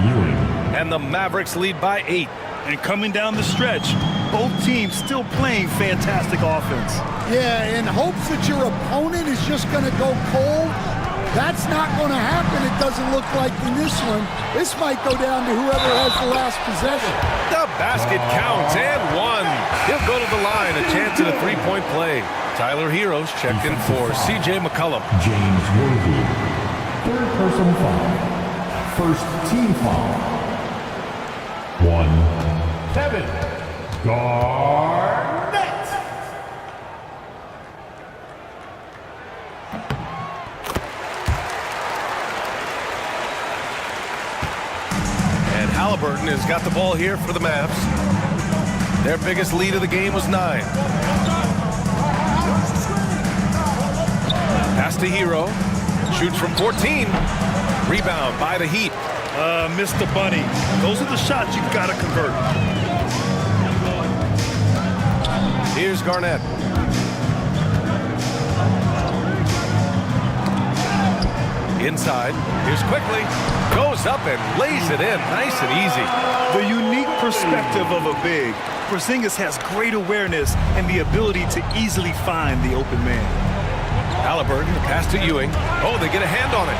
Speaker 2: And the Mavericks lead by 8.
Speaker 4: And coming down the stretch, both teams still playing fantastic offense.
Speaker 13: Yeah, in hopes that your opponent is just going to go cold. That's not going to happen, it doesn't look like in this one. This might go down to whoever has the last possession.
Speaker 2: The basket counts and 1. He'll go to the line, a chance at a 3-point play. Tyler Heroes checked in for C.J. McCollum.
Speaker 1: James Worthy. 3rd personal foul. 1st team foul. 1. Kevin Garnett.
Speaker 2: And Halliburton has got the ball here for the Mavs. Their biggest lead of the game was 9. Pass to Hero. Shoots from 14. Rebound by the Heat.
Speaker 4: Mr. Bunny. Those are the shots you've got to convert.
Speaker 2: Here's Inside. Here's quickly. Goes up and lays it in. Nice and easy.
Speaker 4: The unique perspective of a big. Porzingis has great awareness and the ability to easily find the open man.
Speaker 2: Halliburton, the pass to Ewing. Oh, they get a hand on it.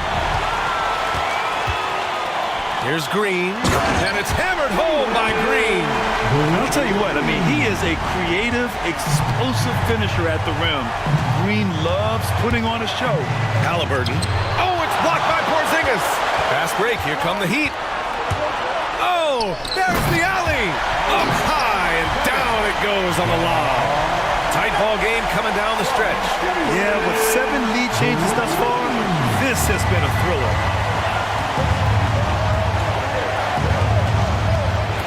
Speaker 2: Here's Green, and it's hammered home by Green.
Speaker 4: I'll tell you what, I mean, he is a creative, explosive finisher at the rim. Green loves putting on a show.
Speaker 2: Halliburton. Oh, it's blocked by Porzingis. Fast break, here come the Heat. Oh, there's the alley. Up high and down it goes on the lob. Tight ball game coming down the stretch.
Speaker 4: Yeah, with 7 lead changes thus far, this has been a thriller.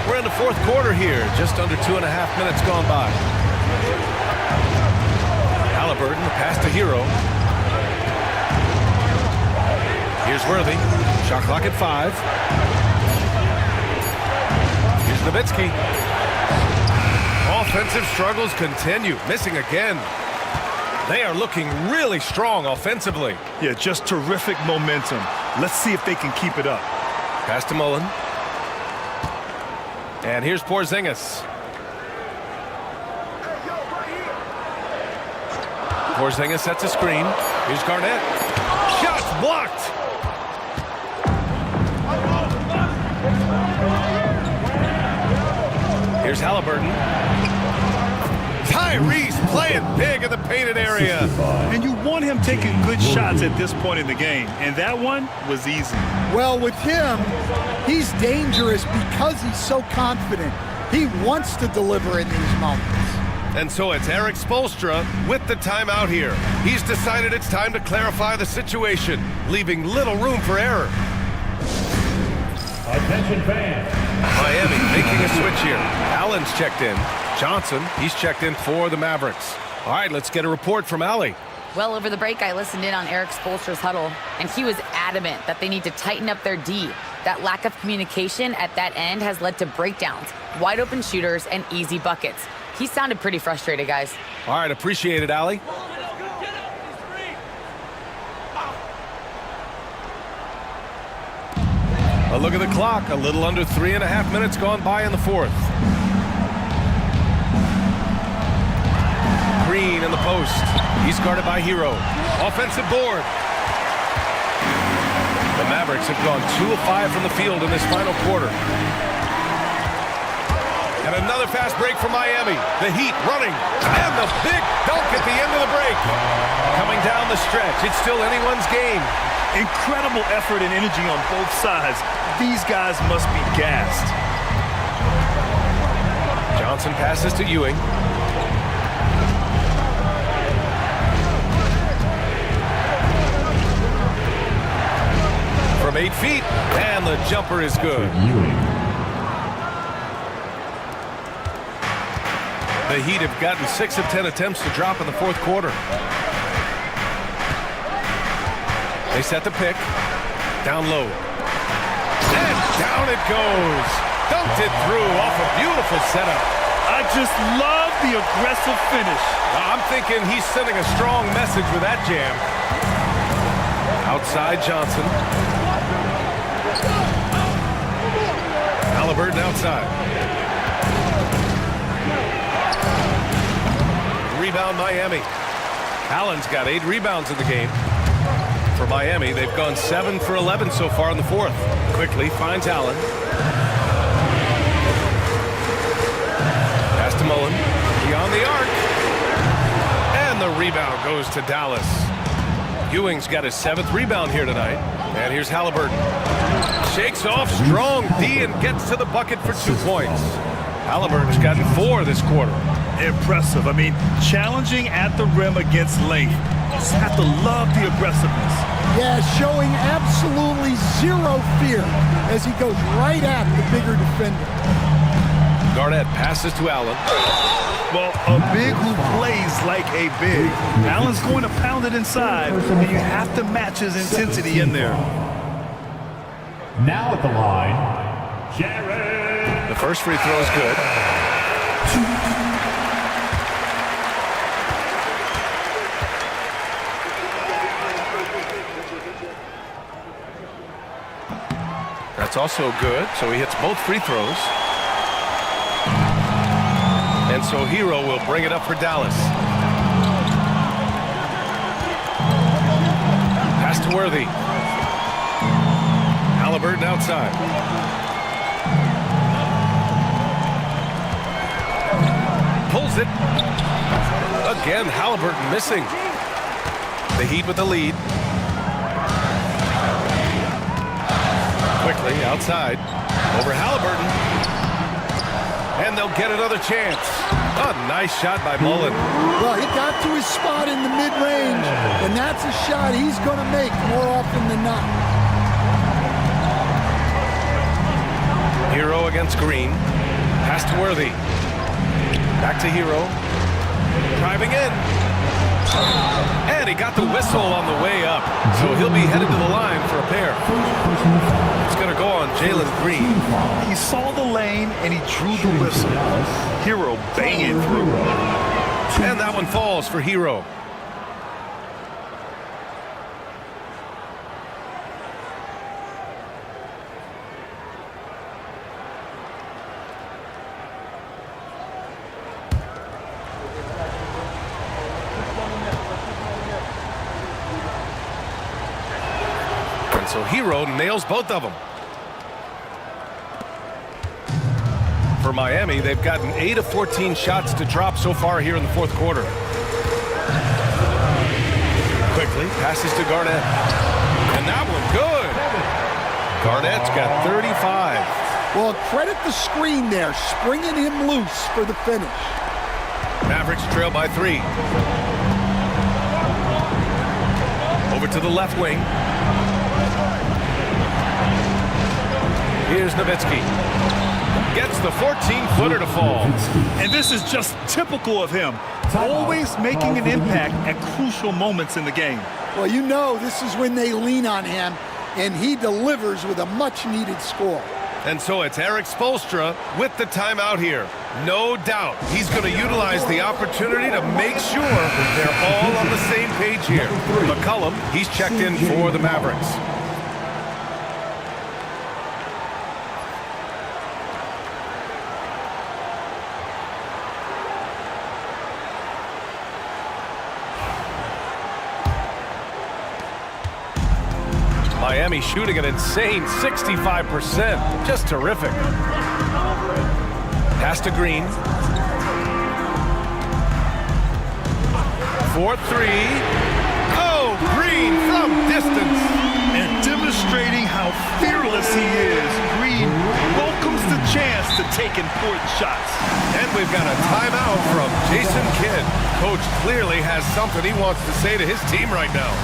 Speaker 2: We're in the fourth quarter here, just under 2.5 minutes gone by. Halliburton, the pass to Hero. Here's Worthy. Shot clock at 5. Here's Nowitzki. Offensive struggles continue. Missing again. They are looking really strong offensively.
Speaker 4: Yeah, just terrific momentum. Let's see if they can keep it up.
Speaker 2: Pass to Mullen. And here's Porzingis. Porzingis sets a screen. Here's Garnett. Shots blocked. Here's Halliburton. Tyrese playing big in the painted area.
Speaker 4: And you want him taking good shots at this point in the game. And that one was easy.
Speaker 13: Well, with him, he's dangerous because he's so confident. He wants to deliver in these moments.
Speaker 2: And so it's Eric Spoelstra with the timeout here. He's decided it's time to clarify the situation, leaving little room for error.
Speaker 1: Attention fans.
Speaker 2: Miami making a switch here. Allen's checked in. Johnson, he's checked in for the Mavericks. All right, let's get a report from Allie.
Speaker 5: Well, over the break, I listened in on Eric Spoelstra's huddle, and he was adamant that they need to tighten up their D. That lack of communication at that end has led to breakdowns, wide open shooters, and easy buckets. He sounded pretty frustrated, guys.
Speaker 2: All right, appreciate it, Allie. A look at the clock. A little under 3.5 minutes gone by in the fourth. Green in the post. He's guarded by Hero. Offensive board. The Mavericks have gone 2 of 5 from the field in this final quarter. And another fast break for Miami. The Heat running. And the big dunk at the end of the break. Coming down the stretch. It's still anyone's game.
Speaker 4: Incredible effort and energy on both sides. These guys must be gassed.
Speaker 2: Johnson passes to Ewing. From 8 feet, and the jumper is good. The Heat have gotten 6 of 10 attempts to drop in the fourth quarter. They set the pick. Down low. And down it goes. Dunked it through off a beautiful setup.
Speaker 4: I just love the aggressive finish.
Speaker 2: I'm thinking he's sending a strong message with that jam. Outside Johnson. Halliburton outside. Rebound Miami. Allen's got 8 rebounds in the game. For Miami, they've gone 7 for 11 so far in the fourth. Quickly finds Allen. Pass to Mullen. Beyond the arc. And the rebound goes to Dallas. Ewing's got his 7th rebound here tonight. And here's Halliburton. Shakes off strong D and gets to the bucket for 2 points. Halliburton's gotten 4 this quarter.
Speaker 4: Impressive. I mean, challenging at the rim against length. Just have to love the aggressiveness.
Speaker 13: Yeah, showing absolutely zero fear as he goes right at the bigger defender.
Speaker 2: Garnett passes to Allen.
Speaker 4: Well, a big who plays like a big. Allen's going to pound it inside, and you have to match his intensity in there.
Speaker 1: Now at the line, Jared.
Speaker 2: The first free throw is good. That's also good, so he hits both free throws. And so Hero will bring it up for Dallas. Pass to Worthy. Halliburton outside. Pulls it. Again, Halliburton missing. The Heat with the lead. Quickly outside. Over Halliburton. And they'll get another chance. A nice shot by Mullen.
Speaker 13: Well, he got to his spot in the mid-range, and that's a shot he's going to make more often than not.
Speaker 2: Hero against Green. Pass to Worthy. Back to Hero. Driving in. And he got the whistle on the way up. So he'll be headed to the line for a pair. It's going to go on Jalen Green.
Speaker 4: He saw the lane and he drew the whistle. Hero banging through.
Speaker 2: And that one falls for Hero. So Hero nails both of them. For Miami, they've gotten 8 of 14 shots to drop so far here in the fourth quarter. Quickly passes to Garnett. And that one good. Garnett's got 35.
Speaker 13: Well, credit the screen there, springing him loose for the finish.
Speaker 2: Mavericks trail by 3. Over to the left wing. Here's Nowitzki. Gets the 14-footer to fall.
Speaker 4: And this is just typical of him. Always making an impact at crucial moments in the game.
Speaker 13: Well, you know this is when they lean on him, and he delivers with a much-needed score.
Speaker 2: And so it's Eric Spoelstra with the timeout here. No doubt he's going to utilize the opportunity to make sure they're all on the same page here. McCollum, he's checked in for the Mavericks. Miami shooting an insane 65%. Just terrific. Pass to Green. 4-3. Oh, Green from distance.
Speaker 4: And demonstrating how fearless he is, Green welcomes the chance to take important shots.
Speaker 2: And we've got a timeout from Jason Kidd. Coach clearly has something he wants to say to his team right now.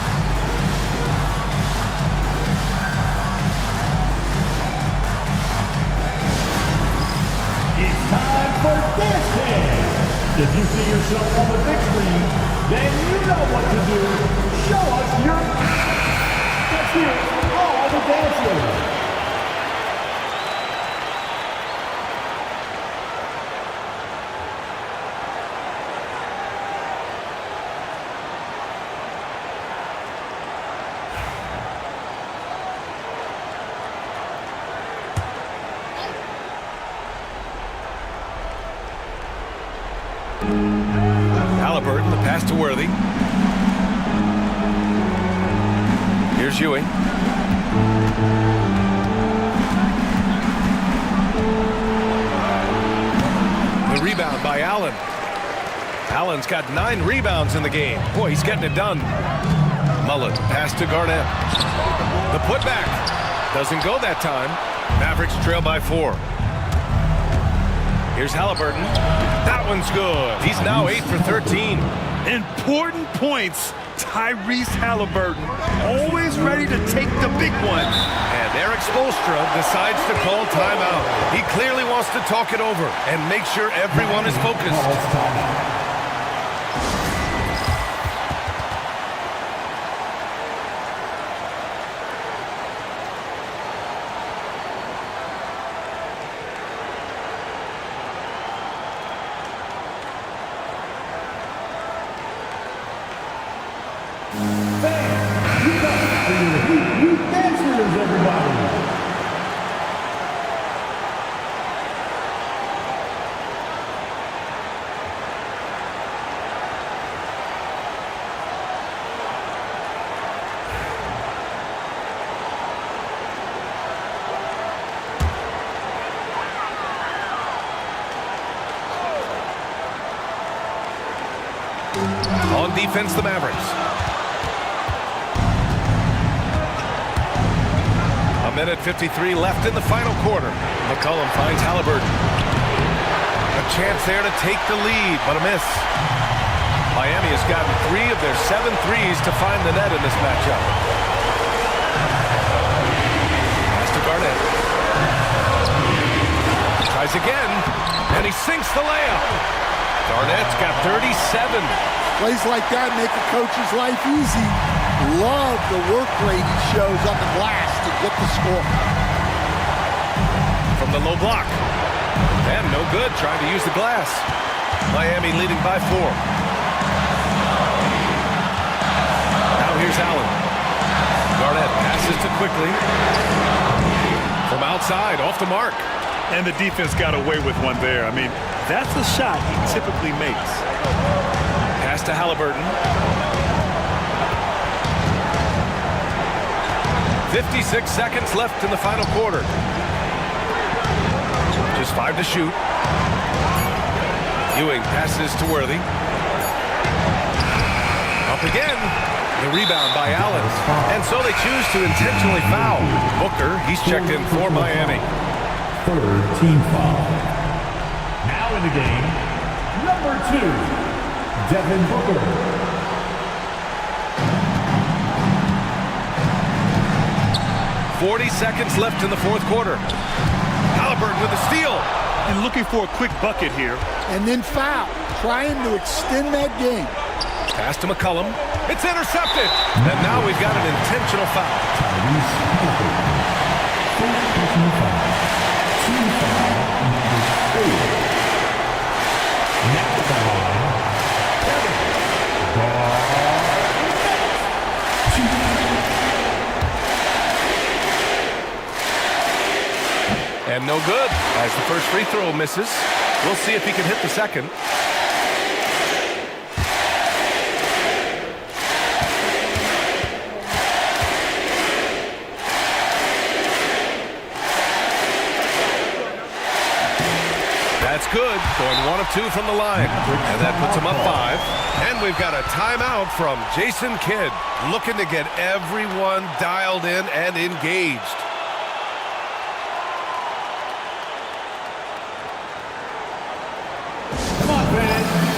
Speaker 1: Time for dancing. If you see yourself on the big screen, then you know what to do. Show us your... Let's hear all the dancers.
Speaker 2: Halliburton, the pass to Worthy. Here's Ewing. The rebound by Allen. Allen's got 9 rebounds in the game. Boy, he's getting it done. Mullen, pass to Garnett. The putback doesn't go that time. Mavericks trail by 4. Here's Halliburton. That one's good. He's now 8 for 13.
Speaker 4: Important points. Tyrese Halliburton, always ready to take the big one.
Speaker 2: And Eric Spoelstra decides to call timeout. He clearly wants to talk it over and make sure everyone is focused. On defense, the Mavericks. A minute 53 left in the final quarter. McCollum finds Halliburton. A chance there to take the lead, but a miss. Miami has gotten 3 of their 7 threes to find the net in this matchup. Pass to Garnett. Tries again, and he sinks the layup. Garnett's got 37.
Speaker 13: Plays like that make a coach's life easy. Love the work rate he shows on the glass to get the score.
Speaker 2: From the low block. And no good, trying to use the glass. Miami leading by 4. Now here's Allen. Garnett passes to Quickly. From outside, off the mark.
Speaker 4: And the defense got away with one there. I mean, that's a shot he typically makes.
Speaker 2: Pass to Halliburton. 56 seconds left in the final quarter. Just 5 to shoot. Ewing passes to Worthy. Up again. The rebound by Allen. And so they choose to intentionally foul. Booker, he's checked in for Miami.
Speaker 1: Third team foul. Now in the game, number 2, Devin Booker.
Speaker 2: 40 seconds left in the fourth quarter. Halliburton with a steal.
Speaker 4: And looking for a quick bucket here.
Speaker 13: And then foul, trying to extend that game.
Speaker 2: Pass to McCollum. It's intercepted. And now we've got an intentional foul.
Speaker 1: First personal foul. Team foul number 4. Now foul.
Speaker 2: And no good as the first free throw misses. We'll see if he can hit the second. That's good. Going 1 of 2 from the line. And that puts him up 5. And we've got a timeout from Jason Kidd, looking to get everyone dialed in and engaged.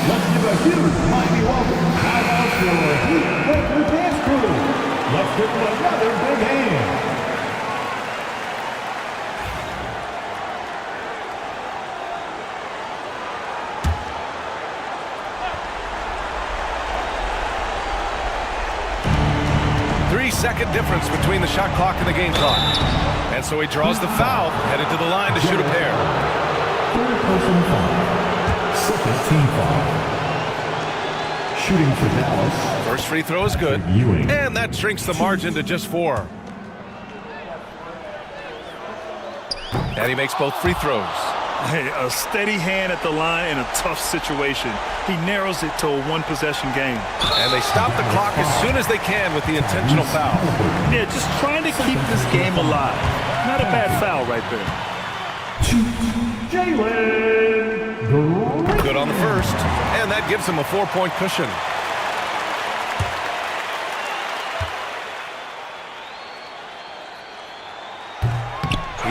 Speaker 1: Let's give a huge mighty welcome out for Heat Breaker Dance Crew. Let's give them another big hand.
Speaker 2: Three-second difference between the shot clock and the game clock. And so he draws the foul, headed to the line to shoot a pair.
Speaker 1: Third person foul. Second team foul. Shooting for Dallas.
Speaker 2: First free throw is good. And that shrinks the margin to just 4. And he makes both free throws.
Speaker 4: Hey, a steady hand at the line in a tough situation. He narrows it to a 1-possession game.
Speaker 2: And they stop the clock as soon as they can with the intentional foul.
Speaker 4: Yeah, just trying to keep this game alive. Not a bad foul right there.
Speaker 1: Jalen.
Speaker 2: Good on the first. And that gives him a 4-point cushion.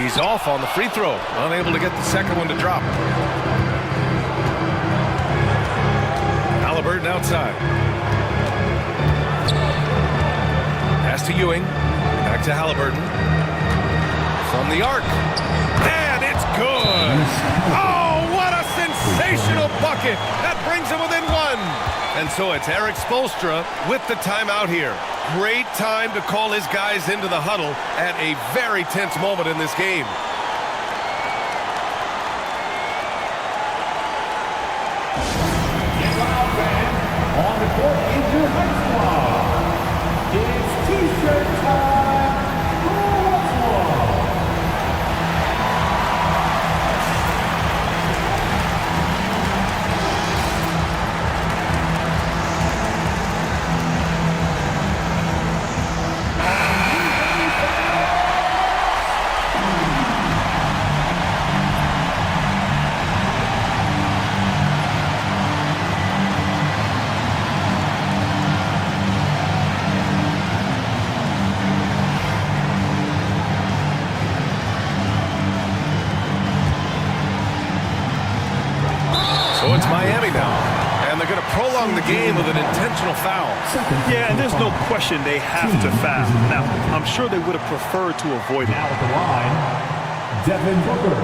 Speaker 2: He's off on the free throw. Unable to get the second one to drop. Halliburton outside. Pass to Ewing. Back to Halliburton. From the arc. And it's good. Oh, what a sensational bucket. That brings him within 1. And so it's Eric Spoelstra with the timeout here. Great time to call his guys into the huddle at a very tense moment in this game.
Speaker 1: On the court is your high squad. It's T-shirt time.
Speaker 2: game with an intentional foul.
Speaker 4: Yeah, and there's no question they have to foul. Now, I'm sure they would have preferred to avoid it.
Speaker 1: Now at the line, Devin Booker.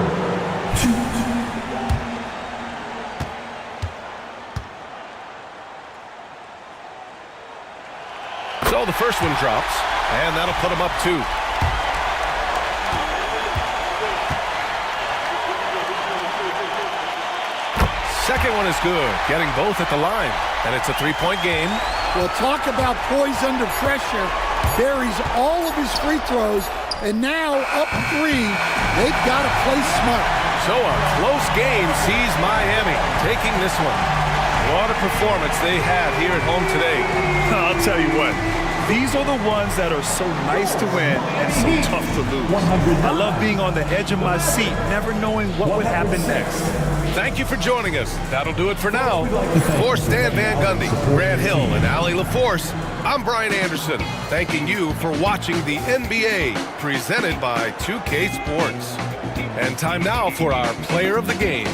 Speaker 2: So the first one drops, and that'll put them up 2. Second one is good, getting both at the line, and it's a 3-point game.
Speaker 13: Well, talk about poise under pressure. Buries all of his free throws, and now up 3. They've got to play smart.
Speaker 2: So a close game sees Miami taking this one. What a performance they had here at home today.
Speaker 4: I'll tell you what, these are the ones that are so nice to win and so tough to lose. I love being on the edge of my seat, never knowing what would happen next.
Speaker 2: Thank you for joining us. That'll do it for now. For Stan Van Gundy, Grant Hill, and Allie LaForce, I'm Brian Anderson, thanking you for watching the NBA, presented by 2K Sports. And time now for our player of the game.